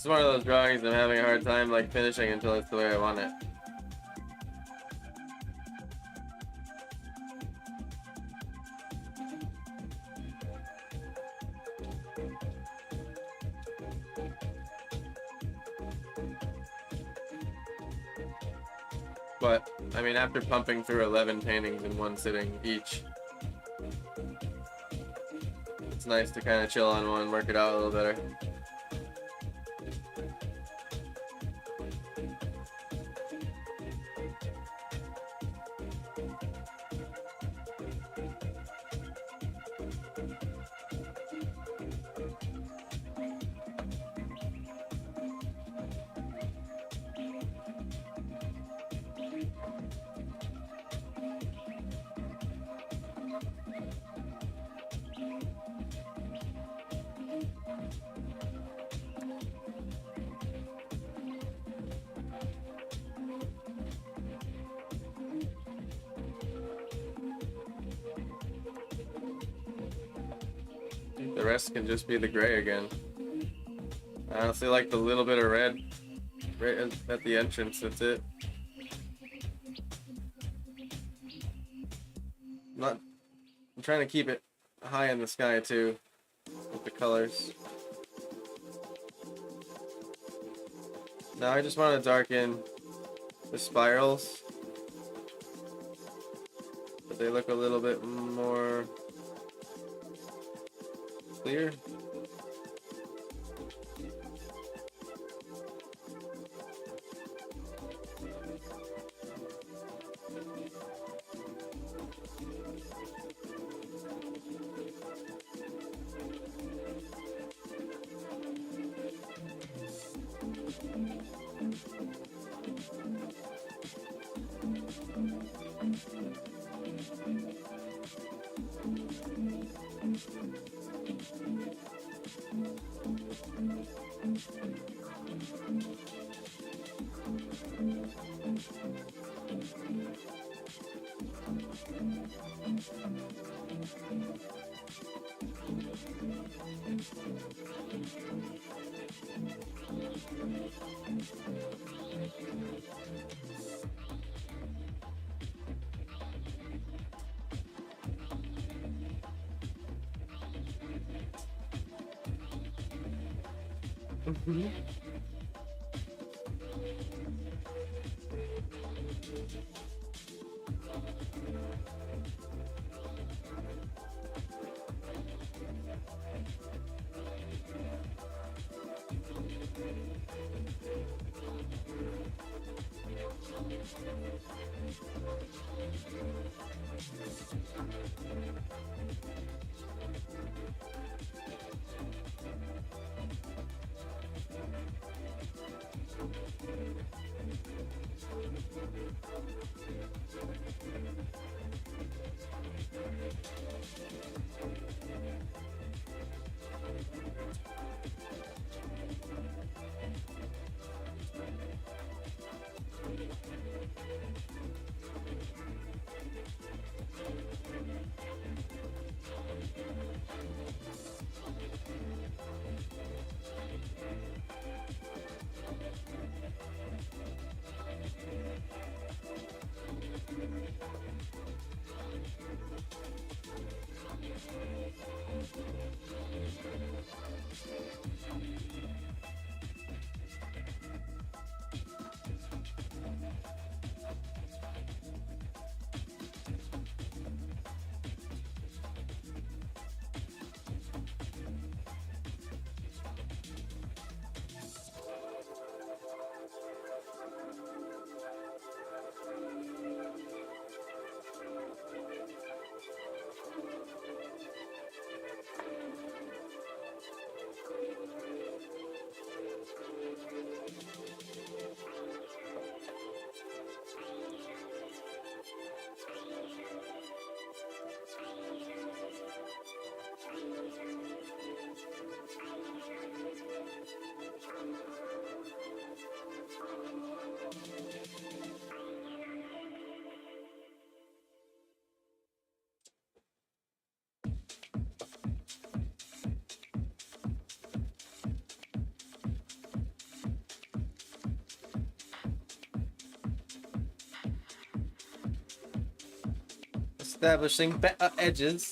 It's one of those drawings I'm having a hard time like finishing until it's the way I want it. But, I mean, after pumping through 11 paintings in one sitting each, it's nice to kind of chill on one, work it out a little better. The rest can just be the gray again. I honestly like the little bit of red right at the entrance, that's it. I'm trying to keep it high in the sky too, with the colors. Now I just want to darken the spirals, but they look a little bit more clear. Establishing better edges.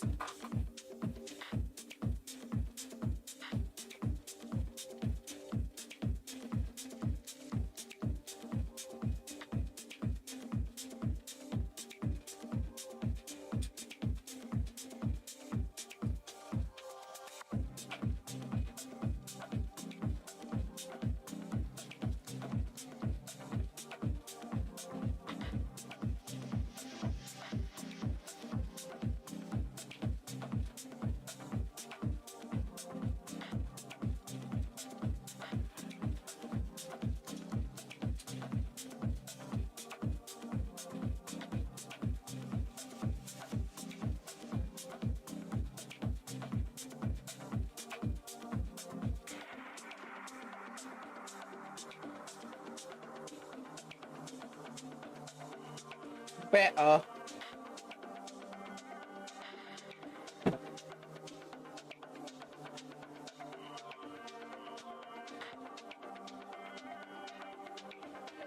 Better.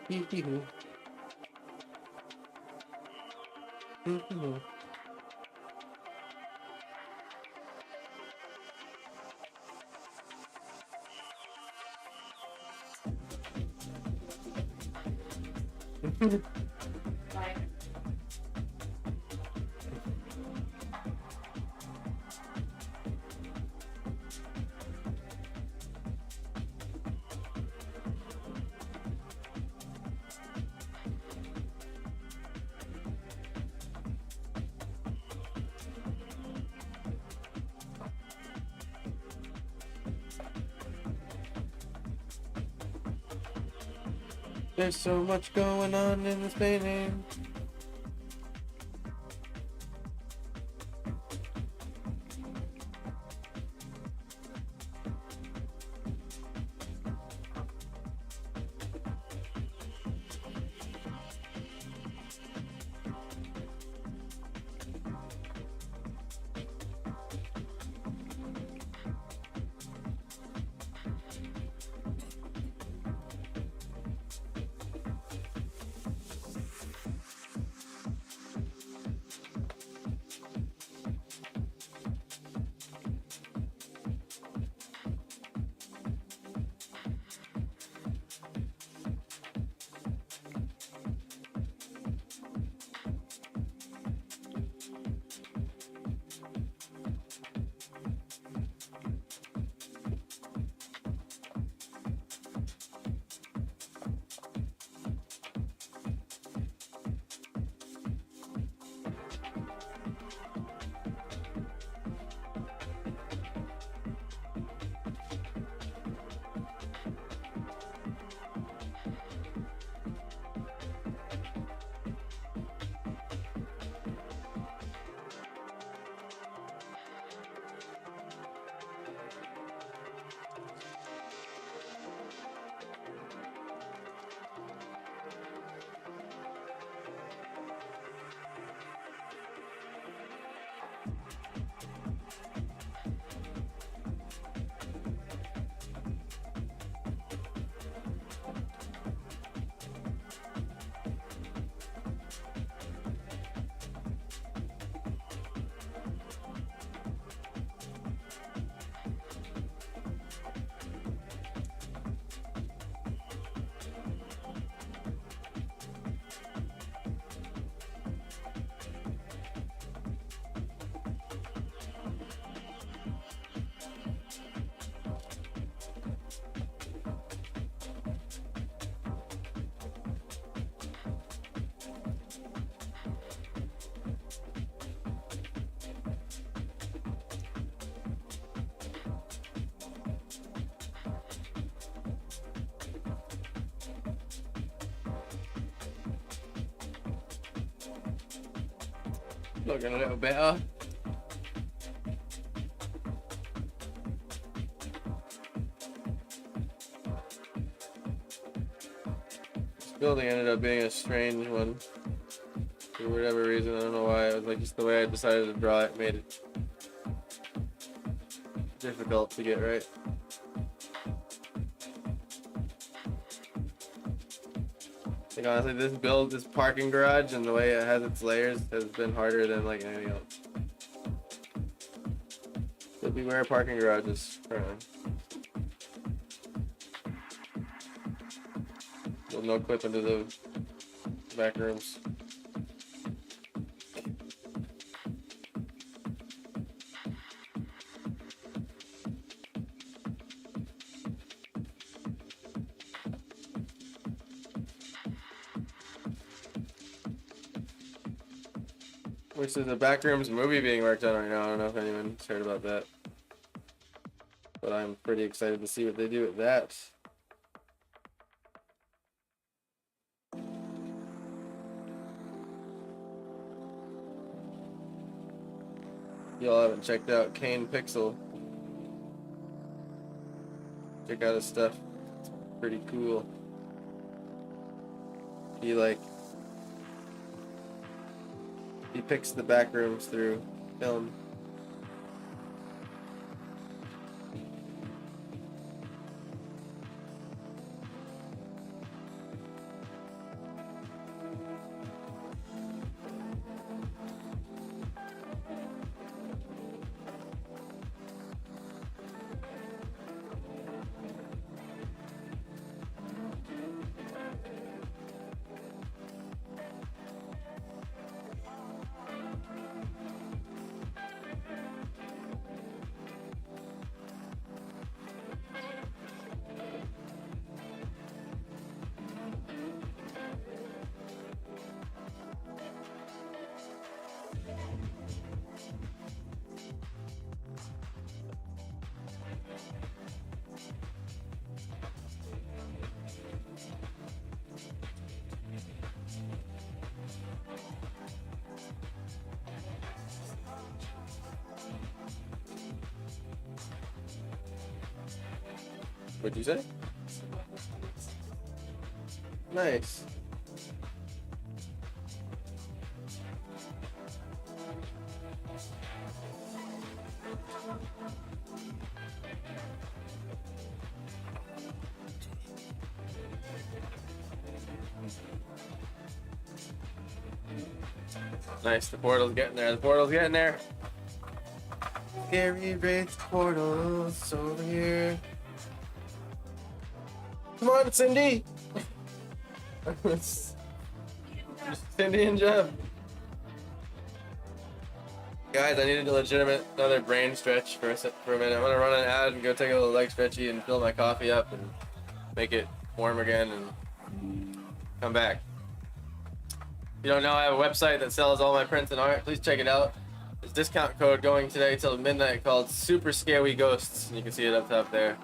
Hee-hee-hoo. Hee-hee-hoo. Like, There's so much going on in this painting. Looking a little better. This building ended up being a strange one. For whatever reason, I don't know why. It was like just the way I decided to draw it made it difficult to get right. Like honestly, this parking garage and the way it has its layers has been harder than like anything else. So beware parking garages currently. With no clip into the back rooms. Which is a Backrooms movie being worked on right now. I don't know if anyone's heard about that. But I'm pretty excited to see what they do with that. Y'all haven't checked out Kane Pixel. Check out his stuff. It's pretty cool. He picks the back rooms through film. What'd you say? Nice. Nice, the portal's getting there. The portal's getting there. Scary Wraith portals over here. Come on, Cindy! Cindy and Jeff. Guys, I needed a legitimate another brain stretch for a minute. I'm gonna run an ad and go take a little leg stretchy and fill my coffee up and make it warm again and come back. If you don't know, I have a website that sells all my prints and art. Please check it out. There's a discount code going today till midnight called Super Scary Ghosts. And you can see it up top there.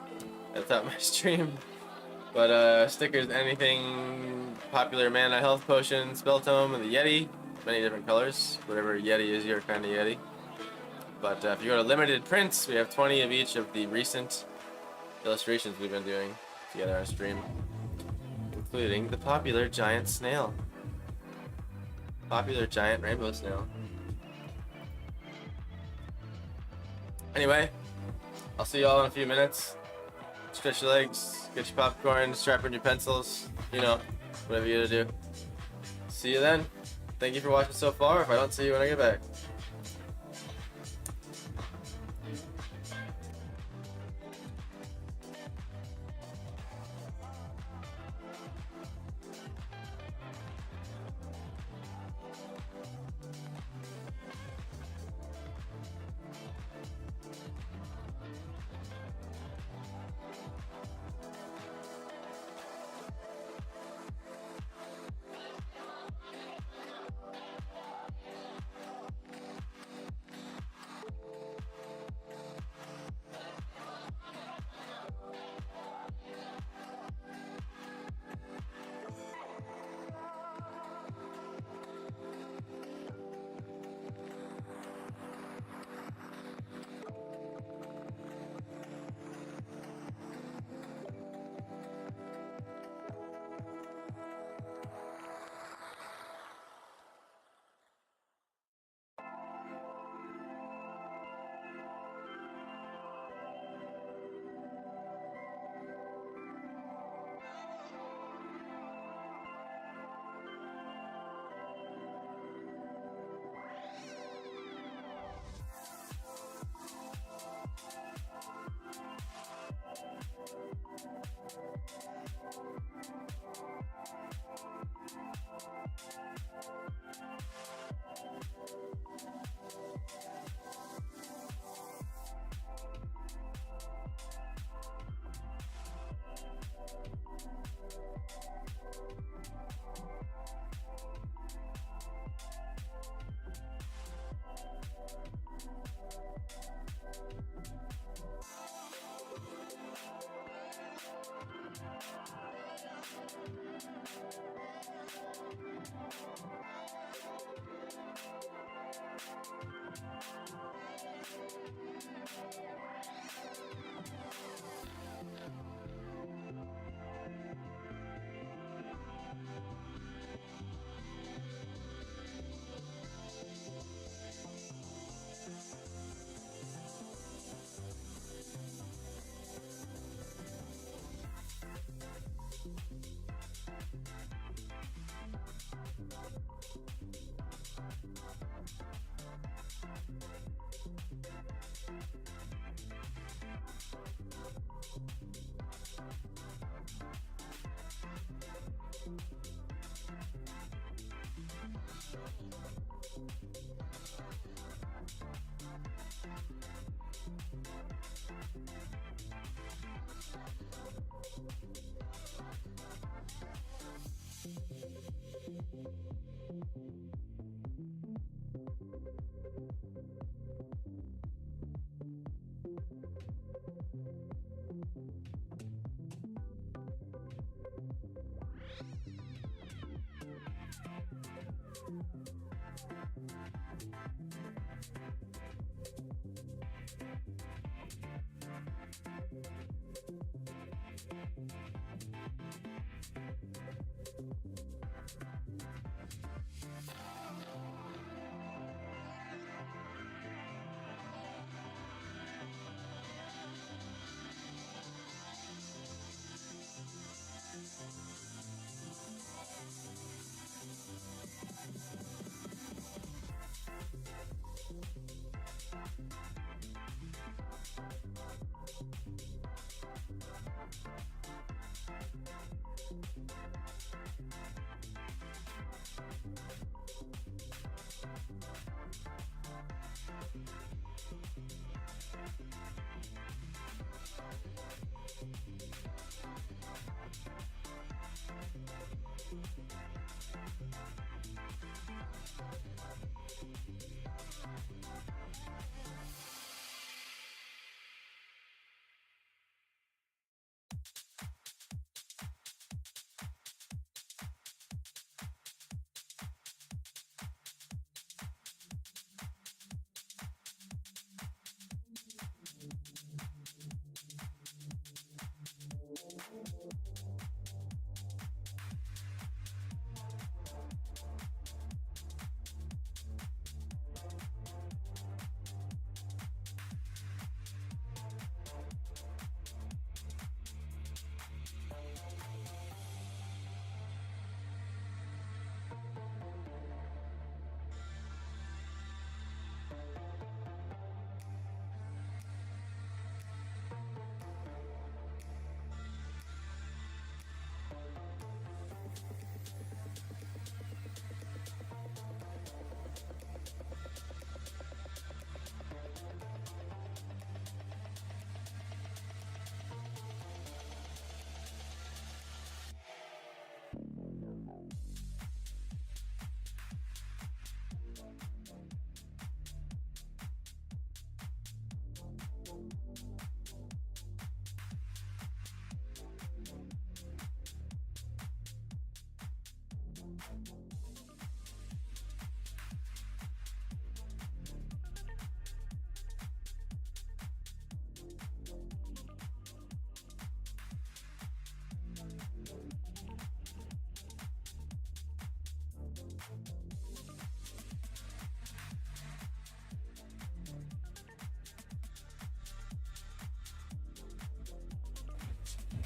At the top of my stream. But stickers, anything popular mana, health potion, spell tome, and the Yeti. Many different colors. Whatever Yeti is your kind of Yeti. But if you go to limited prints, we have 20 of each of the recent illustrations we've been doing together on stream. Including the popular giant snail. Popular giant rainbow snail. Anyway, I'll see y'all in a few minutes. Stretch your legs, get your popcorn, sharpen your pencils, you know, whatever you gotta do. See you then. Thank you for watching so far. If I don't see you when I get back.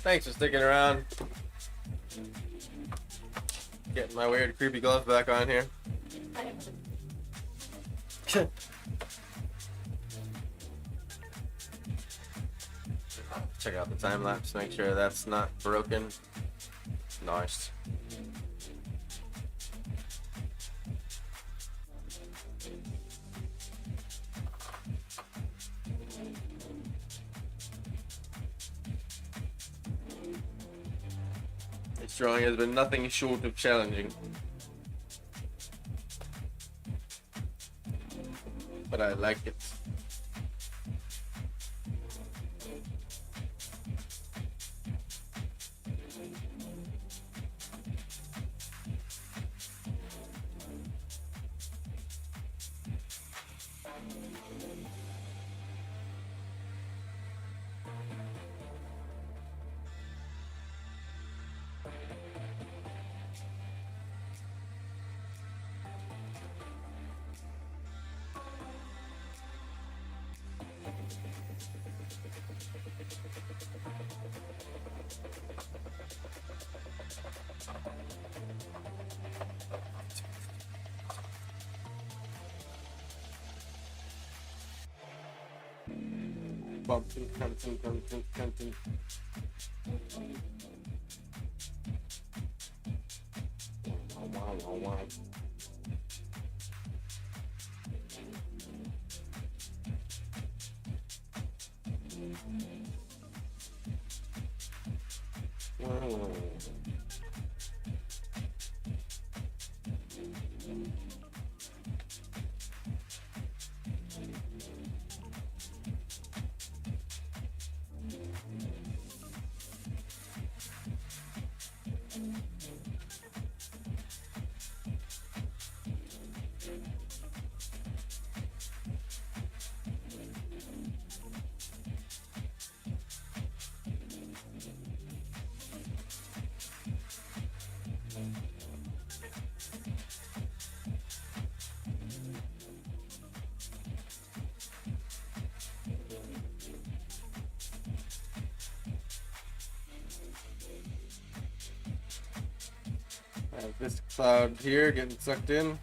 Thanks for sticking around. Getting my weird, creepy glove back on here. Check out the time lapse, make sure that's not broken. Nice. This drawing has been nothing short of challenging. But I like it. Bumping, hunting, hunting, hunting. Wow, wow, wow. Wow. I have this cloud here getting sucked in.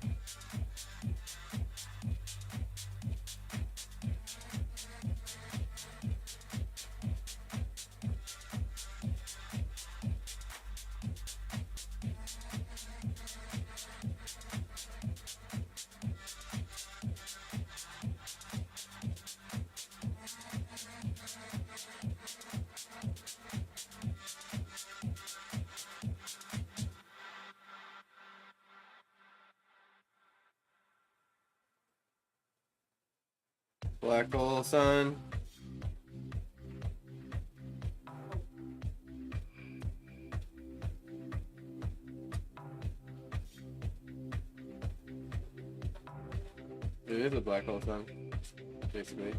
Black hole sun. It is a black hole sun, basically.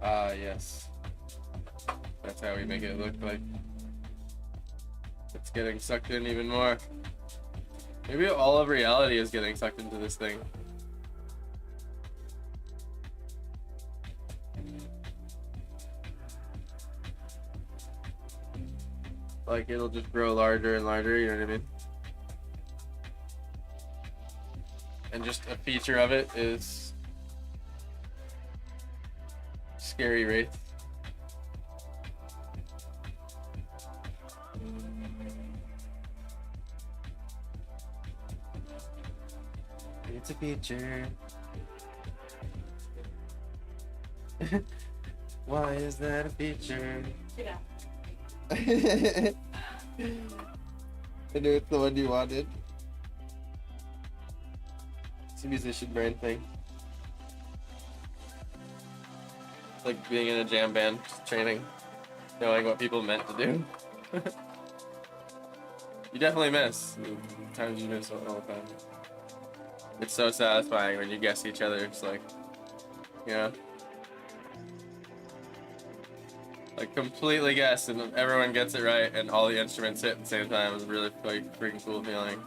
Ah, yes. That's how we make it look like it's getting sucked in even more. Maybe all of reality is getting sucked into this thing. Like it'll just grow larger and larger, you know what I mean? And just a feature of it is scary wraith. It's a feature. Why is that a feature? Yeah. I knew it's the one you wanted. It's a musician brain thing. It's like being in a jam band training, knowing what people meant to do. You definitely miss. Times you miss all the time. It's so satisfying when you guess each other. It's like, you know, like completely guess and everyone gets it right and all the instruments hit at the same time. It was a really like freaking cool feeling.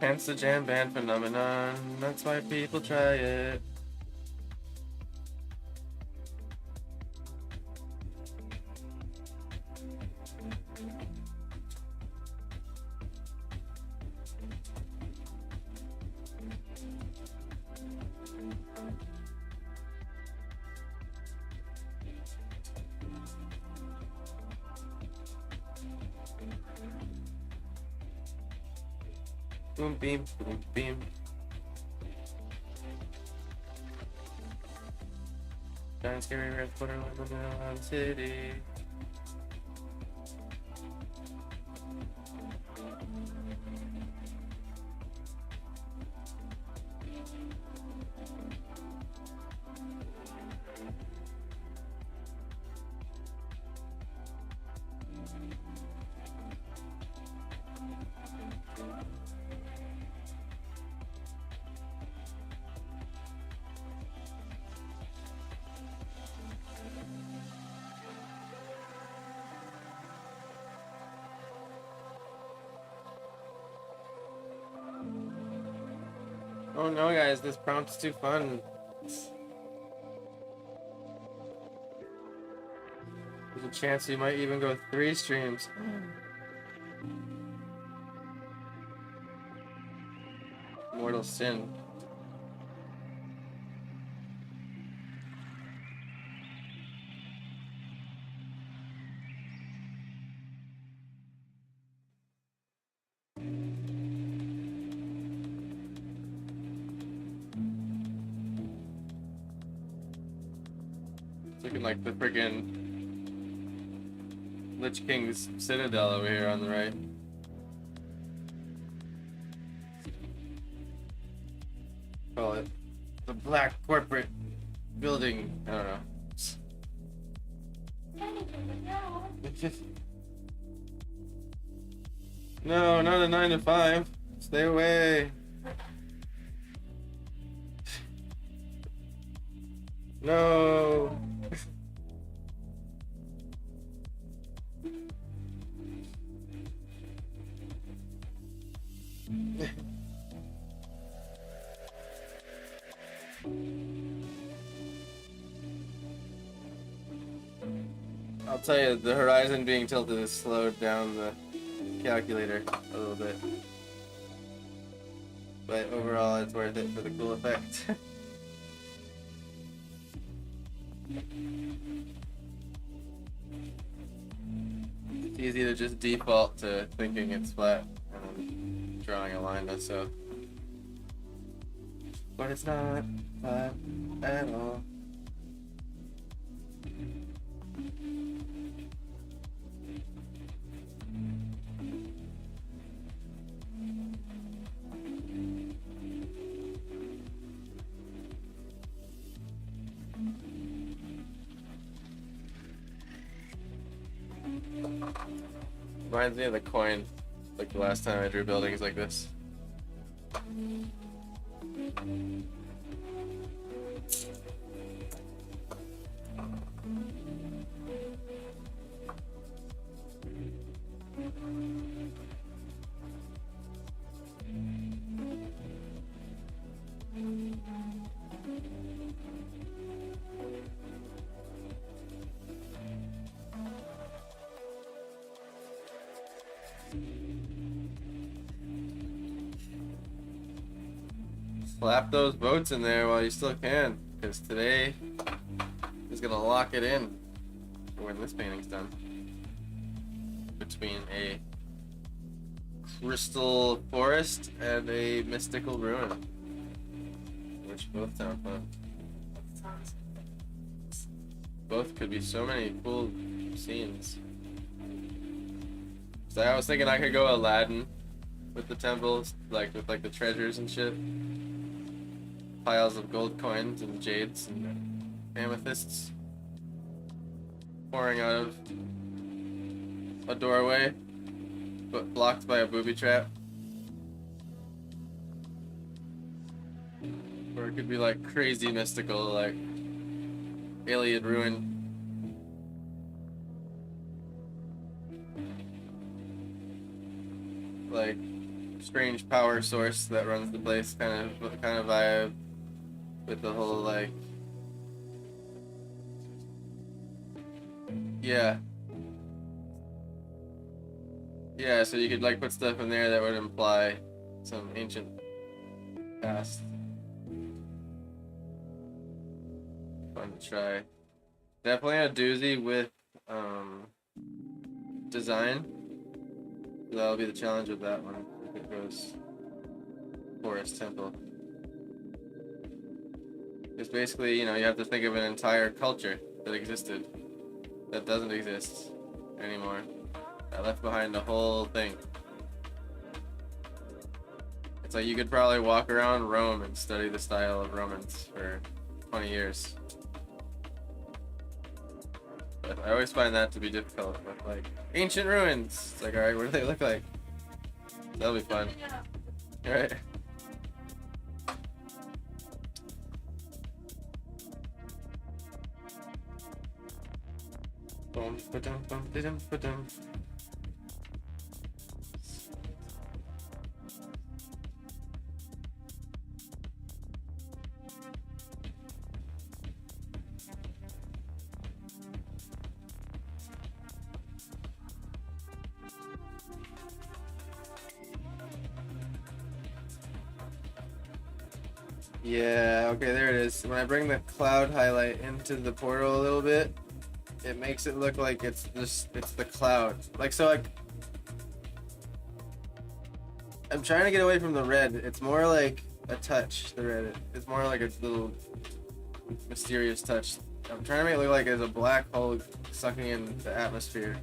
Hence the jam band phenomenon. That's why people try it. Boom, beam, boom, beam. Giant scary red footer living around the city. Oh no, guys, this prompt's too fun. There's a chance we might even go 3 streams. Mortal Sin. It's looking like the friggin' Lich King's Citadel over here on the right. Call it the Black Corporate Building. I don't know. No, not a 9 to 5. Stay away. No. I'll tell you, the horizon being tilted has slowed down the calculator a little bit. But overall, it's worth it for the cool effect. It's easy to just default to thinking it's flat and then drawing a line that's so. But it's not flat at all. Reminds me of the coin, like the last time I drew buildings like this. Slap those votes in there while you still can, because today is gonna lock it in for when this painting's done. Between a crystal forest and a mystical ruin, which both sound fun. Both could be so many cool scenes. So I was thinking I could go Aladdin with the temples, like with like the treasures and shit. Piles of gold coins and jades and amethysts pouring out of a doorway, but blocked by a booby trap. Or it could be like crazy mystical, like alien ruin. Like strange power source that runs the place kind of vibe. With the whole like, yeah, so you could like put stuff in there that would imply some ancient past. Fun to try. Definitely a doozy with design. That'll be the challenge with that one if it goes Forest Temple. Because basically, you know, you have to think of an entire culture that existed, that doesn't exist anymore. I left behind the whole thing. It's like you could probably walk around Rome and study the style of Romans for 20 years. But I always find that to be difficult with like ancient ruins. It's like, alright, what do they look like? That'll be fun. Alright. Boom, ba-dum, bum, ba-dum, ba-dum. Yeah, okay, there it is. When I bring the cloud highlight into the portal a little bit, it makes it look like it's the cloud. Like, so like, I'm trying to get away from the red. It's more like a touch, the red. It's more like a little mysterious touch. I'm trying to make it look like there's a black hole sucking in the atmosphere.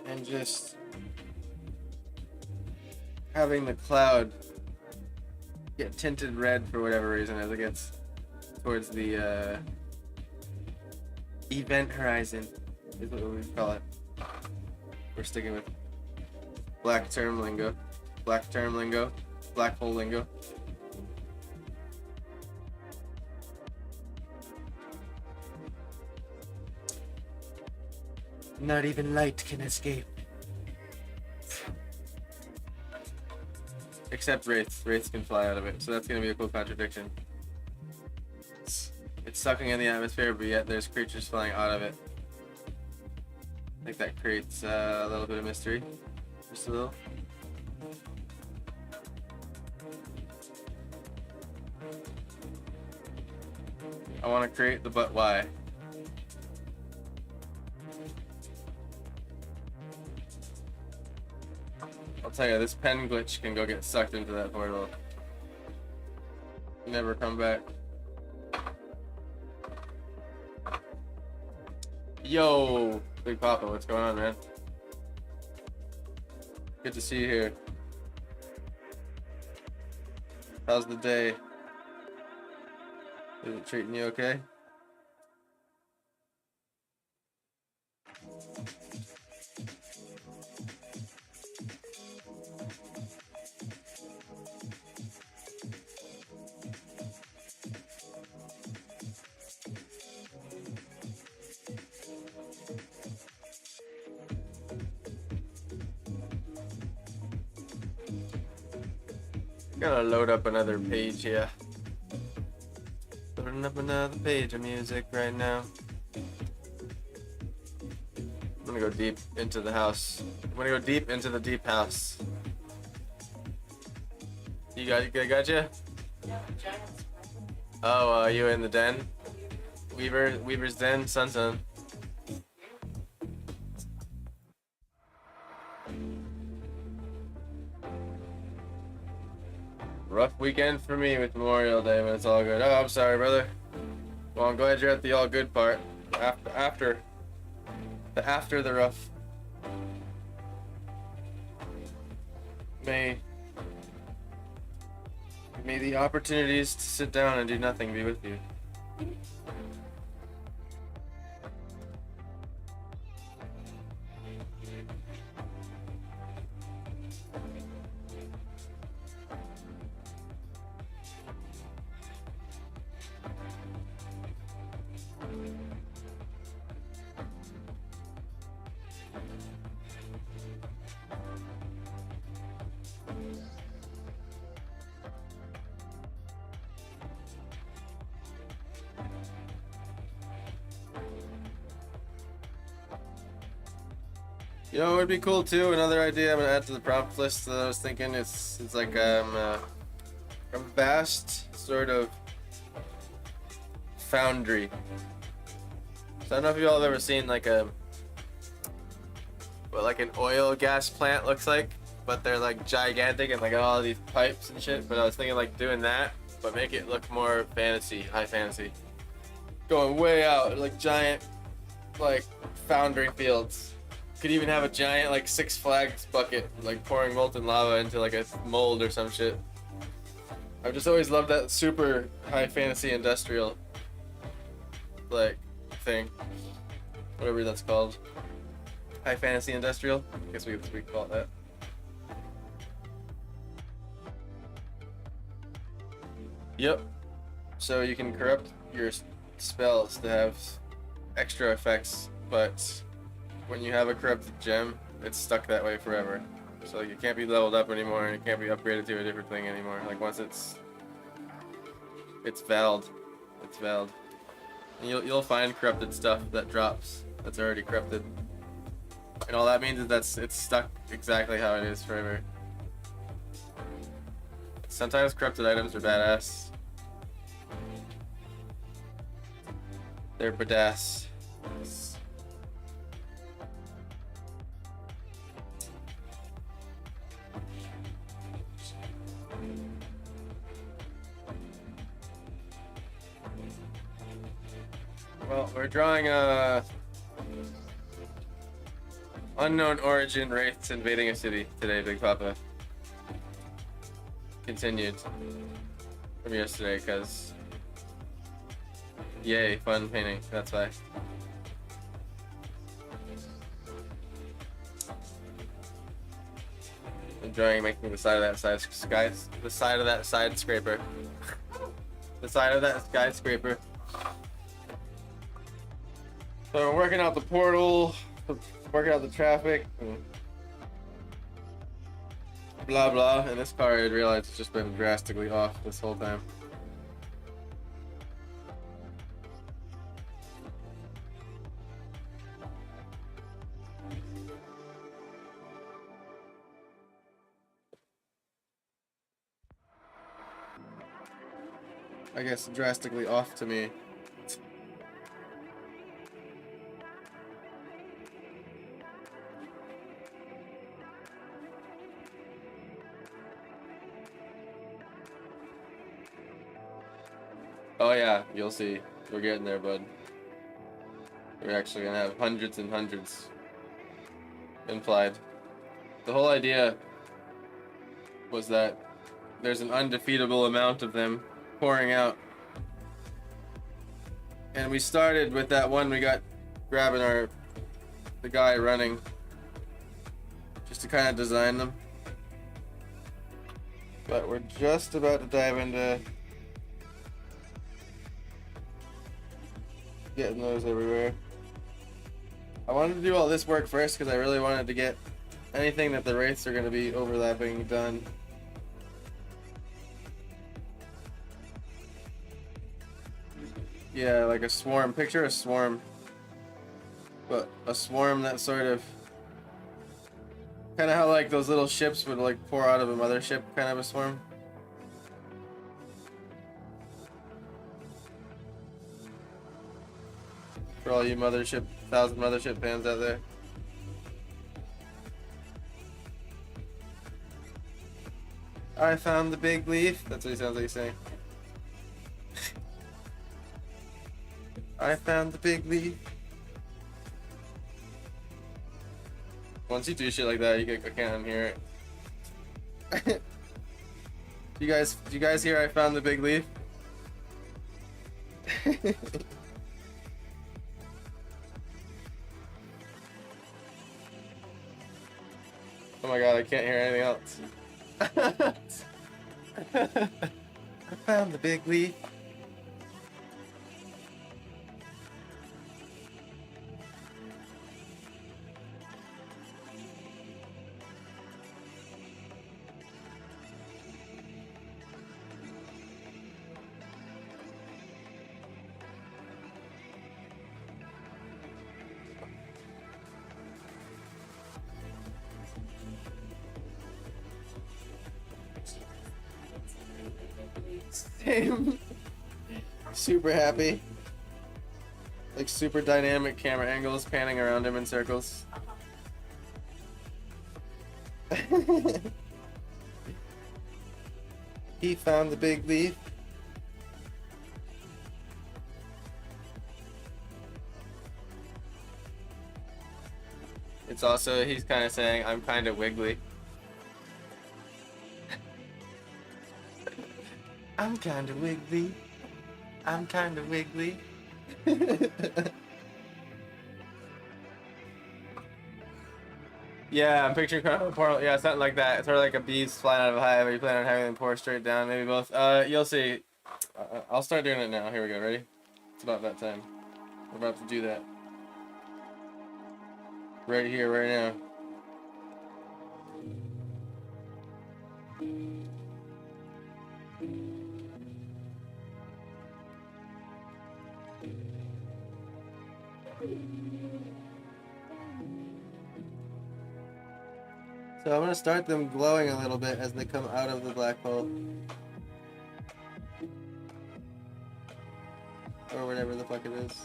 And just having the cloud get tinted red for whatever reason as it gets towards the event horizon is what we call it. We're sticking with black term lingo, black hole lingo. Not even light can escape. Except wraiths. Wraiths can fly out of it, so that's gonna be a cool contradiction. It's sucking in the atmosphere, but yet there's creatures flying out of it. I think that creates a little bit of mystery. Just a little. I want to create the but why. I'll tell you, this pen glitch can go get sucked into that portal. Never come back. Yo, Big Papa, what's going on, man? Good to see you here. How's the day? Is it treating you okay? Gotta load up another page here. Loading up another page of music right now. I'm gonna go deep into the house. I'm gonna go deep into the deep house. You got you? Yeah, giants. Oh, you in the den? Weaver's den, son. Rough weekend for me with Memorial Day, but it's all good. Oh, I'm sorry, brother. Well, I'm glad you're at the all good part. After the rough. May the opportunities to sit down and do nothing be with you. You know, it would be cool too. Another idea I'm gonna add to the prompt list that I was thinking it's like a vast sort of foundry. So I don't know if you all have ever seen like what like an oil gas plant looks like, but they're like gigantic and like all these pipes and shit. But I was thinking like doing that, but make it look more fantasy, high fantasy. Going way out, like giant, like foundry fields. Could even have a giant like Six Flags bucket, like pouring molten lava into like a mold or some shit. I've just always loved that super high fantasy industrial like thing, whatever that's called. High fantasy industrial. I guess we call it that. Yep. So you can corrupt your spells to have extra effects, but when you have a corrupted gem, it's stuck that way forever. So like, it can't be leveled up anymore, and it can't be upgraded to a different thing anymore. Like once it's valed, it's valed. And you'll find corrupted stuff that drops that's already corrupted, and all that means is it's stuck exactly how it is forever. Sometimes corrupted items are badass. They're badass. Well, we're drawing a unknown origin wraiths invading a city today, Big Papa. Continued from yesterday, because yay, fun painting. That's why. Enjoying making the side of that side the side of that side scraper. The side of that skyscraper. So we're working out the portal, working out the traffic, and blah blah. And this car, I realized, it's just been drastically off this whole time. I guess drastically off to me. Oh yeah, you'll see. We're getting there, bud. We're actually gonna have hundreds and hundreds implied. The whole idea was that there's an undefeatable amount of them pouring out. And we started with that one we got grabbing the guy running, just to kind of design them. But we're just about to dive into getting those everywhere. I wanted to do all this work first because I really wanted to get anything that the wraiths are going to be overlapping done. Yeah, like a swarm. Picture a swarm. But a swarm that sort of... kind of how like those little ships would like pour out of a mothership, kind of a swarm. For all you mothership, 1,000 mothership fans out there. I found the big leaf. That's what he sounds like he's saying. I found the big leaf. Once you do shit like that, I can't unhear it. Do you guys hear I found the big leaf? Oh my god, I can't hear anything else. I found the big leaf. Same. Super happy. Like super dynamic camera angles panning around him in circles. He found the big leaf. It's also, he's kind of saying, I'm kind of wiggly. I'm kind of wiggly. I'm kind of wiggly. Yeah, I'm picturing kind of a portal. Yeah, something like that. It's sort of like a beast flying out of a hive. Are you planning on having them pour straight down? Maybe both. You'll see. I'll start doing it now. Here we go. Ready? It's about that time. We're about to do that. Right here, right now. So I'm gonna start them glowing a little bit as they come out of the black hole. Or whatever the fuck it is.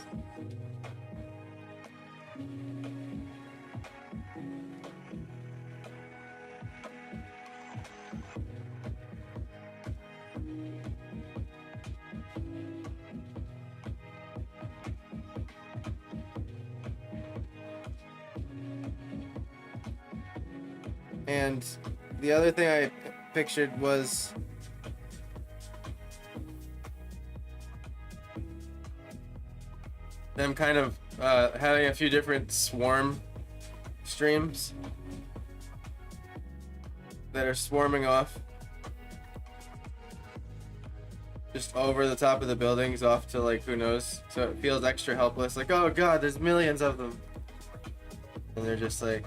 And the other thing I pictured was them kind of having a few different swarm streams that are swarming off just over the top of the buildings off to like who knows, so it feels extra helpless, like oh god there's millions of them, and they're just like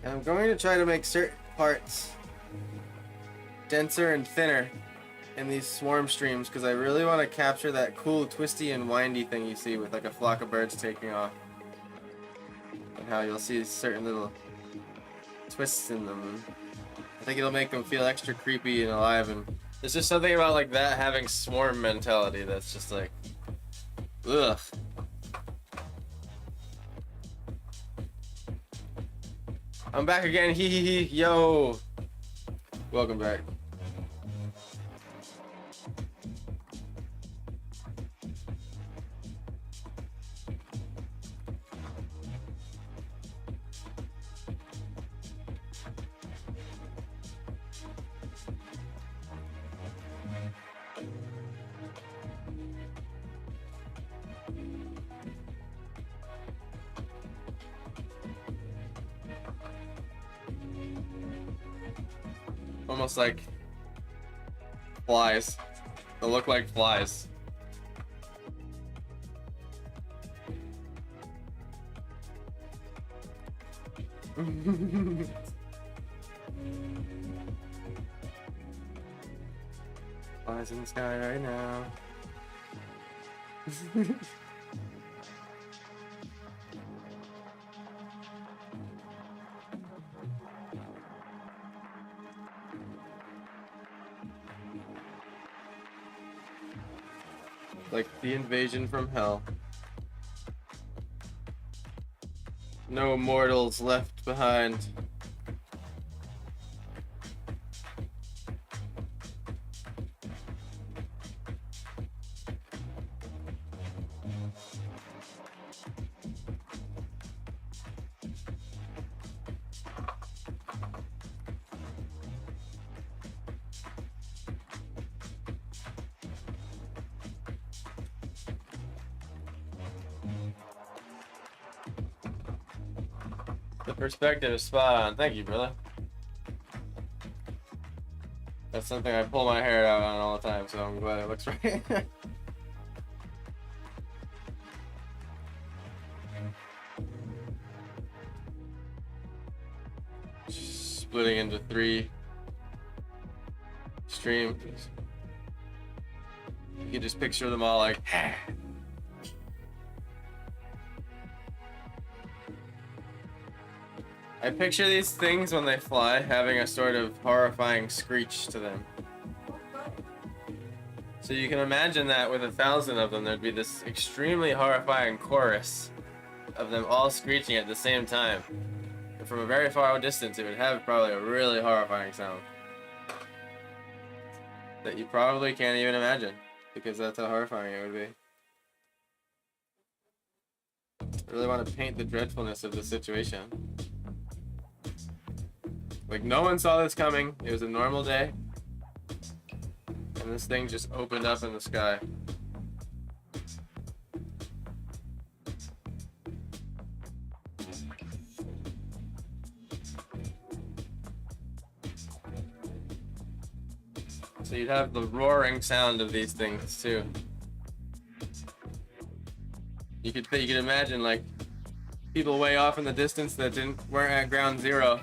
I'm going to try to make certain parts denser and thinner in these swarm streams because I really want to capture that cool twisty and windy thing you see with like a flock of birds taking off. And how you'll see certain little twists in them. I think it'll make them feel extra creepy and alive, and there's just something about like that having swarm mentality that's just like ugh. I'm back again, hee hee hee, yo! Welcome back. Almost like flies. They look like flies. Flies in the sky right now. Like the invasion from hell. No mortals left behind. The perspective is spot on. Thank you, brother. That's something I pull my hair out on all the time, so I'm glad it looks right. Splitting into 3 streams. You can just picture them all like I picture these things when they fly having a sort of horrifying screech to them. So you can imagine that with 1,000 of them, there'd be this extremely horrifying chorus of them all screeching at the same time. And from a very far distance, it would have probably a really horrifying sound that you probably can't even imagine, because that's how horrifying it would be. I really want to paint the dreadfulness of the situation. Like, no one saw this coming. It was a normal day. And this thing just opened up in the sky. So you'd have the roaring sound of these things too. You could imagine like people way off in the distance that weren't at ground zero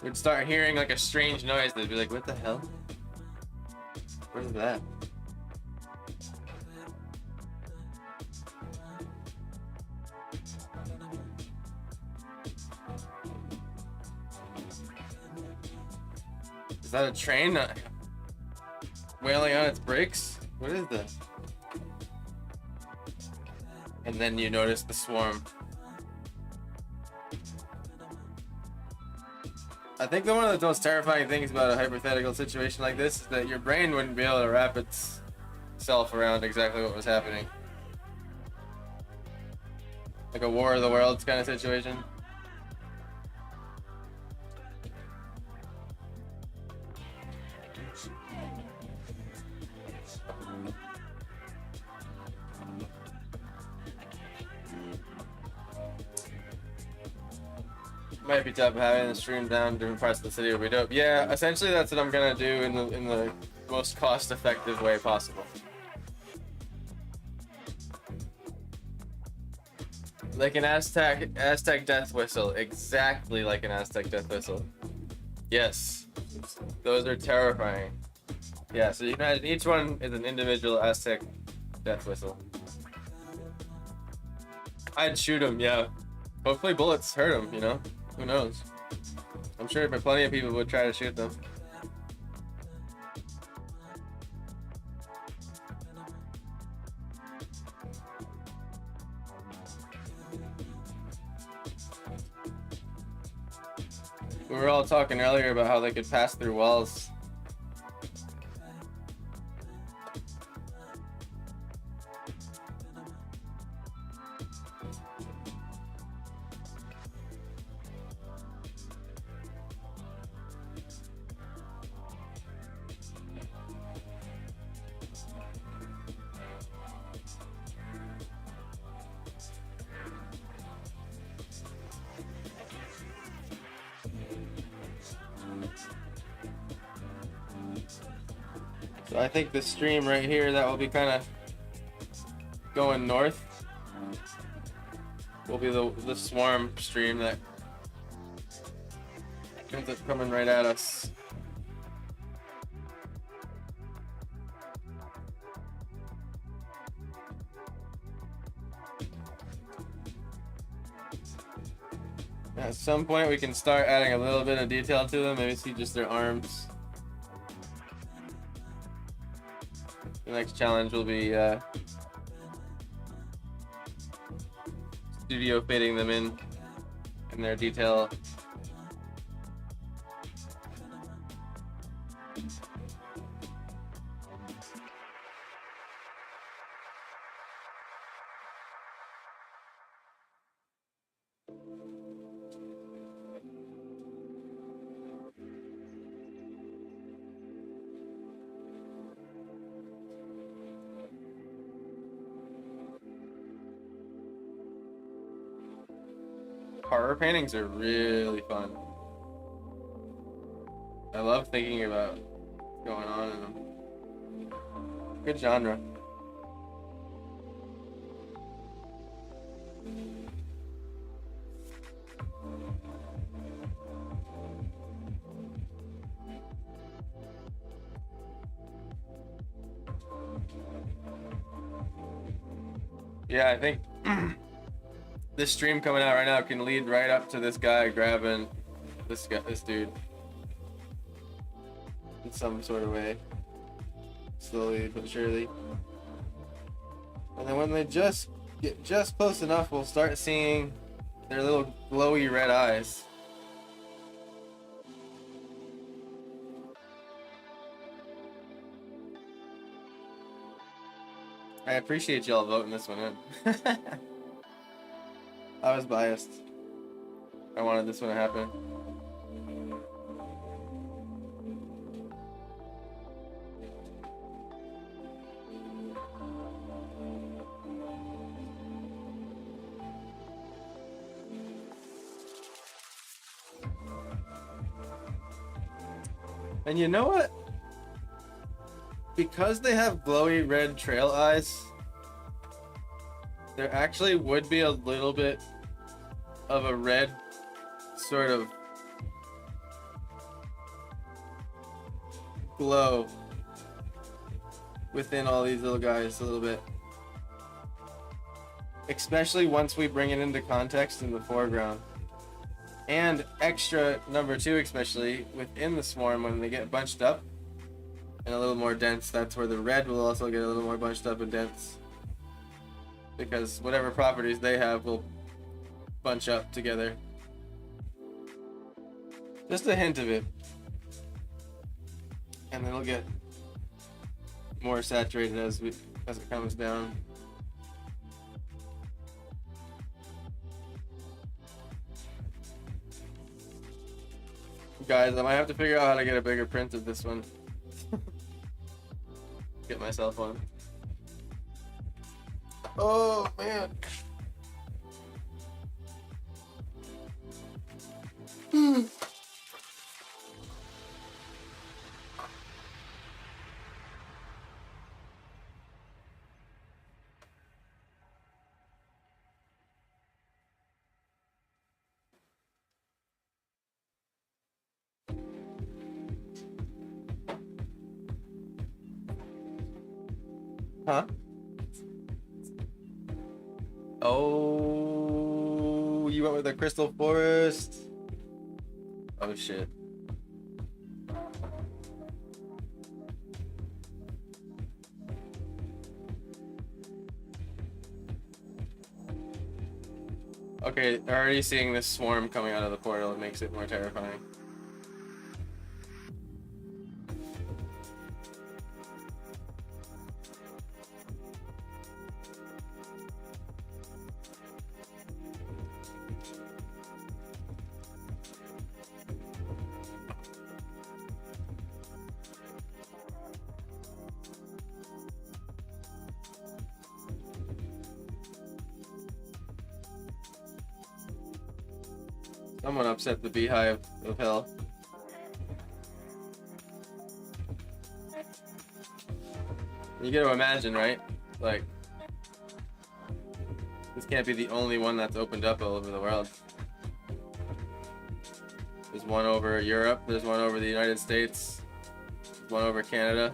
would start hearing like a strange noise. They'd be like, "What the hell? What is that?" Is that a train wailing on its brakes? What is that? And then you notice the swarm. I think one of the most terrifying things about a hypothetical situation like this is that your brain wouldn't be able to wrap itself around exactly what was happening. Like a War of the Worlds kind of situation. Might be tough having the stream down different parts of the city would be dope. Yeah, essentially that's what I'm gonna do in the most cost-effective way possible. Like an Aztec death whistle, exactly like an Aztec death whistle. Yes, those are terrifying. Yeah, so you can imagine each one is an individual Aztec death whistle. I'd shoot him, yeah. Hopefully bullets hurt him, you know? Who knows? I'm sure plenty of people would try to shoot them. We were all talking earlier about how they could pass through walls. So I think this stream right here that will be kind of going north will be the swarm stream that ends up coming right at us. At some point we can start adding a little bit of detail to them, maybe see just their arms. The next challenge will be studio fitting them in their detail. Horror paintings are really fun. I love thinking about what's going on in them. Good genre. Yeah, I think this stream coming out right now can lead right up to this guy grabbing this dude in some sort of way, slowly but surely. And then when they just get just close enough, we'll start seeing their little glowy red eyes. I appreciate y'all voting this one in. I was biased. I wanted this one to happen. And you know what? Because they have glowy red trail eyes, There actually would be a little bit of a red sort of glow within all these little guys a little bit. Especially once we bring it into context in the foreground. And extra number 2, especially within the swarm when they get bunched up and a little more dense, that's where the red will also get a little more bunched up and dense. Because whatever properties they have will bunch up together. Just a hint of it. And then it'll get more saturated as it comes down. Guys, I might have to figure out how to get a bigger print of this one. Get myself one. Oh man. Huh? Oh, you went with the Crystal Forest? Oh shit. Okay, already seeing this swarm coming out of the portal, it makes it more terrifying. Someone upset the beehive of hell. You gotta imagine, right? Like, this can't be the only one that's opened up all over the world. There's one over Europe, there's one over the United States, there's one over Canada.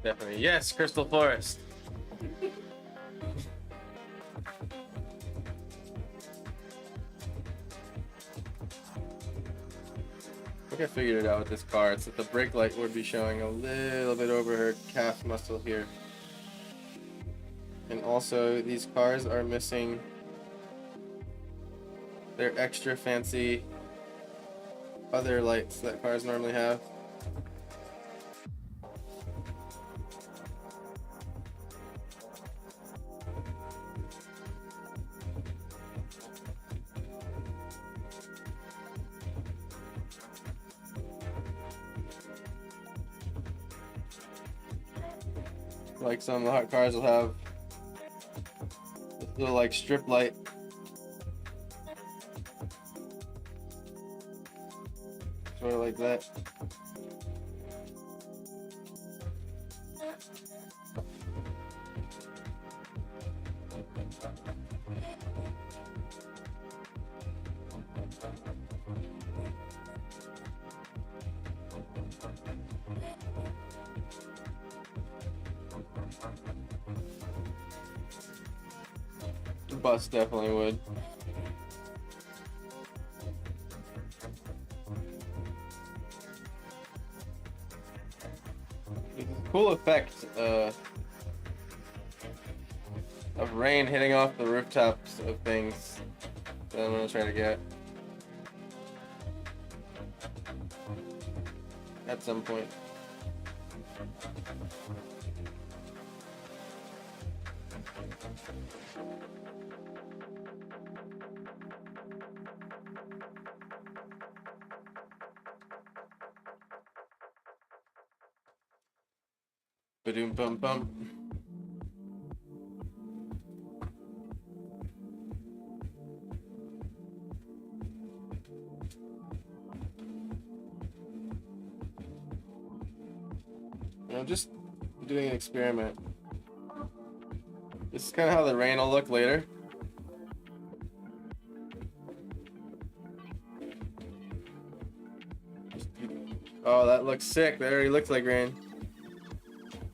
Definitely. Yes, Crystal Forest. I think I figured it out with this car. It's that the brake light would be showing a little bit over her calf muscle here. And also, these cars are missing their extra fancy other lights that cars normally have. Like some of the hot cars will have this little like strip light. Sort of like that. The bus definitely would. It's a cool effect of rain hitting off the rooftops of things that I'm gonna try to get at some point. Ba-doom bum bum. I'm just doing an experiment. This is kind of how the rain will look later. Oh, that looks sick. That already looks like rain.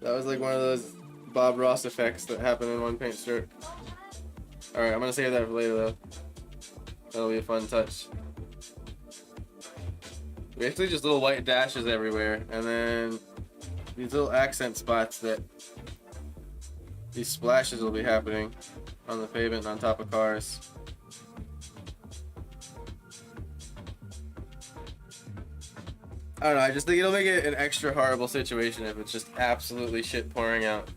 That was like one of those Bob Ross effects that happen in one paint stroke. Alright, I'm gonna save that for later though. That'll be a fun touch. Basically just little white dashes everywhere, and then these little accent spots that these splashes will be happening on the pavement and on top of cars. I don't know, I just think it'll make it an extra horrible situation if it's just absolutely shit pouring out.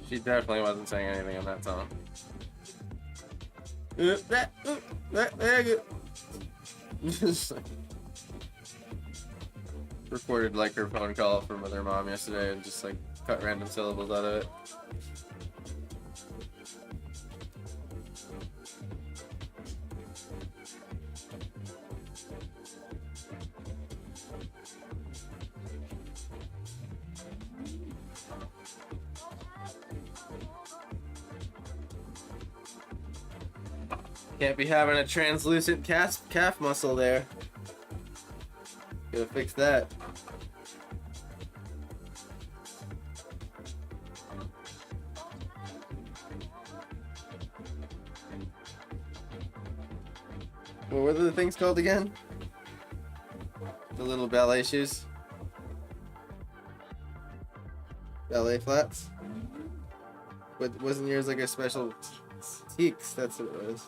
She definitely wasn't saying anything in that song. Recorded like her phone call from her mom yesterday and just like cut random syllables out of it. Can't be having a translucent calf muscle there. Gotta fix that. What were the things called again? The little ballet shoes? Ballet flats? But wasn't yours like a special teaks? That's what it was.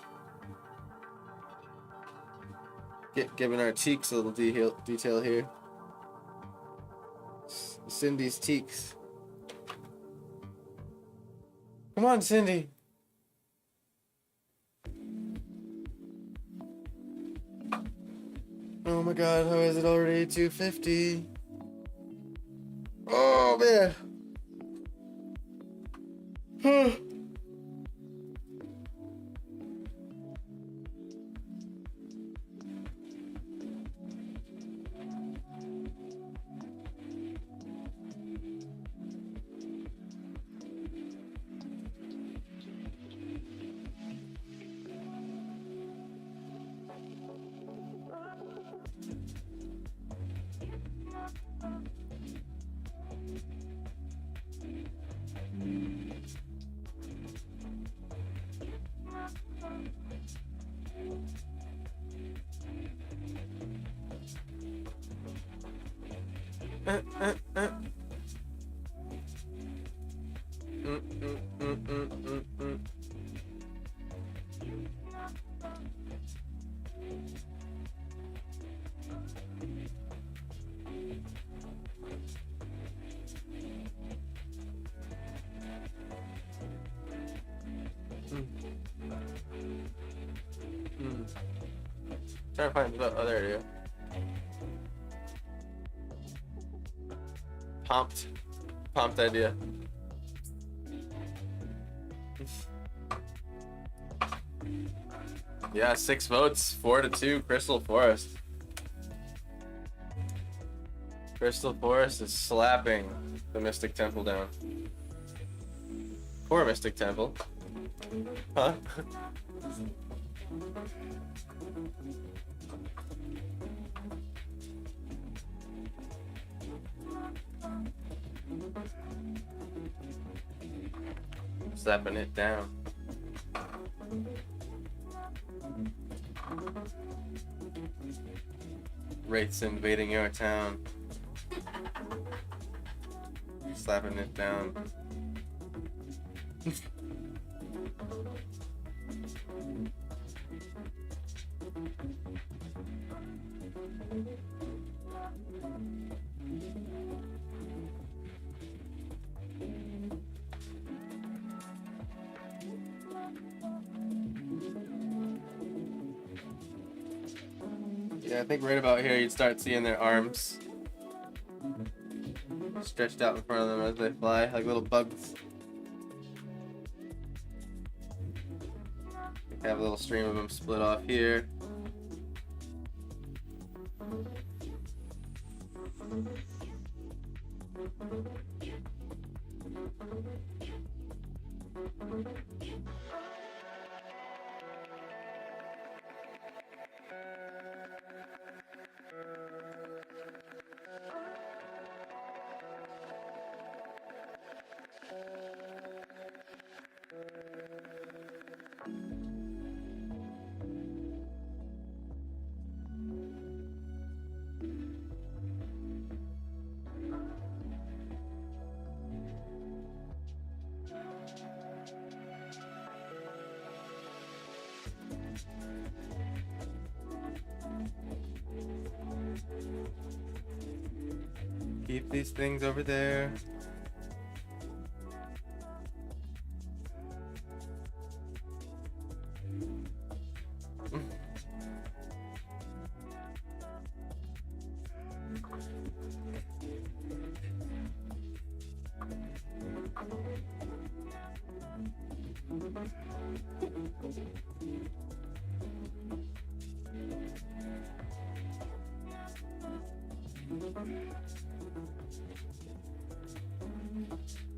Giving our teaks a little detail here. Cindy's teaks. Come on, Cindy. Oh my god, how is it already 2:50? Oh man. Trying to find the other area. Pumped idea. Yeah, 6 votes, 4-2, Crystal Forest. Crystal Forest is slapping the Mystic Temple down. Poor Mystic Temple. Huh? Slapping it down. Wraiths invading your town. Slapping it down. Yeah, I think right about here you'd start seeing their arms stretched out in front of them as they fly, like little bugs. Have a little stream of them split off here. Keep these things over there.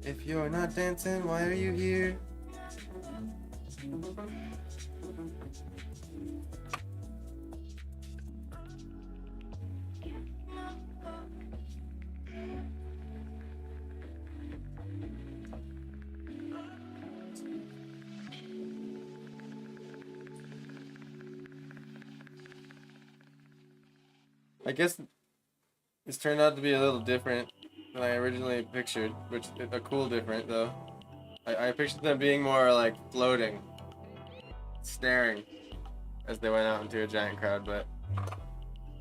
If you're not dancing, why are you here? I guess it's turned out to be a little different than I originally pictured, which is a cool different though. I pictured them being more like floating, staring as they went out into a giant crowd, but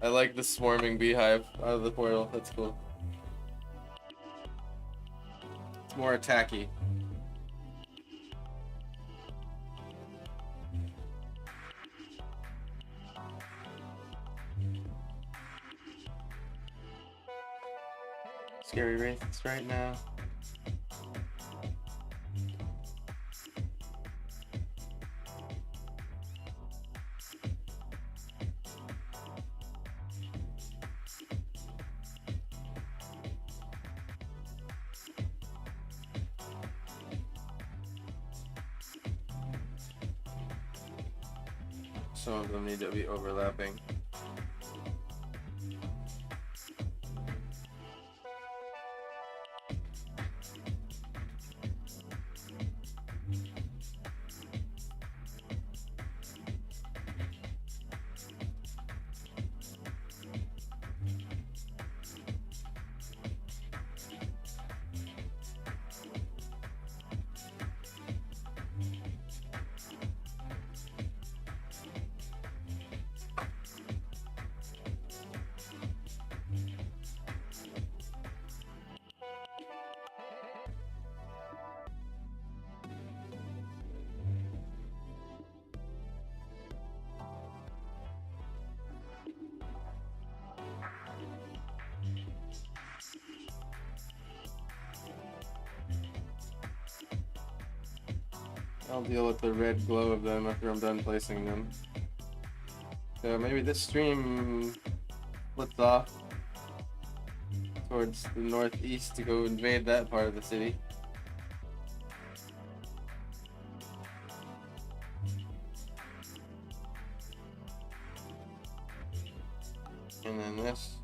I like the swarming beehive out of the portal. That's cool. It's more attacky. Scary wraiths right now. Some of them need to be overlapping. I'll deal with the red glow of them after I'm done placing them. So maybe this stream flips off towards the northeast to go invade that part of the city. And then this.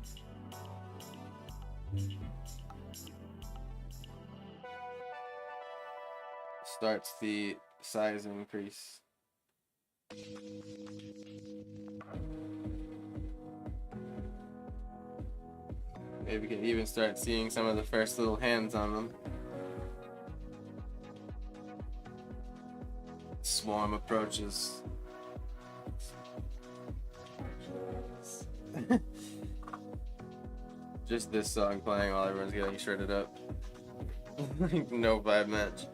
Starts the size increase. Maybe we can even start seeing some of the first little hands on them. Swarm approaches. Just this song playing while everyone's getting shredded up. No vibe match.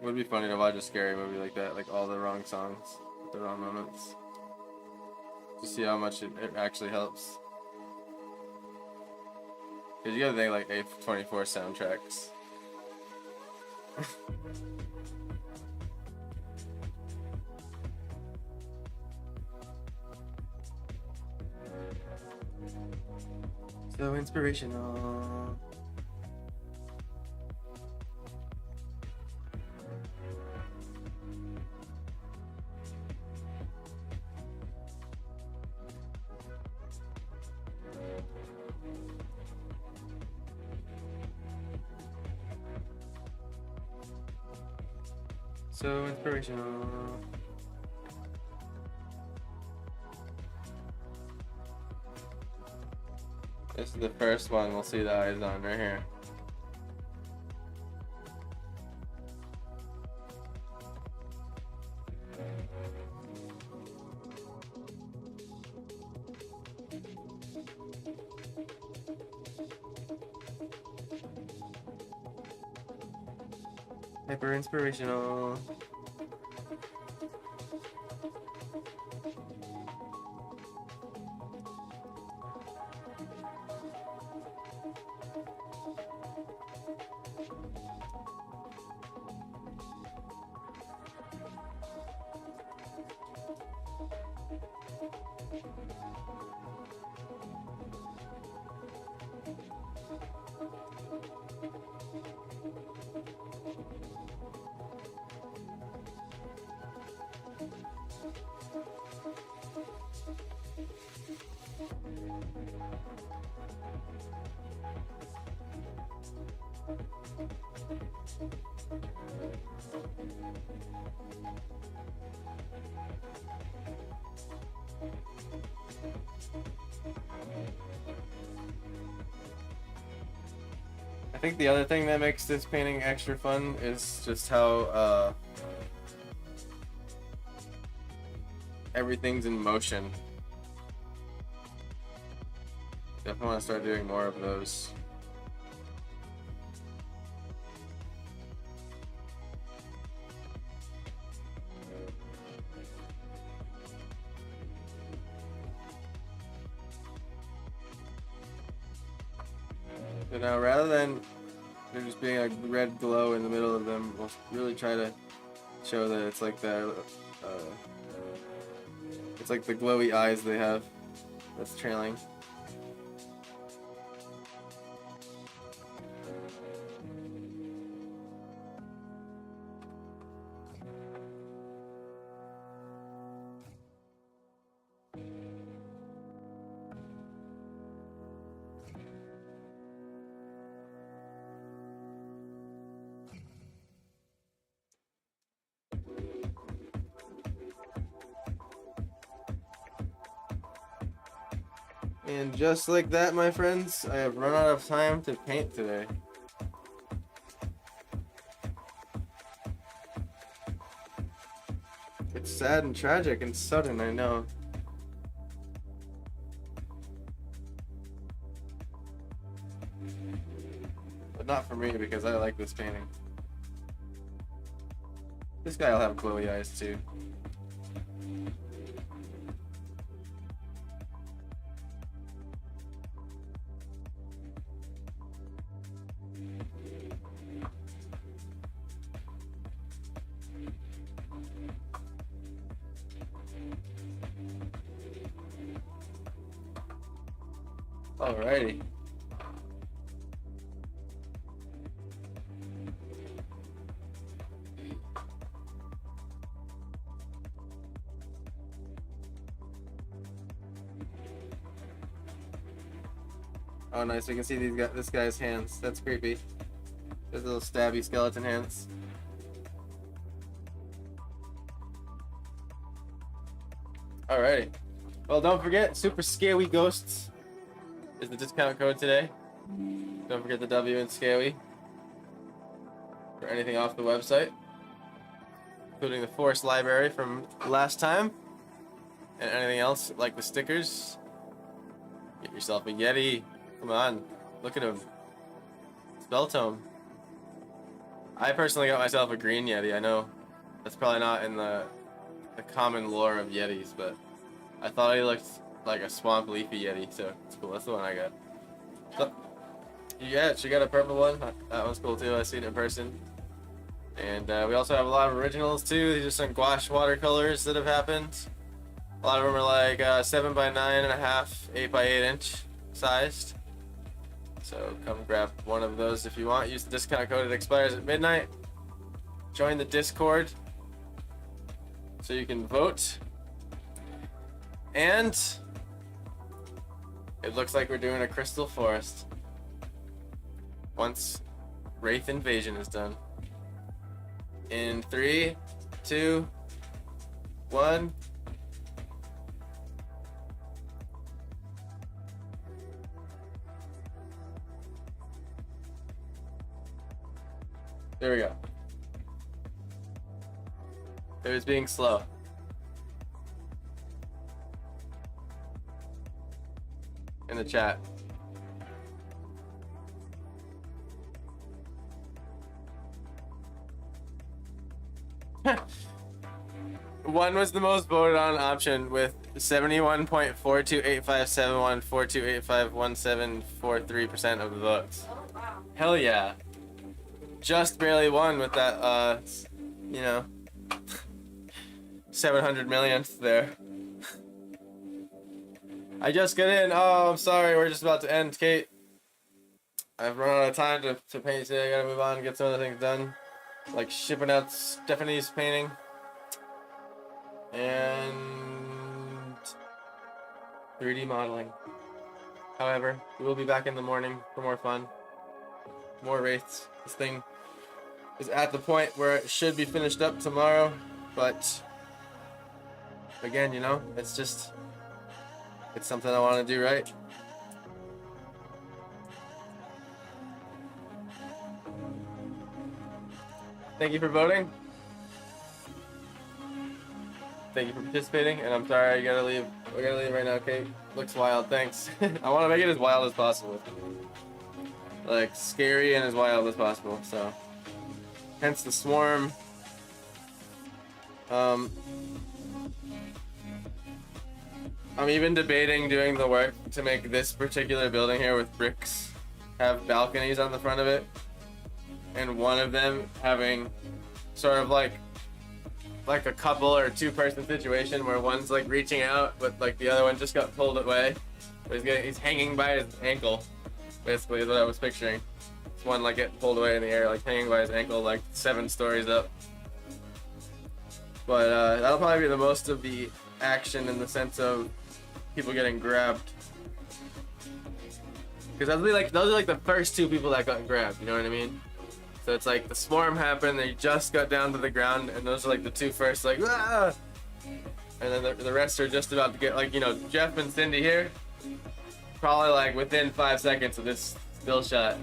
It would be funny to watch a scary movie like that, like all the wrong songs, the wrong moments. To see how much it actually helps. Because you gotta think like A24 soundtracks. So inspirational. So inspirational. This is the first one we'll see the eyes on right here. Hyper inspirational. I think the other thing that makes this painting extra fun is just how everything's in motion. Definitely want to start doing more of those. So now, rather than there just being a red glow in the middle of them, we'll really try to show that it's like the it's like the glowy eyes they have that's trailing. And just like that, my friends, I have run out of time to paint today. It's sad and tragic and sudden, I know. But not for me, because I like this painting. This guy will have glowy eyes too. Alrighty. Oh, nice. We can see this guy's hands. That's creepy. His little stabby skeleton hands. Alrighty. Well, don't forget, Super Scary Ghosts is the discount code today. Don't forget the W in Scary for anything off the website, including the Force Library from last time, and anything else like the stickers. Get yourself a Yeti. Come on, look at him. Spell tome. I personally got myself a green Yeti. I know that's probably not in the common lore of Yetis, but I thought he looked like a swamp leafy Yeti, so it's cool. That's the one I got. So, yeah, she got a purple one. That one's cool too. I've seen it in person. And we also have a lot of originals too. These are some gouache watercolors that have happened. A lot of them are like 7 by 9.5, 8 by 8 inch sized. So come grab one of those if you want. Use the discount code. It expires at midnight. Join the Discord so you can vote. And it looks like we're doing a Crystal Forest once Wraith Invasion is done. In 3, 2, 1. There we go. It was being slow. In the chat. One was the most voted on option with 71.42857142851743% of the votes. Oh, wow. Hell yeah. Just barely won with that, you know, 700 millionth there. I just got in. Oh, I'm sorry. We're just about to end, Kate. I've run out of time to paint today. I gotta move on and get some other things done. Like shipping out Stephanie's painting. And 3D modeling. However, we will be back in the morning for more fun. More wraiths. This thing is at the point where it should be finished up tomorrow, but again, you know, it's something I want to do right. Thank you for voting. Thank you for participating, and I'm sorry I gotta leave. We gotta leave right now, Kate. Looks wild, thanks. I want to make it as wild as possible. Like, scary and as wild as possible, so. Hence the swarm. I'm even debating doing the work to make this particular building here with bricks have balconies on the front of it. And one of them having sort of like a couple or two-person situation where one's like reaching out, but like the other one just got pulled away. But he's hanging by his ankle, basically is what I was picturing. This one like getting pulled away in the air, like hanging by his ankle, like 7 stories up. But that'll probably be the most of the action in the sense of people getting grabbed. Because those are like the first 2 people that got grabbed, you know what I mean? So it's like the swarm happened, they just got down to the ground, and those are like the 2 first, like, ah! And then the rest are just about to get, like, you know, Jeff and Cindy here, probably like within 5 seconds of this still shot,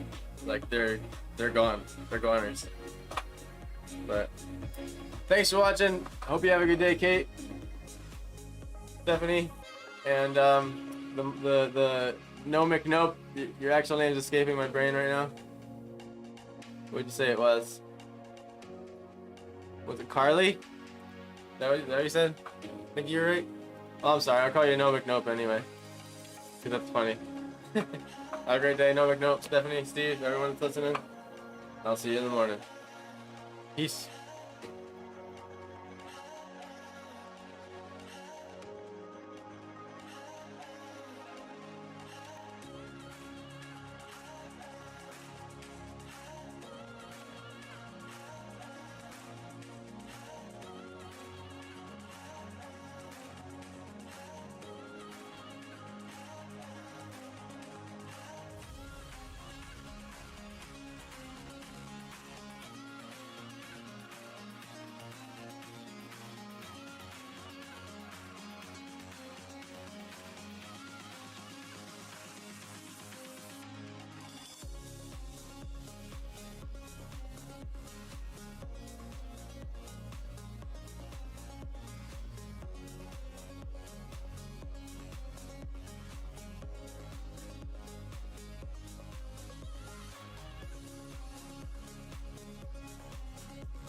like they're gone, they're goners. But thanks for watching. Hope you have a good day, Kate, Stephanie, and the No McNope. Your actual name is escaping my brain right now. What'd you say it was? Was it Carly? Is that what you said? I think you're right. Oh, I'm sorry. I'll call you No McNope anyway. Cause that's funny. Have a great day, No McNope, Stephanie, Steve, everyone that's listening. I'll see you in the morning. Peace.